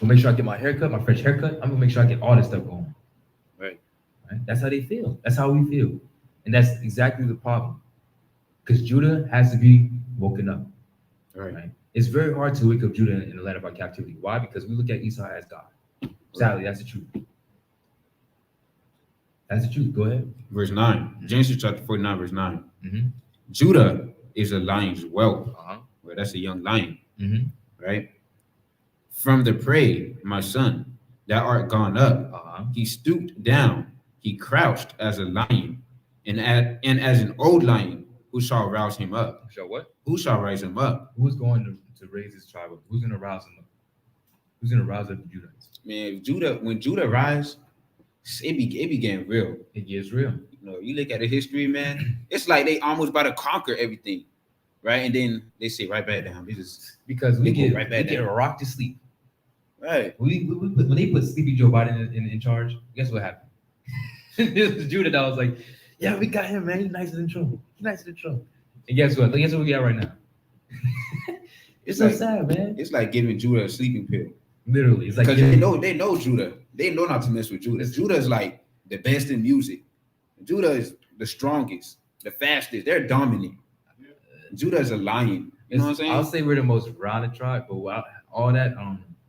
S1: We'll make sure I get my haircut, my fresh haircut. I'm gonna make sure I get all this stuff going. Right? That's how they feel. That's how we feel. And that's exactly the problem. Because Judah has to be woken up. Right? It's very hard to wake up Judah in the land of our captivity. Why? Because we look at Esau as God. Sadly, that's the truth. That's the truth. Go ahead.
S2: Verse 9. Genesis chapter 49, verse 9. Judah is a lion's whelp. Well, that's a young lion. Right? From the prey, my son, thou art gone up. He stooped down. He crouched as a lion. And as an old lion, who shall rouse him up?
S1: Shall what?
S2: Who shall rise him up?
S1: Who's going to raise his tribe up? Who's going to rouse him up? Who's going to rouse up the Judahites?
S2: Man, when Judah rise, it began real.
S1: It gets real.
S2: You look at the history, man. It's like they almost about to conquer everything, right? And then they sit right back down.
S1: Because we get rocked to sleep.
S2: Right.
S1: When they put Sleepy Joe Biden in charge, guess what happened? It was Judah that was like, yeah, we got him, man. He's nicer than Trump. And guess what? Guess what we got right now? It's so sad, man.
S2: It's like giving Judah a sleeping pill.
S1: Literally, it's like
S2: because they know Judah. They know not to mess with Judah. Judah is like the best in music. Judah is the strongest, the fastest. They're dominant. Judah is a lion. You know what I'm saying?
S1: I'll say we're the most rounded tribe, but all that,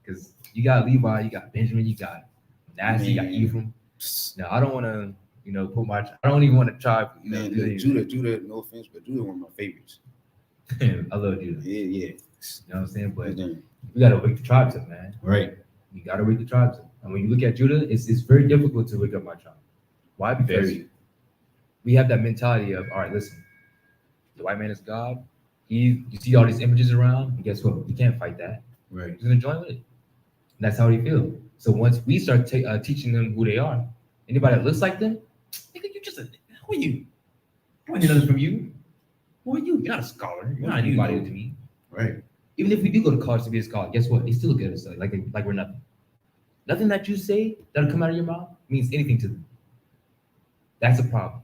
S1: because you got Levi, you got Benjamin, you got Manasseh, you got Ephraim. Now I don't want to, I don't even want to tribe.
S2: Judah, no offense, but Judah one of my favorites.
S1: I love Judah.
S2: Yeah.
S1: You know what I'm saying? But we gotta wake the tribes up, man.
S2: Right.
S1: You gotta wake the tribes up. And when you look at Judah, it's very difficult to wake up my tribe. Why? Because we have that mentality of, all right, listen, the white man is God. You see all these images around, and guess what? We can't fight that.
S2: Right.
S1: He's gonna join with it. And that's how they feel. So once we start teaching them who they are, anybody that looks like them, nigga, who are you? I want nothing from you. Who are you? You're not a scholar. You're not anybody to me.
S2: Right.
S1: Even if we do go to college to be a scholar, guess what? They still look at us like we're nothing. Nothing that you say that'll come out of your mouth means anything to them. That's a problem.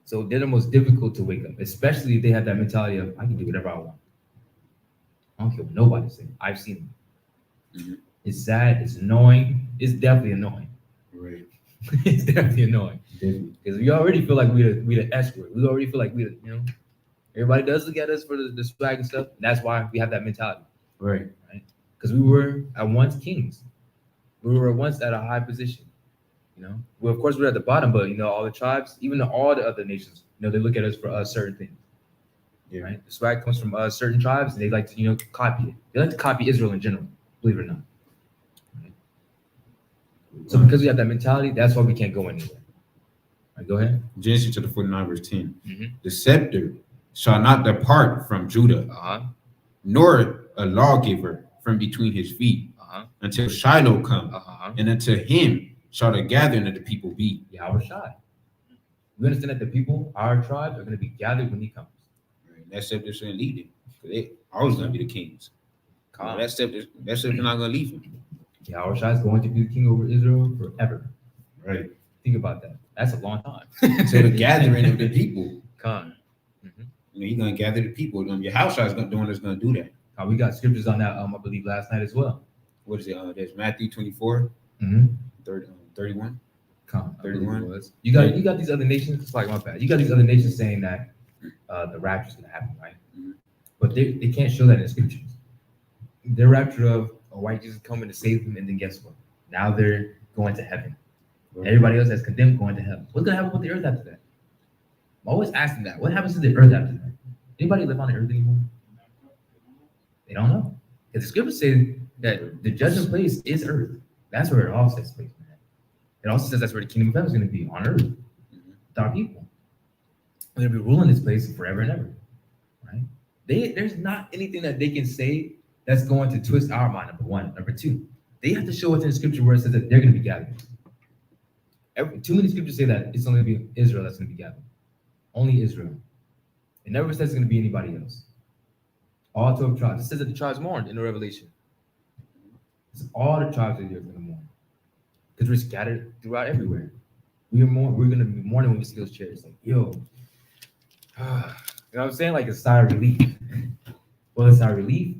S1: So they're the most difficult to wake up, especially if they have that mentality of, I can do whatever I want. I don't care what nobody's saying. I've seen them. It's sad. It's annoying. It's definitely annoying.
S2: Right.
S1: It's definitely annoying. Because we already feel like we the S word. We already feel like everybody does look at us for the swag and stuff. And that's why we have that mentality. Right. Because we were at once kings. We were once at a high position. Well, of course we're at the bottom, but all the tribes, even all the other nations, they look at us for certain things. Yeah. Right. The swag comes from certain tribes, and they like to copy it. They like to copy Israel in general, believe it or not. Right? So because we have that mentality, that's why we can't go anywhere. Right, go ahead.
S2: Genesis chapter 49, verse 10. The scepter shall not depart from Judah, nor a lawgiver from between his feet, until Shiloh come, and unto him shall the gathering of the people be.
S1: Yahweh Shai. We understand that the people, our tribes, are going to be gathered when he comes.
S2: Right. That scepter shouldn't lead them, because they always going to be the kings. That scepter not going to leave him.
S1: Yahweh Shai is going to be the king over Israel forever.
S2: Right.
S1: Think about that. That's a long time.
S2: So the gathering of the people.
S1: Mm-hmm.
S2: He's going to gather the people. Your house is going to do that.
S1: We got scriptures on that, I believe, last night as well.
S2: What is it? There's Matthew 24, 31.
S1: 31. You got these other nations. It's like my bad. You got these other nations saying that the rapture is going to happen, right? But they can't show that in the scriptures. Their rapture of a white Jesus coming to save them, and then guess what? Now they're going to heaven. Everybody else that's condemned going to hell. What's going to happen with the earth after that? I'm always asking that. What happens to the earth after that? Anybody live on the earth anymore? They don't know. Because the scriptures say that the judgment place is earth. That's where it all says place, man. It also says that's where the kingdom of heaven is going to be, on earth, with our people. We're going to be ruling this place forever and ever, right? There's not anything that they can say that's going to twist our mind, number one. Number two, they have to show us in the scripture where it says that they're going to be gathered. Too many scriptures say that it's only going to be Israel that's going to be gathered. Only Israel. It never says it's going to be anybody else. All 12 tribes. It says that the tribes mourned in the Revelation. It's all the tribes of the earth are going to mourn. Because we're scattered throughout everywhere. We're going to be mourning when we see those chairs. Like, yo. You know what I'm saying? Like a sigh of relief. Well, it's a sigh of relief.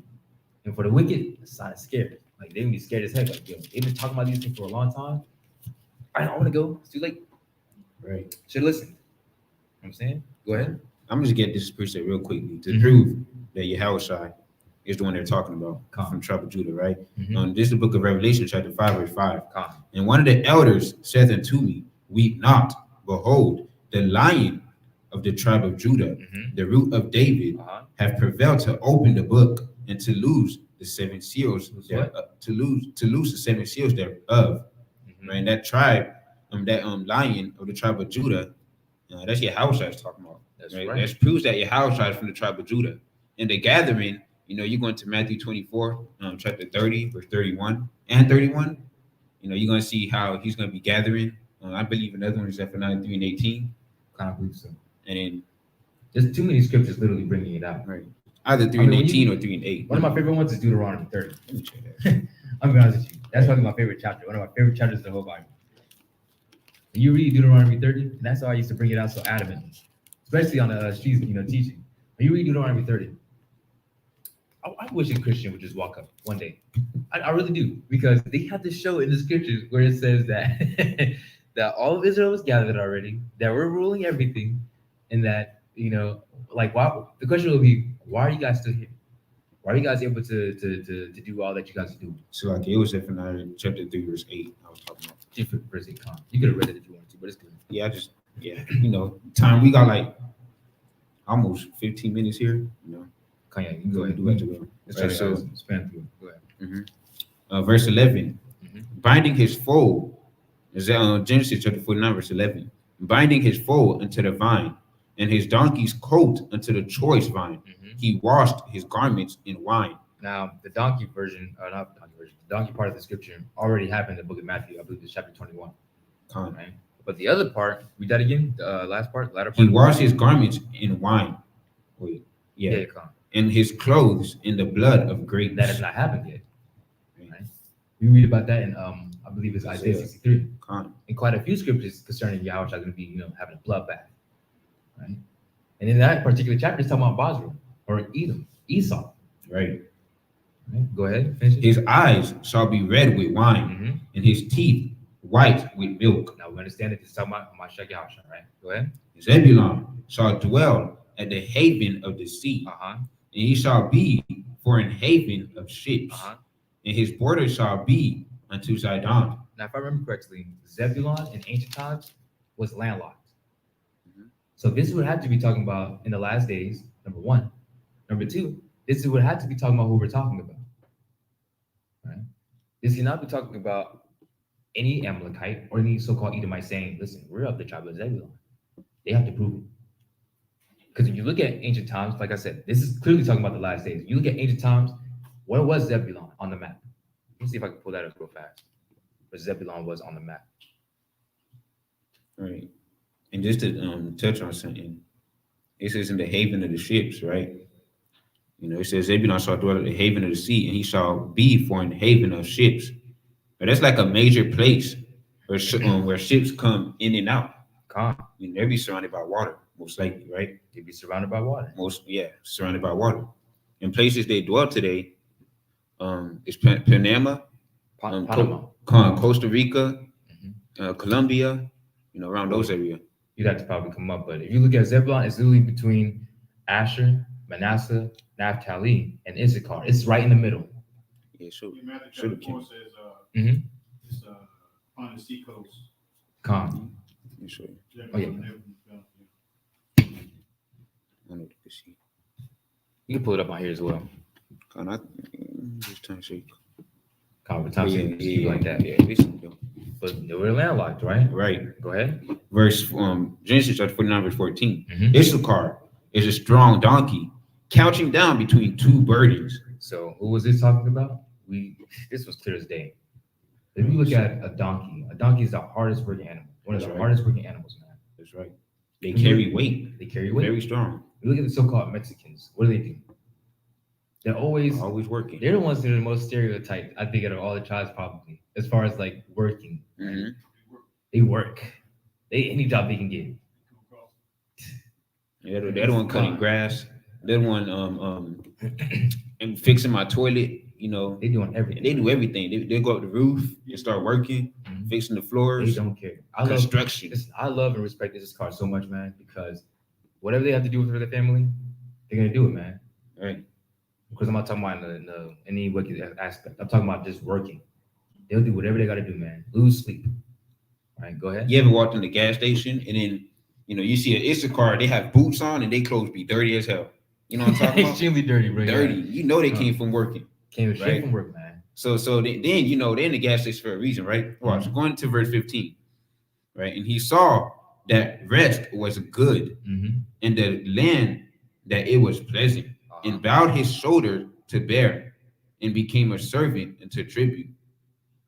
S1: And for the wicked, it's a sigh of scared. Like, they're going to be scared as heck. Like, yo, they've been talking about these things for a long time. I don't want to go. It's too late.
S2: Right.
S1: Should listen. You know what I'm saying? Go ahead.
S2: I'm just get this precept real quickly to prove that Yahweh Shai is the one they're talking about from tribe of Judah, right? This is the book of Revelation, chapter 5, verse 5. And one of the elders saith unto me, weep not. Behold, the Lion of the tribe of Judah, the root of David, have prevailed to open the book and to loose the seven seals, to loose the seven seals thereof. Right? And that tribe, that Lion of the tribe of Judah, that's Yahweh Shai is talking about. That's right. That proves that Yahweh Shai is from the tribe of Judah. In the gathering, you're going to Matthew 24, chapter 30, verse 31 and 31. You're going to see how he's going to be gathering. I believe another one is Zephaniah 3 and 18.
S1: Kind of believe so.
S2: And then
S1: there's too many scriptures literally bringing it out.
S2: Right. Either 3 and 18 or 3 and 8.
S1: One of my favorite ones is Deuteronomy 30. Let me check that. I'm going to be honest with you. That's probably my favorite chapter. One of my favorite chapters of the whole Bible. And you read Deuteronomy 30, and that's why I used to bring it out so adamantly, especially on the streets, teaching. When you read Deuteronomy 30, I wish a Christian would just walk up one day. I really do, because they have to show in the scriptures where it says that that all of Israel was gathered already, that we're ruling everything, and that why? The question will be, why are you guys still here? Why are you guys able to do all that you guys do?
S2: So like it was Zephaniah chapter 3, verse 8. I was talking about.
S1: Different verse 8. You could have read it if you wanted to, but it's good.
S2: Yeah, time we got like almost 15 minutes here.
S1: Kanye, you can go ahead.
S2: Do it.
S1: Let's try to span through. Go ahead.
S2: Verse 11. Binding his foal. Is Genesis chapter 49, verse 11. Binding his foal unto the vine, and his donkey's coat unto the choice vine. He washed his garments in wine.
S1: Now, the donkey version, not the donkey version, the donkey part of the scripture already happened in the book of Matthew. I believe it's chapter 21. Right? But the other part, read that again, the latter part.
S2: He washed his garments in wine. Wait, yeah. And his clothes in the blood of grapes.
S1: That has not happened yet. Right? We read about that in, I believe it's Isaiah 63. And quite a few scriptures concerning Yahweh are going to be, having a bloodbath. Right? And in that particular chapter, it's talking about Basra or Edom, Esau.
S2: Right.
S1: Go ahead. Finish it.
S2: His eyes shall be red with wine, and his teeth white with milk.
S1: Now we understand that this is talking about Mashiach Yahweh, right? Go ahead.
S2: Zebulun shall dwell at the haven of the sea, and he shall be for an haven of ships, and his border shall be unto Zidon.
S1: now if I remember correctly, Zebulon in ancient times was landlocked.
S2: Mhm.
S1: So this would have to be talking about in the last days, number one. Number two, this would have to be talking about who we're talking about. Right? This cannot be talking about any Amalekite or any so-called Edomite saying, listen, we're of the tribe of Zebulon. They have to prove it. Because if you look at ancient times, like I said, this is clearly talking about the last days. You look at ancient times, where was Zebulon on the map? Let me see if I can pull that up real fast. Where Zebulon was on the map.
S2: Right. And just to touch on something, it says in the haven of the ships, right? You know, it says Zebulon shall dwell at the haven of the sea, and he shall be for an haven of ships. But that's like a major place where ships come in and out.
S1: Calm.
S2: I mean, they'll be surrounded by water, most likely, right?
S1: They'd be surrounded by water.
S2: Surrounded by water. In places they dwell today, is Panama,
S1: Panama,
S2: Costa Rica, Colombia, you know, around those areas.
S1: You'd have to probably come up, but if you look at Zebulon, it's literally between Asher, Manasseh, Naphtali, and Issachar. It's right in the middle.
S2: Yeah, sure.
S3: Matthew
S2: Sure,
S3: chapter 4 says,
S1: Mhm.
S3: it's on the sea coast.
S1: Calm.
S2: Yeah, sure.
S1: Oh, yeah.
S2: I know what you can see.
S1: You can pull it up on here as well.
S2: Just trying to see.
S1: Calm. But time
S2: Yeah,
S1: like that.
S2: Yeah, listen, though.
S1: But we're landlocked, right?
S2: Right.
S1: Go ahead.
S2: Verse Genesis chapter 49, verse 14.
S1: Mhm.
S2: Issachar is a strong donkey, couching down between two burdens.
S1: So who was this talking about? This was clear as day. If you look at a donkey is the hardest working animal. One of the hardest working animals, man.
S2: That's right. They carry weight.
S1: They carry weight.
S2: Very strong.
S1: You look at the so-called Mexicans. What do? They're always
S2: working.
S1: They're the ones that are the most stereotyped, I think, out of all the tribes, probably, as far as like working.
S2: Mhm.
S1: They work. Any job they can get.
S2: Yeah, that one cutting grass. That one and fixing my toilet. You know,
S1: They doing everything.
S2: they do everything. They go up the roof and start working, fixing the floors.
S1: They don't care.
S2: Construction.
S1: I love and respect this car so much, man, because whatever they have to do for their family, they're gonna do it, man.
S2: Right.
S1: Because I'm not talking about in the any wicked aspect. I'm talking about just working. They'll do whatever they got to do, man. Lose sleep. All right, go ahead.
S2: You ever walked in the gas station and then you see an Issachar, they have boots on and they clothes be dirty as hell. You know what I'm talking about?
S1: Extremely dirty, bro.
S2: Dirty. You know they came from working.
S1: Came straight
S2: right?
S1: from work, man.
S2: So then they're in the gas station for a reason, right? Watch, going to verse 15, right? And he saw that rest was good in the land, that it was pleasant, and bowed his shoulder to bear, and became a servant unto tribute,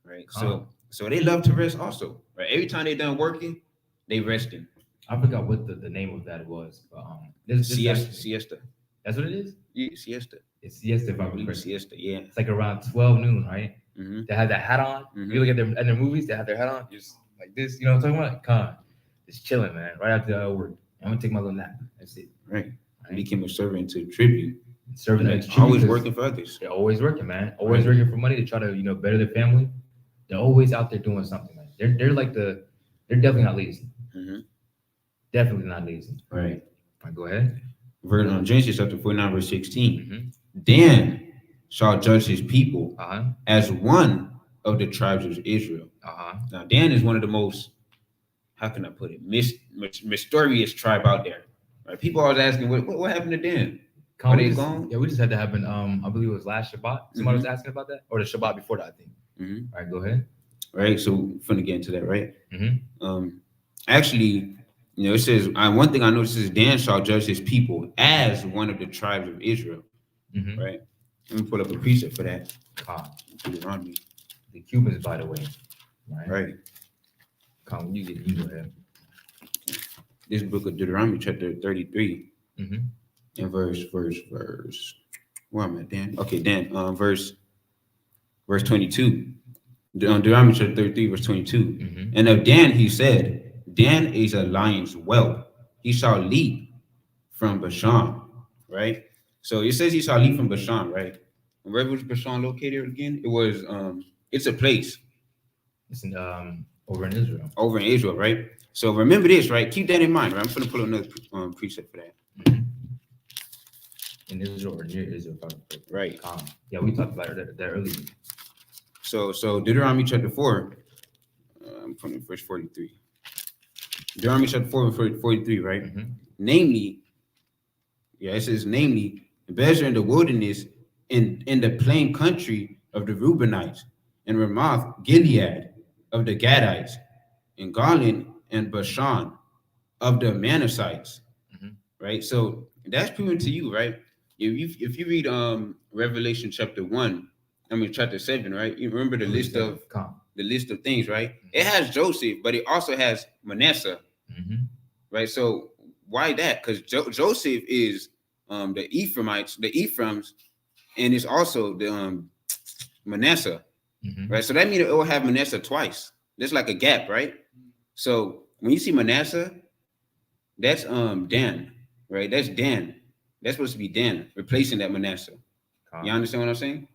S2: right? So they love to rest also, right? Every time they done working, they resting.
S1: I forgot what the name of that was, but
S2: siesta.
S1: That's what it is?
S2: Yeah, siesta.
S1: It's siesta, if I remember.
S2: Siesta, yeah.
S1: It's like around 12 noon, right? They have that hat on. You look at their movies, they have their hat on, just like this. You know what I'm talking about? Just chilling, man. Right after work, I'm gonna take my little nap. That's it.
S2: Right. I became a servant to tribute.
S1: Serving
S2: like, always working for others.
S1: They're always working, man. Always working for money to try to better their family. They're always out there doing something, man. They're definitely not lazy. Definitely not lazy.
S2: Right.
S1: All right, go ahead.
S2: Genesis chapter 49, verse 16. Dan shall judge his people as one of the tribes of Israel. Now, Dan is one of the most, how can I put it, mysterious tribe out there. Right? People always asking, what happened to Dan? Are they gone?
S1: Yeah, we just had that happen. I believe it was last Shabbat. Somebody was asking about that, or the Shabbat before that, I think. All right, go ahead.
S2: Right, so we're gonna get into that, right? Actually, it says one thing I noticed is Dan shall judge his people as one of the tribes of Israel. Right. Let me pull up a precept for that.
S1: Deuteronomy. The Cubans, by the way.
S2: Right.
S1: You go ahead.
S2: This book of Deuteronomy, chapter 33. And verse. Where am I, Dan? Okay, Dan. Verse 22. Deuteronomy chapter 33, verse 22. And of Dan he said, Dan is a lion's whelp. He shall leap from Bashan. Right. So it says he shall leap from Bashan. Right. And where was Bashan located again? It was. It's a place.
S1: It's over in Israel.
S2: Over in Israel, right? So remember this, right? Keep that in mind, right? I'm going to pull up another precept for that.
S1: In Israel or near Israel,
S2: right?
S1: Yeah, we talked about that earlier.
S2: So Deuteronomy chapter 4, from verse 43. Deuteronomy chapter 4 and 43, right?
S1: Mm-hmm.
S2: Namely, it says, namely, Bezer in the wilderness, in the plain country of the Reubenites, and Ramoth Gilead of the Gadites, and Golan and Bashan of the Manassites, right? So that's proven to you, right? If you read Revelation chapter 7, right? You remember the list of things, right? It has Joseph, but it also has Manasseh, right? So why that? Because Joseph is the Ephraim's, and it's also the Manasseh, right? So that means it will have Manasseh twice. There's like a gap, right? So when you see Manasseh, that's Dan, right? That's Dan. That's supposed to be Dan replacing that Manasseh. You understand what I'm saying?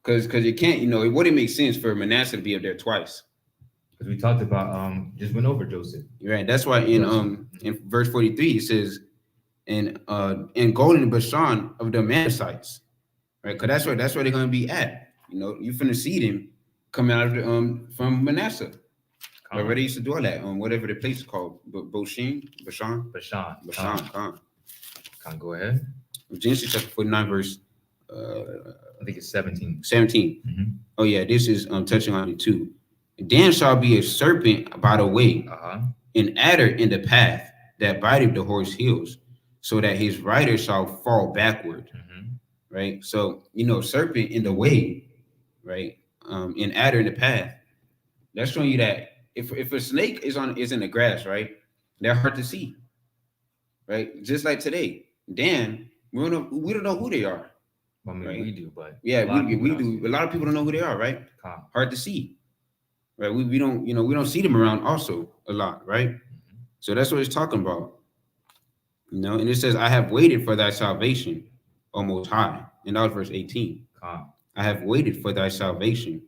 S2: Because it can't, it wouldn't make sense for Manasseh to be up there twice.
S1: Because we talked about just went over Joseph.
S2: Right. That's why in verse 43 it says, and Golan and Bashan of the Manassites, right? Because that's where they're gonna be at. You finna see them coming out of from Manasseh. Where they used to do all that, whatever the place is called, Bashan.
S1: Go ahead.
S2: Genesis chapter 49, verse
S1: I think it's 17.
S2: 17. Oh yeah, this is touching on it too. Dan shall be a serpent by the way, an adder in the path that biteth the horse heels, so that his rider shall fall backward. Right. So serpent in the way, right? An adder in the path. That's showing you that if a snake is in the grass, right, they're hard to see. Right? Just like today, Dan, we don't know who they are.
S1: I mean,
S2: right?
S1: we do, but
S2: yeah, we do. A lot of people don't know who they are, right? Hard to see. Right? We don't see them around also a lot, right? So that's what it's talking about. And it says, I have waited for thy salvation, O Most High. And that was verse 18. I have waited for thy salvation,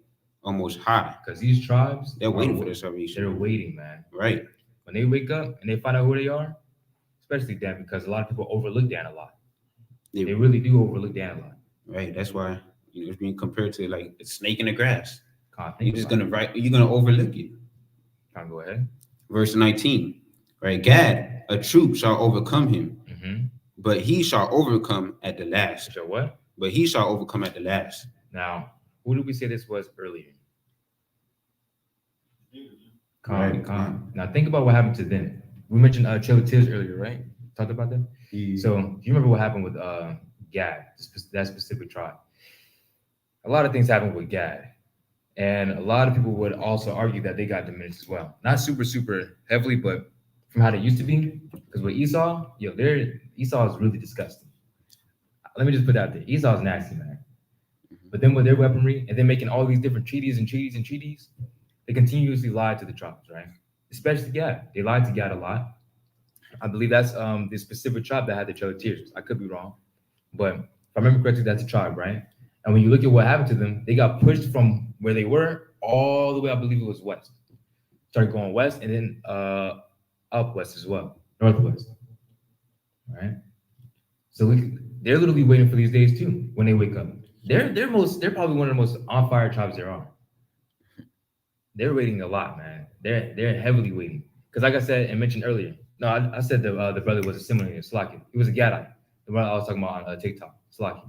S2: O Most High.
S1: Because these tribes,
S2: they're waiting for their salvation.
S1: They're waiting, man.
S2: Right.
S1: When they wake up and they find out who they are, especially Dan, because a lot of people overlook Dan a lot. They really do overlook Dan a lot.
S2: Right. That's why it's being compared to like a snake in the grass. You're gonna overlook it.
S1: Go ahead.
S2: Verse 19. Right. Gad, a troop shall overcome him, but he shall overcome at the last.
S1: So what?
S2: But he shall overcome at the last.
S1: Now, who did we say this was earlier? Now think about what happened to them. We mentioned Chilatiz earlier, right? Talked about them. Yeah. So do you remember what happened with Gad, that specific tribe? A lot of things happened with Gad, and a lot of people would also argue that they got diminished as well. Not super heavily, but from how they used to be. Because with Esau, Esau is really disgusting. Let me just put that out there. Esau is nasty, man. But then with their weaponry and then making all these different treaties, they continuously lied to the tribes, right? Especially Gad. They lied to Gad a lot. I believe that's the specific tribe that had the Chilatiz. I could be wrong. But if I remember correctly, that's a tribe, right? And when you look at what happened to them, they got pushed from where they were all the way, I believe it was west. Started going west and then up west as well, northwest. All right? So they're literally waiting for these days too when they wake up. They're probably one of the most on fire tribes there are. They're waiting a lot, man. They're heavily waiting. Because like I said and mentioned earlier, no, I said the brother was a similar name, Slaki. He was a Gadite. The one I was talking about on TikTok, Slaki.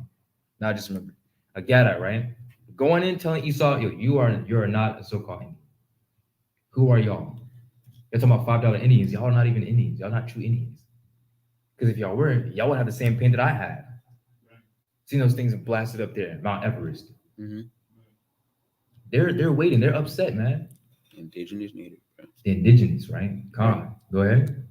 S1: Now I just remember. A Gadite, right? Going in telling Esau, you are not a so-called Indian. Who are y'all? You're talking about $5 Indians. Y'all are not even Indians. Y'all not true Indians. Because if y'all were, y'all would have the same pain that I had. Seeing those things blasted up there, Mount Everest. They're waiting. They're upset, man.
S2: Indigenous native. Right?
S1: Indigenous, right? Go ahead.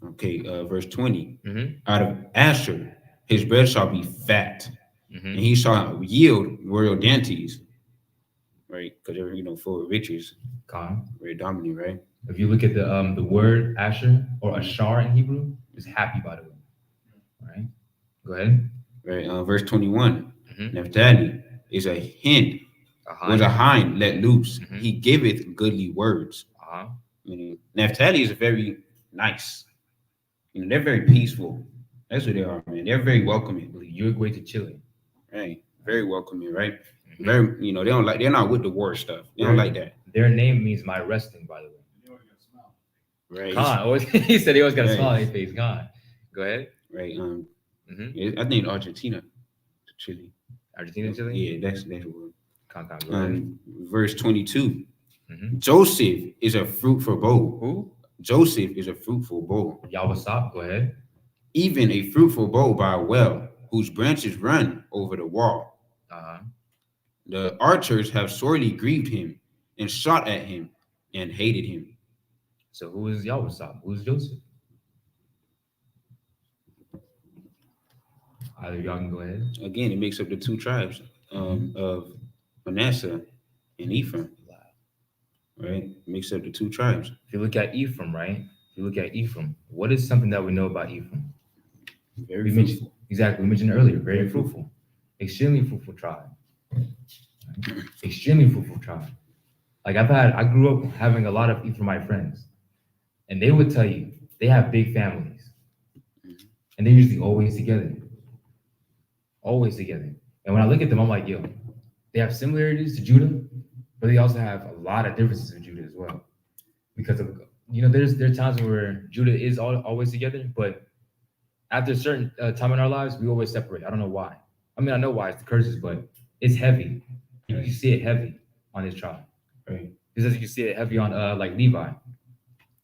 S2: Okay, verse 20. Out of Asher, his bread shall be fat, and he shall yield royal dainties. Right? Because they're full of riches. Very dominant, right?
S1: If you look at the word Asher or Ashar in Hebrew, it's happy, by the way. Right? Go ahead.
S2: Right. Verse 21. Naphtali is a hind, was a hind let loose. He giveth goodly words. Meaning Naphtali is very nice. They're very peaceful. That's what they are, man. They're very welcoming.
S1: You're way to Chile.
S2: Right. Very welcoming, right? Very, you know, they're not with the war stuff. They don't like that.
S1: Their name means my resting, by the way.
S2: Right.
S1: Always, he said he always got a smile on his face. Go ahead.
S2: Right. I think Argentina, Chile.
S1: Argentina, Chile.
S2: Yeah, that's what. Verse 22. Joseph is a fruitful bow.
S1: Who?
S2: Joseph is a fruitful bow.
S1: Y'all will stop. Go ahead.
S2: Even a fruitful bow by a well, whose branches run over the wall. The archers have sorely grieved him and shot at him and hated him.
S1: So who is Yahweh? Who is Joseph? Either y'all can go ahead.
S2: Again, it makes up the two tribes of Manasseh and Ephraim. Right? It makes up the two tribes.
S1: If you look at Ephraim, right? If you look at Ephraim, what is something that we know about Ephraim?
S2: Very fruitful.
S1: We mentioned earlier, very fruitful. Extremely fruitful tribe. Extremely fruitful tribe. Like I grew up having a lot of Ephraimite friends, and they would tell you they have big families, and they're usually always together. Always together. And when I look at them, I'm like, yo, they have similarities to Judah, but they also have a lot of differences with Judah as well. Because of, there are times where Judah is always together, but after a certain time in our lives, we always separate. I don't know why. I mean, I know why, it's the curses, but it's heavy. You see it heavy on this tribe, right? Just as you can see it heavy on like Levi.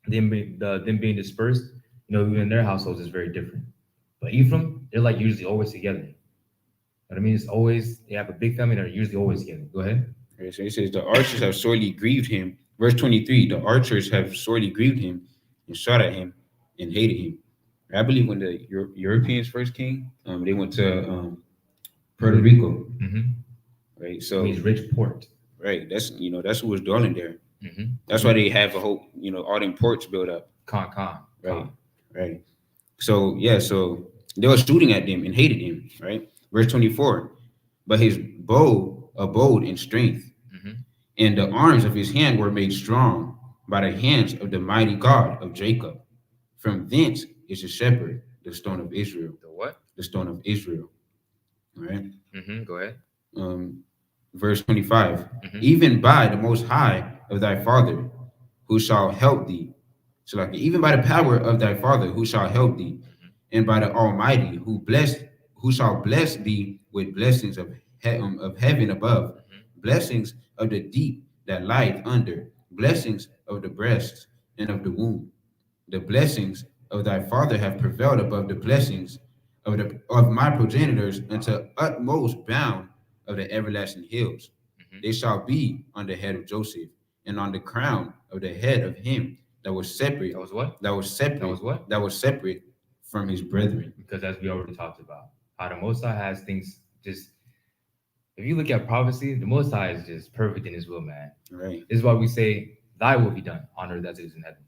S1: Them being dispersed, even in their households is very different. But Ephraim, they're like usually always together. But I mean, it's always, they have a big family that are usually always together. Go ahead.
S2: Okay, so it says the archers have sorely grieved him. Verse 23, the archers have sorely grieved him and shot at him and hated him. I believe when the Europeans first came, they went to Puerto Rico. Right, so
S1: it means rich port.
S2: Right, that's who was dwelling there. That's why they have a whole, all them ports built up. Right. So they were shooting at them and hated him. Right. Verse 24, but his bow abode in strength, and the arms of his hand were made strong by the hands of the mighty God of Jacob. From thence is the shepherd, the stone of Israel.
S1: The what?
S2: The stone of Israel. All right.
S1: Go ahead.
S2: Verse 25, even by the Most High of thy father, who shall help thee. So like even by the power of thy father, who shall help thee, and by the Almighty, who shall bless thee with blessings of heaven above, blessings of the deep that lieth under, blessings of the breast and of the womb. The blessings of thy father have prevailed above the blessings of my progenitors unto utmost bound of the everlasting hills. They shall be on the head of Joseph, and on the crown of the head of him that was separate.
S1: That was what?
S2: That was separate.
S1: That was what?
S2: That was separate from his brethren.
S1: Because as we already talked about, how the Most High has things just, if you look at prophecy, the Most High is just perfect in his will, man.
S2: Right.
S1: This is why we say, thy will be done on earth as it is in heaven.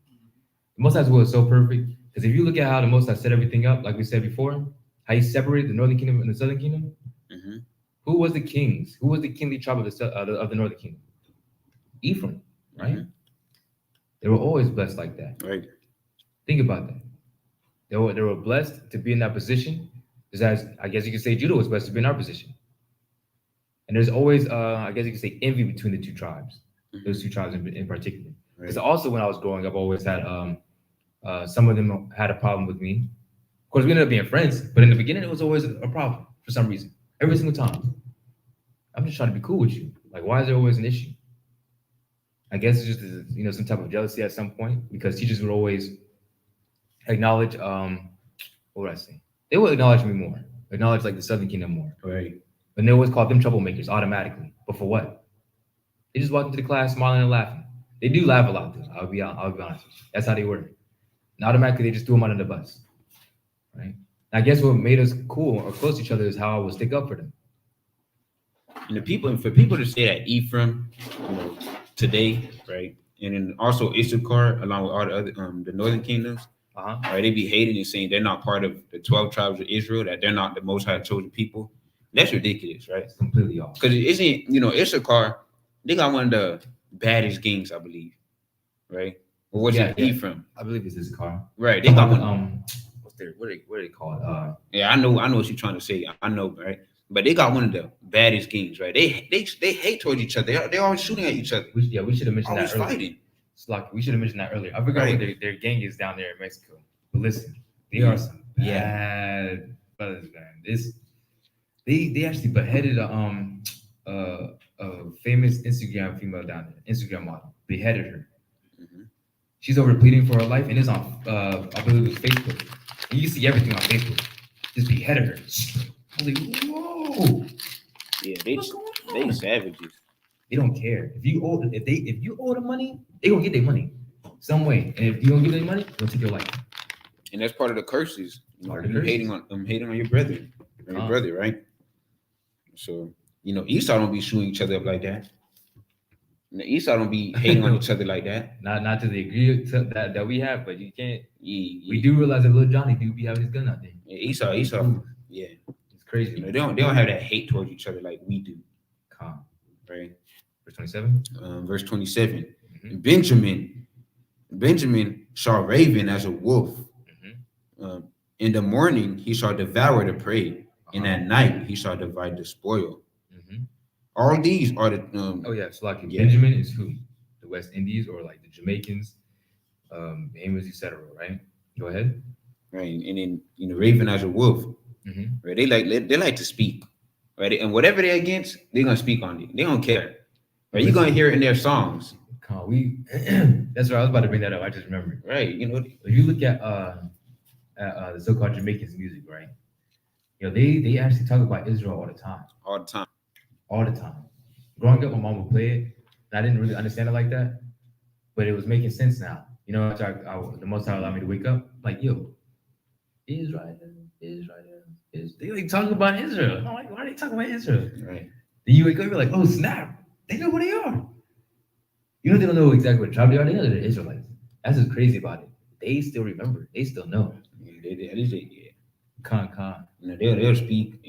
S1: The Most High's will is so perfect, because if you look at how the Most High set everything up, like we said before, how he separated the northern kingdom and the southern kingdom, who was the kings? Who was the kingly tribe of the northern kingdom? Ephraim, right? They were always blessed like that.
S2: Right.
S1: Think about that. They were blessed to be in that position, just as I guess you could say Judah was blessed to be in our position. And there's always, I guess you could say, envy between the two tribes, those two tribes in particular. Because also when I was growing up, I always had some of them had a problem with me. Of course, we ended up being friends, but in the beginning, it was always a problem for some reason. Every single time. I'm just trying to be cool with you. Like, why is there always an issue? I guess it's just, some type of jealousy at some point, because teachers would always acknowledge, what would I say? They would acknowledge me more, acknowledge like the Southern Kingdom more.
S2: Right.
S1: And they always called them troublemakers automatically. But for what? They just walked into the class smiling and laughing. They do laugh a lot, though. I'll be honest with you. That's how they were. And automatically, they just threw them under the bus. Right? And I guess what made us cool or close to each other is how I would stick up for them.
S2: And for people to say that Ephraim, today, right, and then also Issachar, along with all the other the northern kingdoms, right, they be hating and saying they're not part of the 12 tribes of Israel, that they're not the Most High chosen people. That's ridiculous, right? It's
S1: completely off.
S2: Because it isn't, Issachar, they got one of the baddest gangs, I believe, right? Or what's it, Ephraim?
S1: I believe it's Issachar.
S2: Right, they got one.
S1: What are they called?
S2: Yeah, I know what you're trying to say. I know, right? But they got one of the baddest gangs, right? They hate towards each other. They're always shooting at each other.
S1: We should have mentioned
S2: always
S1: that earlier.
S2: Fighting.
S1: We should have mentioned that earlier. I forgot what their gang is down there in Mexico. But listen, they are some bad brothers, man. They actually beheaded a famous Instagram female down there, Instagram model. Beheaded her.
S2: Mm-hmm.
S1: She's over pleading for her life, and it's on I believe it was Facebook. And you see everything on Facebook. Just beheaded her. I was like, whoa.
S2: Yeah, they savages.
S1: They don't care. If you owe them money, they gonna get their money some way. And if you don't give them money, they'll take your life.
S2: And that's part of the curses. You hating on your brother, right? So Esau don't be shooting each other up like that. Esau don't be hating on each other like that.
S1: Not to the degree that we have, but you can't. We do realize that little Johnny do be having his gun out there.
S2: Yeah, Esau, yeah,
S1: it's crazy.
S2: They don't have that hate towards each other like we do.
S1: Calm,
S2: right?
S1: Verse 27.
S2: Verse 27. Mm-hmm. Benjamin saw Reuben as a wolf. Mm-hmm. In the morning he shall devour the prey, and at night he shall divide the spoil. Mm-hmm. All these are the.
S1: Benjamin is who? The West Indies or like the Jamaicans, Bahamas, etc. Right? Go ahead.
S2: Right, and then Reuben as a wolf. Mm-hmm. Right, they like to speak. Right, and whatever they're against, they're gonna speak on it. They don't care. Right, you're gonna hear it in their songs.
S1: That's right. I was about to bring that up. I just remembered.
S2: Right,
S1: if you look at the so-called Jamaicans music, right? They actually talk about Israel all the time. All the time. Growing up, my mom would play it, and I didn't really understand it like that, but it was making sense now. The Most High allowed me to wake up like, yo, Israel. They like talking about Israel. I'm like, why are they talking about Israel?
S2: Right.
S1: Then you wake up, you're like, oh snap, they know who they are. They don't know exactly what tribe they are. They know they're Israelites. That's what's crazy about it. They still remember. They still know.
S2: Yeah.
S1: Con.
S2: They'll speak.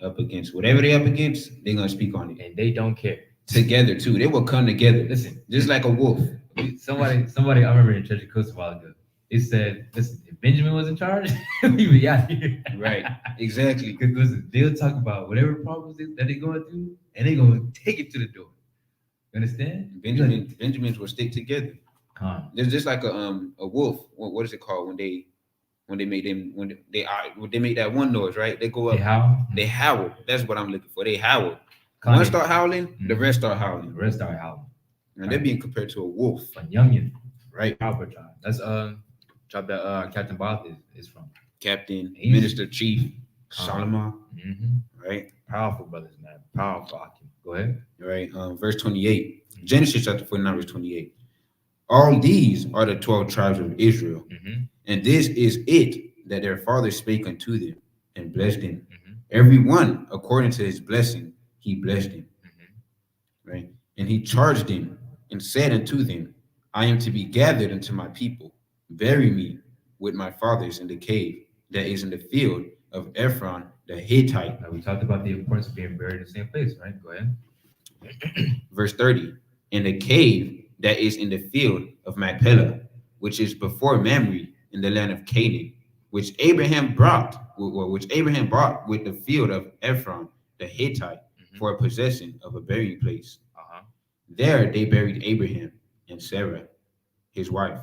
S2: Up against whatever they're up against, they're gonna speak on it,
S1: and they don't care.
S2: Together too, they will come together.
S1: Listen,
S2: just like a wolf.
S1: Somebody. I remember in Church of Coast a while ago. It said, "Listen, if Benjamin was in charge, we'd be out here."
S2: Right. Exactly.
S1: Because listen, they'll talk about whatever problems that they're going through, and they're gonna take it to the door. You understand?
S2: Benjamins will stick together. There's just like a wolf. What is it called when they make that one noise, right? They go up. They howl. That's what I'm looking for. They howl. One start howling, the rest start howling. And they're being compared to a wolf.
S1: A youngin,
S2: right?
S1: Tribe. That's tribe that Captain Bob is from.
S2: Captain, Minister, Chief, Solomon. Mm-hmm. Right?
S1: Powerful brothers, man. Powerful. Go ahead.
S2: Right. Verse 28. Genesis chapter 49, verse 28. All these are the 12 tribes of Israel. Mm-hmm. And this is it that their father spake unto them and blessed them. Mm-hmm. Every one according to his blessing, he blessed them. Mm-hmm. Right. And he charged them and said unto them, I am to be gathered unto my people. Bury me with my fathers in the cave that is in the field of Ephrath the Hittite.
S1: Now we talked about the importance of being buried in the same place, right? Go ahead.
S2: Verse 30. In the cave that is in the field of Machpelah, which is before Mamre in the land of Canaan, which Abraham brought with the field of Ephrath the Hittite for a possession of a burying place. There they buried Abraham and Sarah, his wife,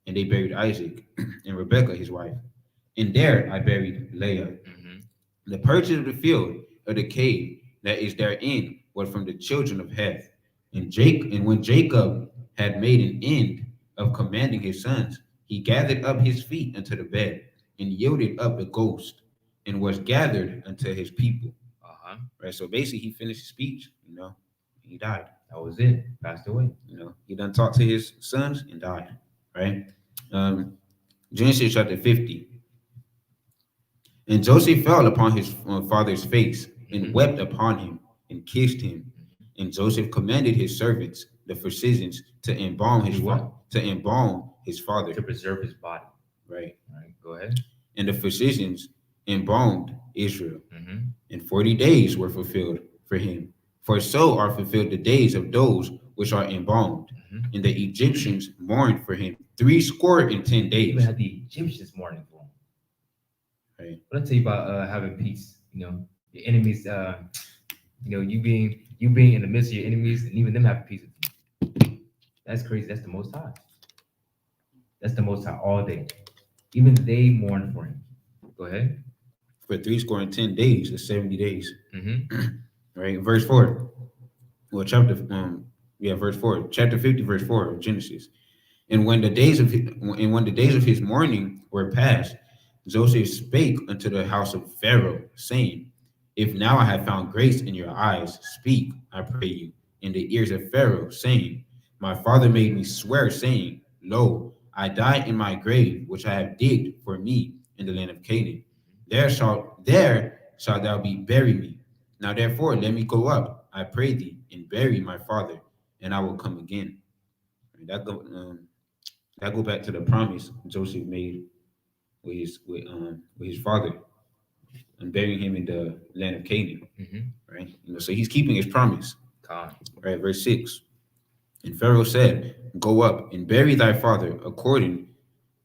S2: and they buried Isaac and Rebekah, his wife. And there I buried Leah. The purchase of the field of the cave that is therein was from the children of Heth. And when Jacob had made an end of commanding his sons, he gathered up his feet unto the bed and yielded up the ghost and was gathered unto his people. Right. So basically, he finished his speech. He died.
S1: That was it. Passed away.
S2: He done talked to his sons and died. Right. Genesis chapter 50. And Joseph fell upon his father's face and wept upon him and kissed him. And Joseph commanded his servants, the physicians, to embalm his father,
S1: to preserve his body.
S2: Right.
S1: Go ahead.
S2: And the physicians embalmed Israel. And 40 days were fulfilled for him. For so are fulfilled the days of those which are embalmed. And the Egyptians mourned for him 70 days.
S1: Even had the Egyptians mourning for him.
S2: Right.
S1: But I'll tell you about having peace. Your enemies, you being in the midst of your enemies, and even them having peace with you. That's crazy. That's the Most High. That's the Most High all day. Even they mourn for him. Go ahead.
S2: For 10 days, it's 70 days.
S1: Mm-hmm.
S2: Right, verse 4. Well, verse 4, chapter 50, verse 4 of Genesis. And when the days of his mourning were past, Joseph spake unto the house of Pharaoh, saying, If now I have found grace in your eyes, speak, I pray you, in the ears of Pharaoh, saying, My father made me swear, saying, Lo, I die in my grave, which I have digged for me in the land of Canaan. There shalt thou be bury me. Now therefore let me go up, I pray thee, and bury my father, and I will come again. That go back to the promise Joseph made with his father and burying him in the land of Canaan.
S1: Mm-hmm.
S2: Right? So he's keeping his promise.
S1: God.
S2: Right, verse 6. And Pharaoh said, Go up and bury thy father according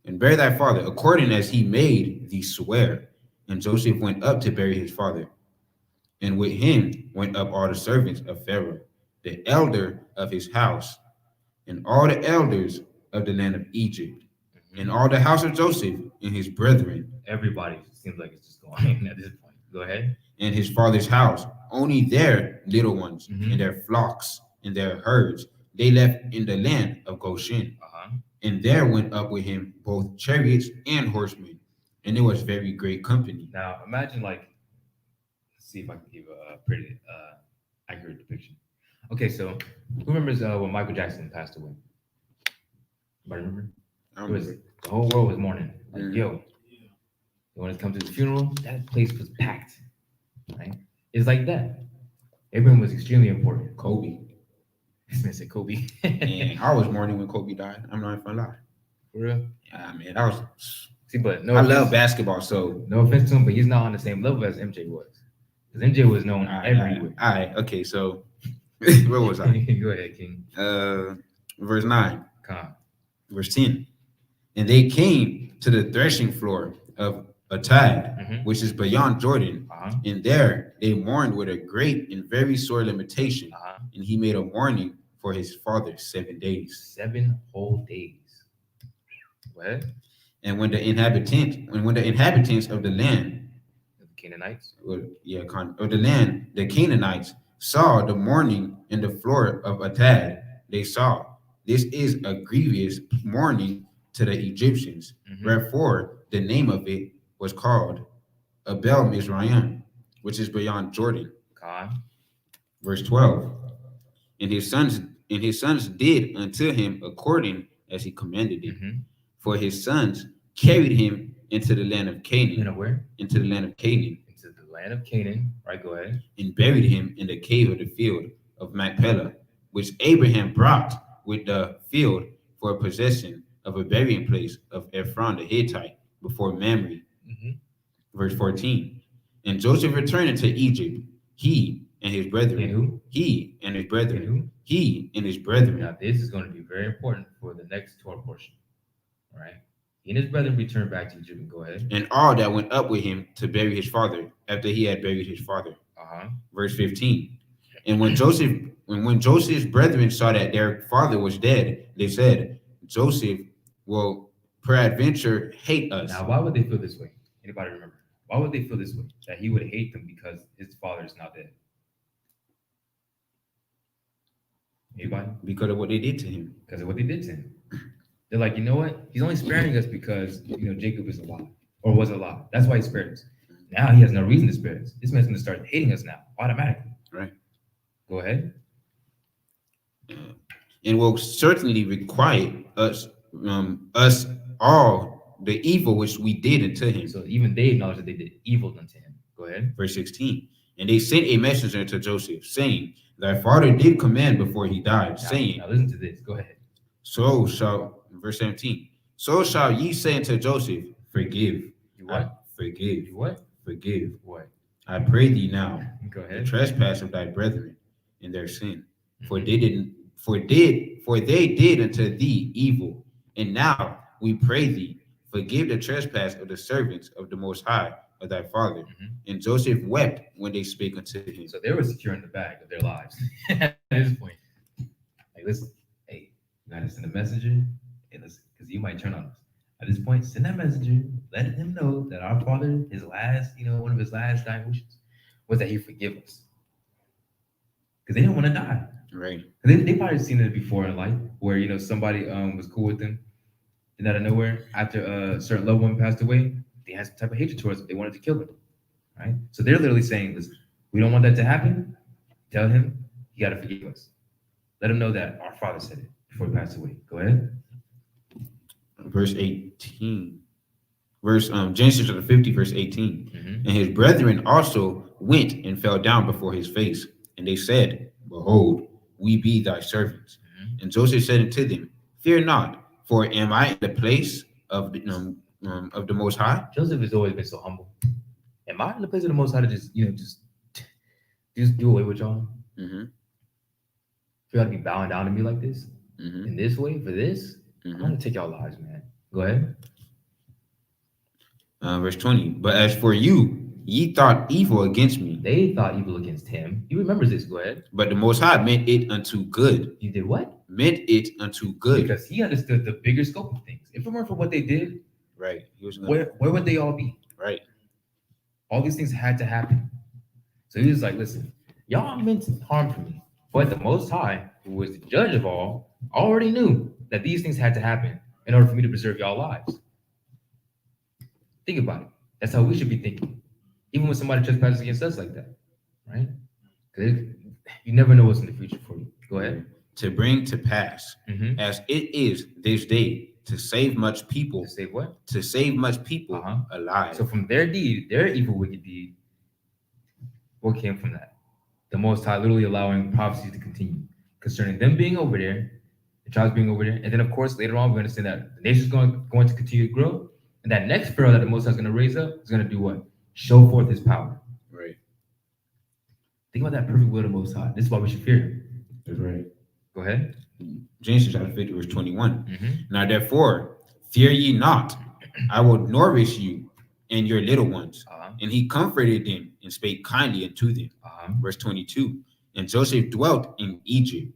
S2: as he made thee swear. And Joseph went up to bury his father. And with him went up all the servants of Pharaoh, the elder of his house, and all the elders of the land of Egypt, and all the house of Joseph and his brethren.
S1: Everybody seems like it's just going at this point. Go ahead.
S2: And his father's house, only their little ones and their flocks and their herds, they left in the land of Goshen. And there went up with him both chariots and horsemen, and it was very great company.
S1: Now imagine, let's see if I can give a pretty accurate depiction. Okay, so who remembers when Michael Jackson passed away? Anybody remember? The whole world was mourning. Yo, you want to come to the funeral? That place was packed. Right? It's like that. Everyone was extremely important.
S2: Kobe.
S1: This man said Kobe.
S2: And I was mourning when Kobe died. I'm not even gonna lie.
S1: For real?
S2: Yeah, man, I was.
S1: See, but
S2: I love basketball, so
S1: no offense to him, but he's not on the same level as MJ was. Because MJ was known everywhere.
S2: All right, okay, so where was I?
S1: Go ahead, King.
S2: Verse 9. Verse 10. And they came to the threshing floor of Atad, which is beyond Jordan, and there they mourned with a great and very sore lamentation. And he made a mourning for his father 7 days.
S1: 7 whole days. What?
S2: And when the inhabitants of the land,
S1: the Canaanites,
S2: the Canaanites saw the mourning in the floor of Atad, they saw, this is a grievous mourning to the Egyptians. Wherefore the name of it was called Abel Mizraim, which is beyond Jordan. Verse 12. And his sons did unto him according as he commanded them. For his sons carried him into the land of Canaan.
S1: Where?
S2: Into the land of Canaan.
S1: Into the land of Canaan. Right, go ahead.
S2: And buried him in the cave of the field of Machpelah, which Abraham brought with the field for a possession of a burying place of Ephrath the Hittite before Mamre. Verse 14. And Joseph returned into Egypt, he and his brethren.
S1: And who?
S2: He and his brethren.
S1: And who?
S2: He and his brethren.
S1: Now this is going to be very important for the next Torah portion. All right. He and his brethren returned back to Egypt. Go ahead.
S2: And all that went up with him to bury his father after he had buried his father. Verse 15. And when Joseph's brethren saw that their father was dead, they said, Joseph will peradventure hate us.
S1: Now, why would they feel this way? Anybody remember? Why would they feel this way? That he would hate them because his father is not dead. Anybody?
S2: Because of what they did to him.
S1: Because of what they did to him. They're like, you know what? He's only sparing us because Jacob is alive or was alive. That's why he spared us. Now he has no reason to spare us. This man's going to start hating us now automatically.
S2: Right.
S1: Go ahead.
S2: And will certainly requite us all the evil which we did unto him.
S1: So even they acknowledge that they did evil unto him. Go ahead.
S2: Verse 16. And they sent a messenger to Joseph, saying, Thy father did command before he died, saying.
S1: Now listen to this. Go ahead.
S2: Verse 17. So shall ye say unto Joseph, Forgive.
S1: You what?
S2: Forgive.
S1: You what?
S2: Forgive.
S1: What?
S2: I pray thee now.
S1: Go ahead.
S2: The trespass of thy brethren in their sin. For they did unto thee evil. And now we pray thee, forgive the trespass of the servants of the Most High, of thy father. And Joseph wept when they spake unto him.
S1: So they were securing the bag of their lives at this point. Like, listen, hey, you gotta send a messenger. Hey, listen, because you might turn on us. At this point, send that messenger, let him know that our father, his last, one of his last dying wishes was that he forgive us. Because they didn't want to die.
S2: Right.
S1: They probably seen it before in life where, somebody was cool with them. And out of nowhere, after a certain loved one passed away, they had some type of hatred towards them. They wanted to kill them. Right? So they're literally saying, listen, we don't want that to happen. Tell him, you got to forgive us. Let him know that our father said it before he passed away. Go ahead.
S2: Verse 18. Genesis chapter 50, verse 18. And his brethren also went and fell down before his face. And they said, behold, we be thy servants. And Joseph said unto them, fear not, for am I in the place of the Most High?
S1: Joseph has always been so humble. Am I in the place of the Most High to just do away with y'all? For y'all to be bowing down to me like this? In this way, for this? I'm going to take y'all lives, man. Go ahead.
S2: Verse 20. But as for you, ye thought evil against me.
S1: They thought evil against him. He remembers this. Go ahead.
S2: But the Most High meant it unto good.
S1: You did what?
S2: Meant it unto good.
S1: Because he understood the bigger scope of things. If it weren't for what they did,
S2: right, he was
S1: where would they all be?
S2: Right.
S1: All these things had to happen. So he was like, listen, y'all meant harm for me. But the Most High, who was the judge of all, already knew that these things had to happen in order for me to preserve y'all lives. Think about it. That's how we should be thinking. Even when somebody trespasses against us like that, right? Because you never know what's in the future for you. Go ahead.
S2: To bring to pass, as it is this day, to save much people.
S1: To save what?
S2: To save much people alive.
S1: So from their deed, their evil, wicked deed, what came from that? The Most High literally allowing prophecies to continue concerning them being over there, the tribes being over there, and then of course later on we're going to see that the nation's going to continue to grow, and that next Pharaoh that the Most High is going to raise up is going to do what? Show forth his power.
S2: Right.
S1: Think about that perfect will of the Most High. This is why we should fear him.
S2: That's right.
S1: Go ahead.
S2: Genesis chapter 50, verse 21. Now therefore, fear ye not, I will nourish you and your little ones. And he comforted them and spake kindly unto them. Verse 22. And Joseph dwelt in Egypt,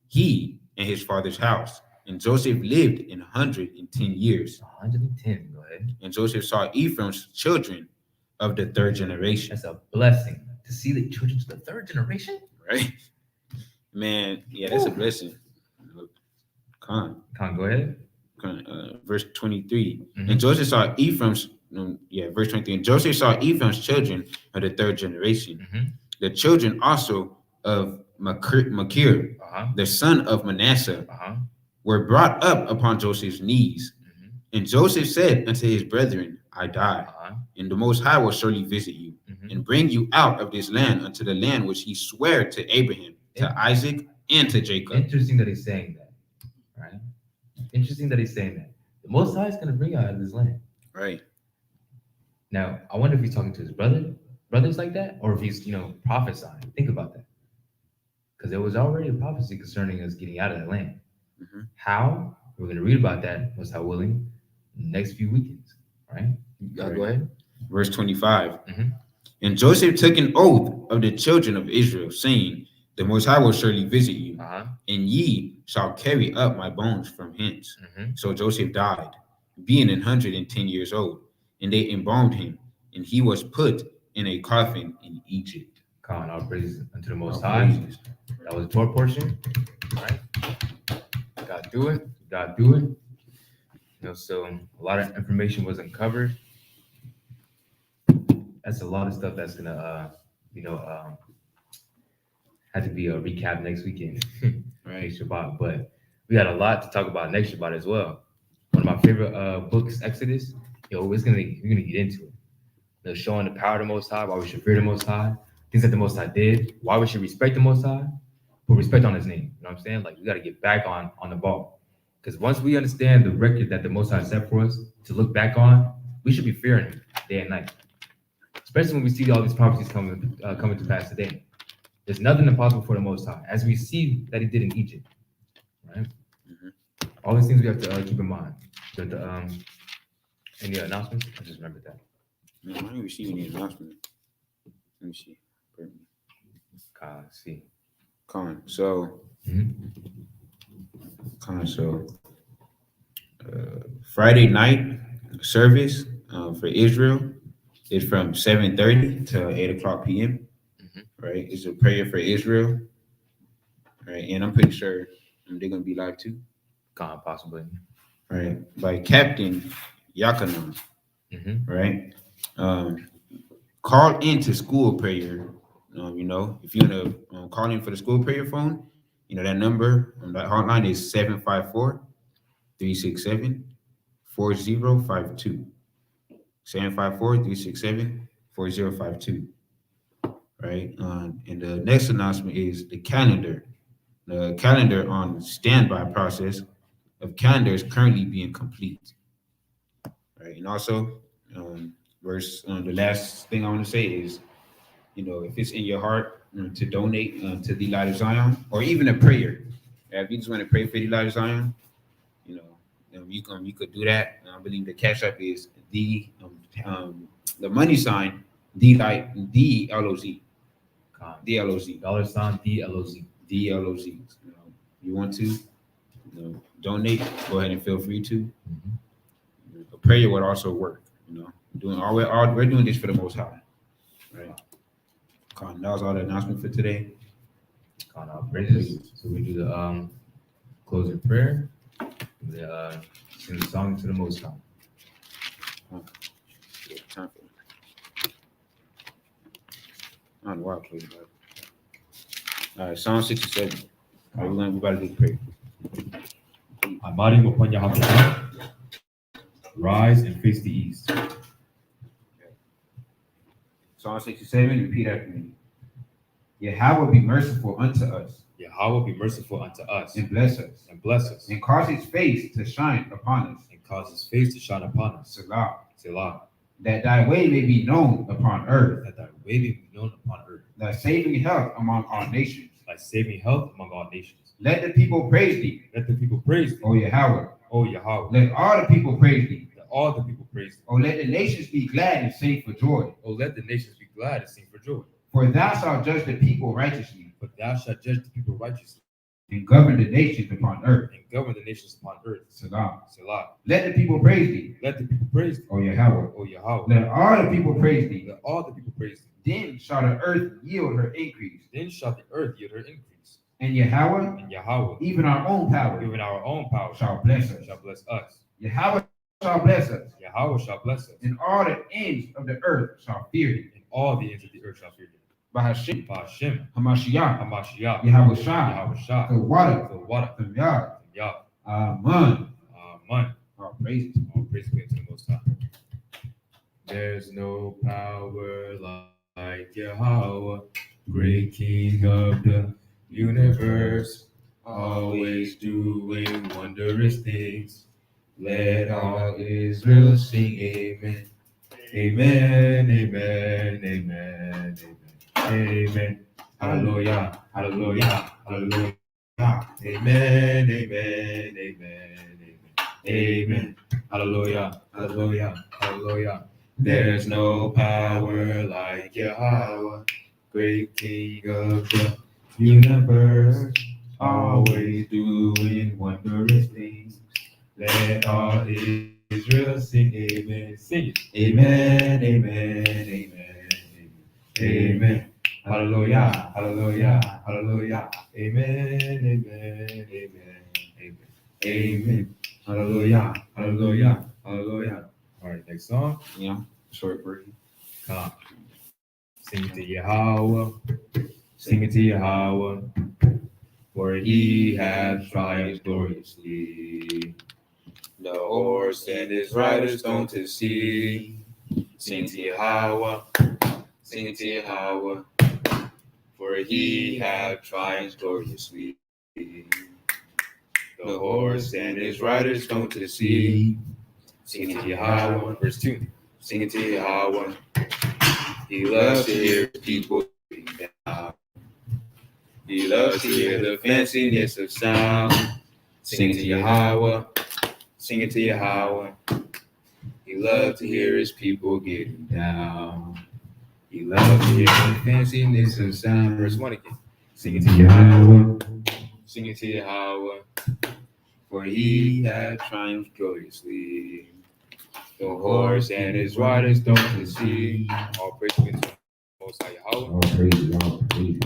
S2: he and his father's house. And Joseph lived 110 years.
S1: 110, go ahead.
S2: And Joseph saw Ephraim's children of the third generation.
S1: That's a blessing to see the children of the third generation.
S2: Right? Man, yeah, that's a blessing. Con,
S1: go ahead.
S2: Verse 23. And Joseph saw Ephraim's, verse 23. And Joseph saw Ephraim's children of the third generation. The children also of Machir, the son of Manasseh, were brought up upon Joseph's knees. And Joseph said unto his brethren, I die, and the Most High will surely visit you, and bring you out of this land unto the land which he sware to Abraham, to Isaac, and to Jacob.
S1: Interesting that he's saying that, right? Interesting that he's saying that. The Most High is going to bring you out of this land.
S2: Right.
S1: Now, I wonder if he's talking to his brothers like that, or if he's, prophesying. Think about that. Because there was already a prophecy concerning us getting out of that land. How? We're going to read about that, Most High willing, next few weekends, right? Go ahead.
S2: Verse 25. And Joseph took an oath of the children of Israel, saying, the Most High will surely visit you, and ye shall carry up my bones from hence. So Joseph died, being 110 years old, and they embalmed him, and he was put in a coffin in Egypt.
S1: Con, all praises unto the Most High. That was the Torah portion, right? God do it. God do it. So a lot of information was uncovered. That's a lot of stuff that's gonna, had to be a recap next weekend, right? Shabbat. But we got a lot to talk about next Shabbat as well. One of my favorite books, Exodus. We're gonna get into it. Showing the power of the Most High, why we should fear the Most High, things that the Most High did, why we should respect the Most High, put respect on his name. You know what I'm saying? Like, we got to get back on the ball. Because once we understand the record that the Most High set for us to look back on, we should be fearing him day and night. Especially when we see all these prophecies coming to pass today. There's nothing impossible for the Most High, as we see that he did in Egypt. Right? All these things we have to keep in mind. Any announcements? I just remembered that.
S2: No, I didn't receive any announcement. Let me see.
S1: See.
S2: So, Friday night service for Israel is from 7:30 to 8 o'clock p.m. Right? It's a prayer for Israel. Right, and I'm pretty sure they're gonna be live too.
S1: Possibly.
S2: Right, by Captain Yakanan. Right, call into school prayer. If you want to call in for the school prayer phone, that number on that hotline is 754-367-4052. 754-367-4052. Right, and the next announcement is the calendar. The calendar on standby process of calendar is currently being complete. Right, and also, the last thing I want to say is, if it's in your heart to donate to the Light of Zion, or even a prayer, if you just want to pray for the Light of Zion, you could do that. I believe the cash app is the money sign DLOZ. DLOZ.
S1: $DLOZ.
S2: DLOZ. You want to donate? Go ahead and feel free to. A prayer would also work. We're doing this for the Most High. Right. That was all the announcement for today.
S1: Praises. So we do the closing prayer. Sing the song to the Most High.
S2: Time for it. I don't know why I closed it. All right, Psalm 67. All right, we're about to do the prayer.
S1: Abiding upon Yahweh, rise and face the east.
S2: Psalm 67, repeat after me. Yahweh be merciful unto us.
S1: Yahweh be merciful unto us.
S2: And bless us.
S1: And bless us.
S2: And cause his face to shine upon us.
S1: And cause his face to shine upon us.
S2: Selah.
S1: Selah.
S2: That thy way may be known upon earth.
S1: That thy way may be known upon earth.
S2: Thy saving health among all nations.
S1: Thy saving health among all nations.
S2: Let the people praise thee.
S1: Let the people praise thee.
S2: O Yahweh.
S1: O Yahweh.
S2: Let all the people praise thee.
S1: Let all the people praise thee.
S2: O let the nations be glad and sing for joy.
S1: O let the nations be glad and sing for joy.
S2: For thou shalt judge the people righteously.
S1: For thou shalt judge the people righteously.
S2: And govern the nations upon earth.
S1: And govern the nations upon earth.
S2: Selah.
S1: Selah.
S2: Let the people praise thee.
S1: Let the people praise thee.
S2: O Yahweh.
S1: O Yahweh.
S2: Let all the people praise thee.
S1: Let all the people praise thee.
S2: Then shall the earth yield her increase.
S1: Then shall the earth yield her increase.
S2: And Yahweh, even our own power, shall bless us. Yahweh shall bless us.
S1: Yahweh shall bless us.
S2: And all the ends of the earth shall fear thee.
S1: And all the ends of the earth shall fear thee.
S2: Bahashim,
S1: Hamashiach,
S2: Yahweh Shah, the water, the Yah. Amen. All praises.
S1: All praise be to the Most High. There's no power like Yahweh, great King of the universe, always doing wondrous things. Let all Israel sing amen. Amen, amen, amen, amen. Amen. Hallelujah, hallelujah, hallelujah. Amen, amen, amen, amen. Amen. Hallelujah, hallelujah, hallelujah. There's no power like Yahweh, great King of the universe, always doing wondrous things. Let all Israel sing amen. Sing it. Amen, amen, amen, amen. Amen. Hallelujah, hallelujah, hallelujah. Amen, amen, amen, amen. Amen. Hallelujah, hallelujah, hallelujah. All right, next song.
S2: Yeah, short version.
S1: Come. Sing it to Yahweh. Sing it to Yahweh. For he hath triumphed gloriously. The horse and his riders gone to sea. Sing to Yahweh. Sing to Yahweh. For he hath triumphed gloriously. The horse and his riders gone to sea. Sing to Yahweh. Verse 2. Sing it to Yahweh. He loves to hear people sing down. He loves to hear the fanciness of sound. Sing it to Yahweh. Sing it to Yahweh. He He loved to hear his people getting down. He loved to hear the fanciness of sound. Verse 1 again. Sing it to Yahweh. Sing it to Yahweh. For he had triumphed gloriously. The horse and his riders don't concede. All praise to the Most High Yahweh.
S2: All praises, all praises.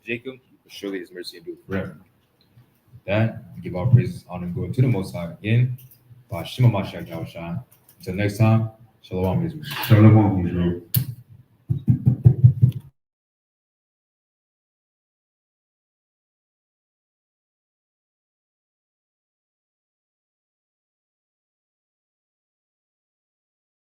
S1: Jacob, for surely his mercy endures forever. That, we give all praises, honor, and glory to the Most High again. By Shema Mashiach Yahushua. Until next time, Shalom, Israel.
S2: Shalom, Israel.